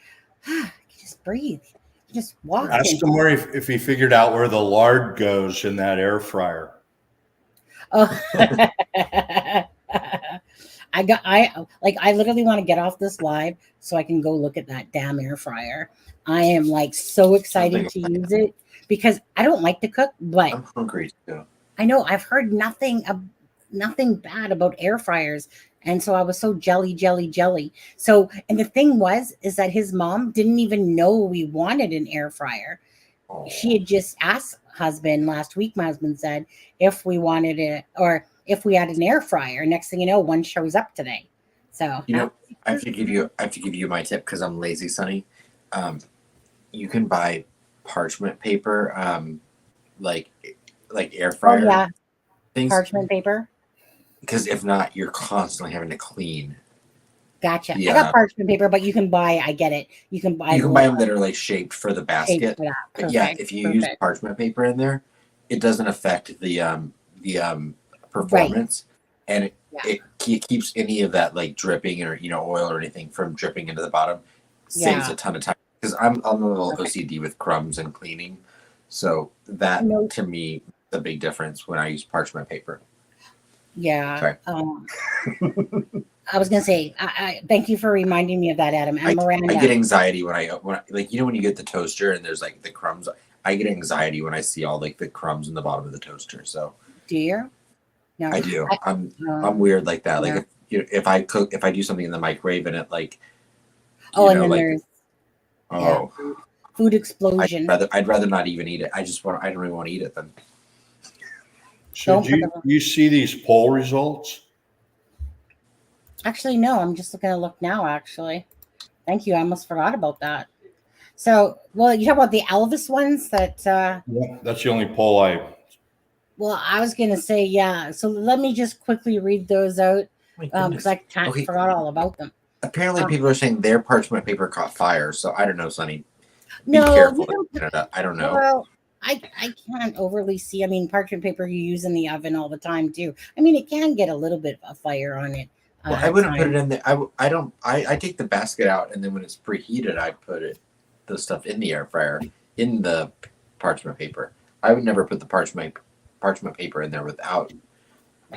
you just breathe. You just walk. Ask him if he figured out where the lard goes in that air fryer. Oh. I literally want to get off this live so I can go look at that damn air fryer. I am like so excited to use it, because I don't like to cook, but I'm hungry too. I know I've heard nothing bad about air fryers. And so I was so jelly. So, and the thing is that his mom didn't even know we wanted an air fryer. She had just asked husband last week. My husband said if we wanted it, or if we had an air fryer. Next thing you know, one shows up today. So I have to give you my tip, because I'm lazy, Sonny. You can buy parchment paper, like air fryer things. Parchment paper. Because if not, you're constantly having to clean. Gotcha. I got parchment paper, but you can buy. I get it. You can buy them that are like shaped for the basket. But yeah, if you use parchment paper in there, it doesn't affect the performance, and it keeps any of that like dripping or oil or anything from dripping into the bottom. Saves a ton of time, because I'm a little OCD with crumbs and cleaning, so that to me the big difference when I use parchment paper. Yeah. Sorry. I was gonna say, I thank you for reminding me of that, Adam. And Miranda, I get anxiety when I when you get the toaster and there's like the crumbs. I get anxiety when I see all like the crumbs in the bottom of the toaster. So do you? No, I do. I'm weird like that. Like if I do something in the microwave and it like there's food explosion. I'd rather not even eat it. I don't really want to eat it then. So you see these poll results? Actually, no. I'm just going to look now, actually. Thank you. I almost forgot about that. So, well, you talk about the Elvis ones that. Yeah, that's the only poll Well, I was gonna say yeah. So let me just quickly read those out My because goodness. I Okay. forgot all about them. Apparently, Um, people are saying their parchment paper caught fire. So I don't know, Sonny. Be no, careful you in don't. Canada. I don't know. Well, I can't overly see. I mean, parchment paper you use in the oven all the time too. I mean, it can get a little bit of fire on it. Well, I At wouldn't put times. it in the. I don't. I take the basket out, and then when it's preheated, I put the stuff in the air fryer in the parchment paper. I would never put the parchment paper in there without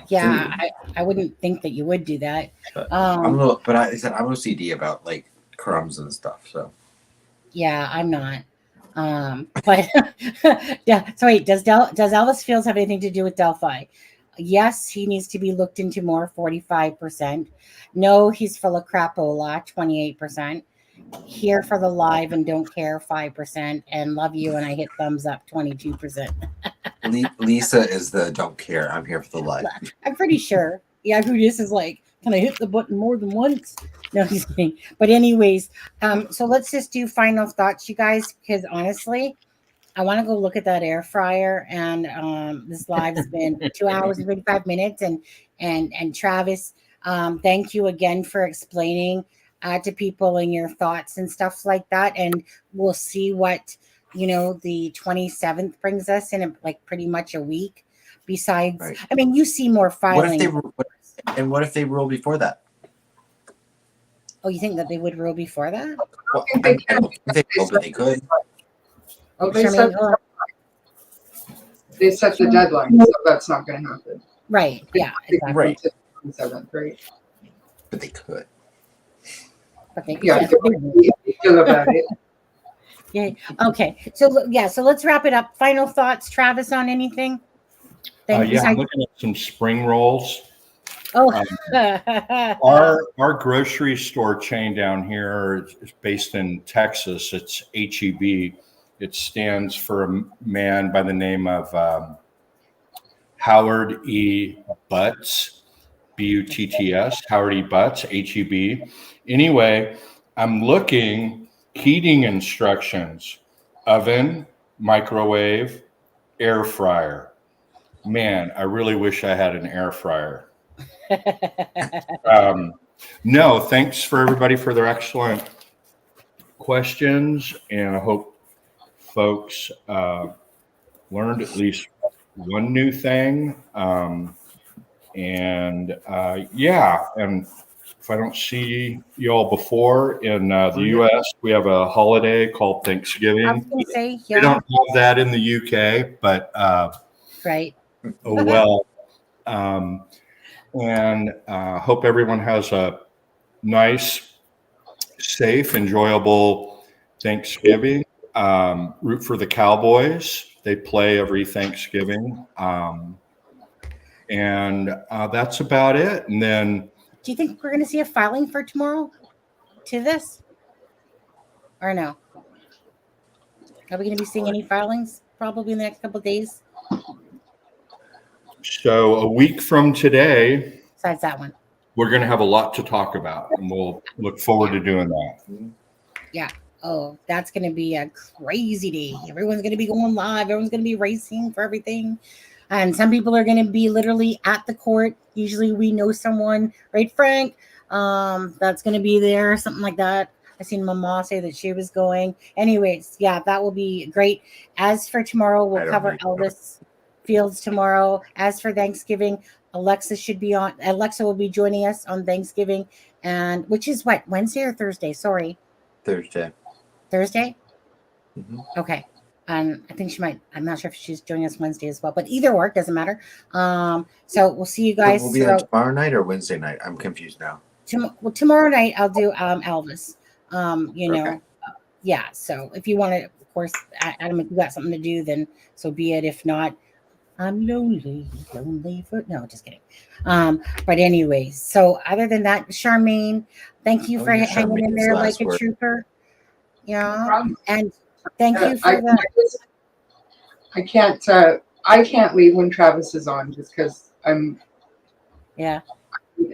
Yeah, food. I wouldn't think that you would do that. But I'm a Um, little. But I said I'm OCD about like crumbs and stuff. So yeah, I'm not. But yeah. So wait, does Elvis Fields have anything to do with Delphi? Yes, he needs to be looked into more. 45%. No, he's full of crapola. 28%. Here for the live and don't care. 5%. And love you and I hit thumbs up. 22%. Lisa is the don't care. I'm here for the life. I'm pretty sure. Yeah, who this is like, can I hit the button more than once? No, he's kidding. But anyways, so let's just do final thoughts, you guys, because honestly, I want to go look at that air fryer. And this live has been 2 hours and 55 minutes. And Travis, thank you again for explaining to people and your thoughts and stuff like that. And we'll see what the 27th brings us in like pretty much a week. Besides, Right. I mean, you see more What if filing. what if they rule before that? Oh, you think that they would rule before that? Well, think they I don't think they will, but they could. Oh, they Charmaine, set the deadline, so that's not going to happen. right. Yeah, exactly. Right. 27th, right? But they could. But they, Yeah, yeah, you feel about it. yeah. Okay. So let's wrap it up. Final thoughts, Travis, on anything? yeah, I'm Besides- looking at some spring rolls. oh, Our grocery store chain down here is based in Texas. It's HEB. It stands for a man by the name of Howard E. Butts, Butts, Howard E. Butts, HEB. Anyway, I'm looking heating instructions: oven, microwave, air fryer. Man, I really wish I had an air fryer. No, thanks for everybody for their excellent questions, and I hope folks learned at least one new thing. Yeah, and if I don't see you all before in the U.S., we have a holiday called I was Thanksgiving. going to say, We yeah, don't have that in the U.K., but right. oh well. And hope everyone has a nice, safe, enjoyable Thanksgiving. Root for the Cowboys. They play every Thanksgiving. And that's about it. And then Do you think we're going to see a filing for tomorrow to this? Or no? Are we going to be seeing any filings probably in the next couple of days so a week from today, besides that one? we're going to have a lot to talk about, and we'll look forward to doing that. Yeah. Oh, that's going to be a crazy day. Everyone's going to be going live. Everyone's going to be racing for everything. And some people are going to be literally at the court. Usually we know someone, right, Frank? That's going to be there, something like that. I seen Mama say that she was going. Anyways, yeah, that will be great. As for tomorrow, I we'll don't cover need- Elvis Fields tomorrow. As for Thanksgiving, Alexa will be joining us on Thanksgiving, and which is what, Wednesday or Thursday? Sorry, Thursday. Thursday. Mhm. Okay. I think she might. I'm not sure if she's joining us Wednesday as well, but either or doesn't matter. So we'll see you guys. We'll be on tomorrow night or Wednesday night. I'm confused now. Tomorrow night I'll do Elvis. Okay. Yeah. So if you want to, of course, Adam, if you got something to do, then so be it. If not, I'm lonely for no, just kidding. But anyways, so other than that, Charmaine, thank you for yeah, hanging in Charmaine's there like last a word. trooper. Yeah, problem. and thank you I for the. I can't leave when Travis is on just because Yeah.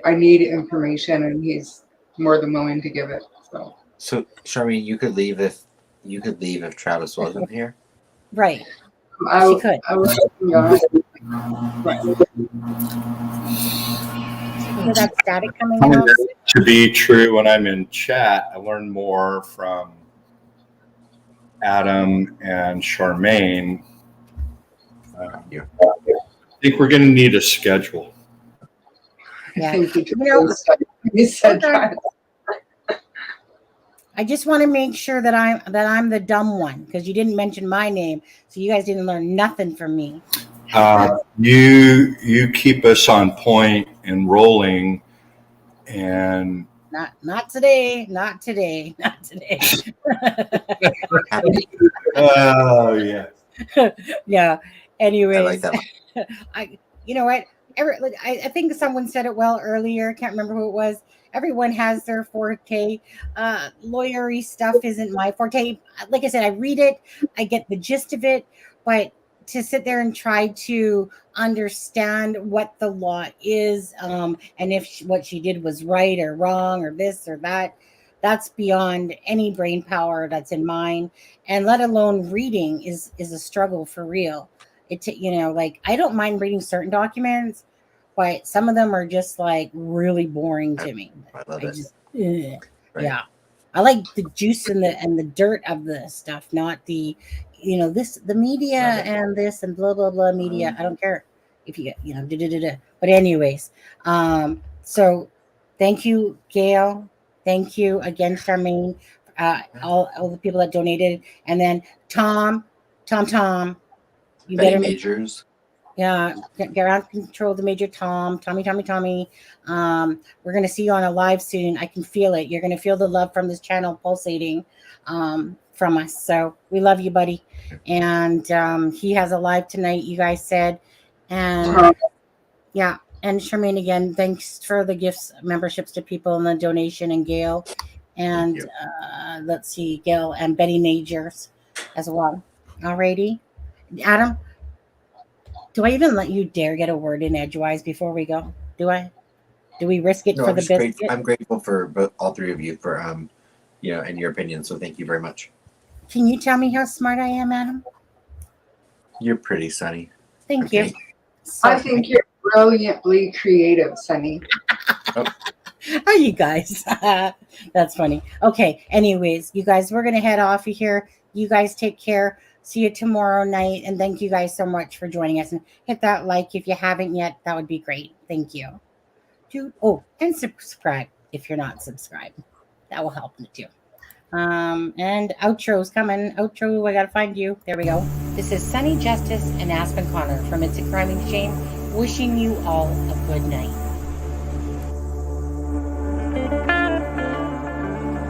I need information and he's more than willing to give it. So So, Charmaine, you could leave if You could leave if Travis wasn't here. Right. I, She could. I was working on it. Right. Hear that static coming in? Elvis? To be true, when I'm in chat, I learn more from Adam and Charmaine. You. I think we're going to need a schedule. Yeah. I think you, You know, you said okay. that. I just want to make sure that I'm the dumb one because you didn't mention my name, so you guys didn't learn nothing from me. You keep us on point and rolling, and Not today, not today, not today. Happy. oh yeah, Yeah. Anyways, I like that one. You know what? I think someone said it well earlier. Can't remember who it was. Everyone has their forte. Lawyery stuff isn't my forte. Like I said, I read it, I get the gist of it, but to sit there and try to understand what the law is, and if what she did was right or wrong or this or that, that's beyond any brain power that's in mine. And let alone reading is a struggle for real. Like I don't mind reading certain documents, but some of them are just like really boring to me. I love I it. just, Right. yeah. I like the juice and the dirt of the stuff, not the, the media Love it. and this and blah blah blah media. I don't care if da. But anyways, so thank you, Gail. Thank you again, Charmaine. All the people that donated, and then Tom. You Betty better Majors. yeah, get around control the Major Tommy. We're gonna see you on a live soon. I can feel it. You're gonna feel the love from this channel pulsating from us. So we love you, buddy. And he has a live tonight, you guys said. And yeah, and Charmaine again, thanks for the gifts, memberships to people and the donation, and Gail. And you. let's see, Gail and Betty Majors as well. Alrighty. Adam, do I even let you dare get a word in edgewise before we go? Do I? Do we risk it No, for I'm the just biscuit? grateful. I'm grateful for all three of you for and your opinion. So thank you very much. Can you tell me how smart I am, Adam? You're pretty, Sunny. Thank Okay. you. So, I think you're brilliantly creative, Sunny. oh, you guys. That's funny. Okay. Anyways, you guys, we're going to head off of here. You guys take care. See you tomorrow night. And thank you guys so much for joining us. And hit that like if you haven't yet. That would be great. Thank you. And subscribe if you're not subscribed. That will help me too. And outro's coming. Outro, I gotta find you. There we go. This is Sunny Justice and Aspen Connor from It's a Crime and Shame, wishing you all a good night.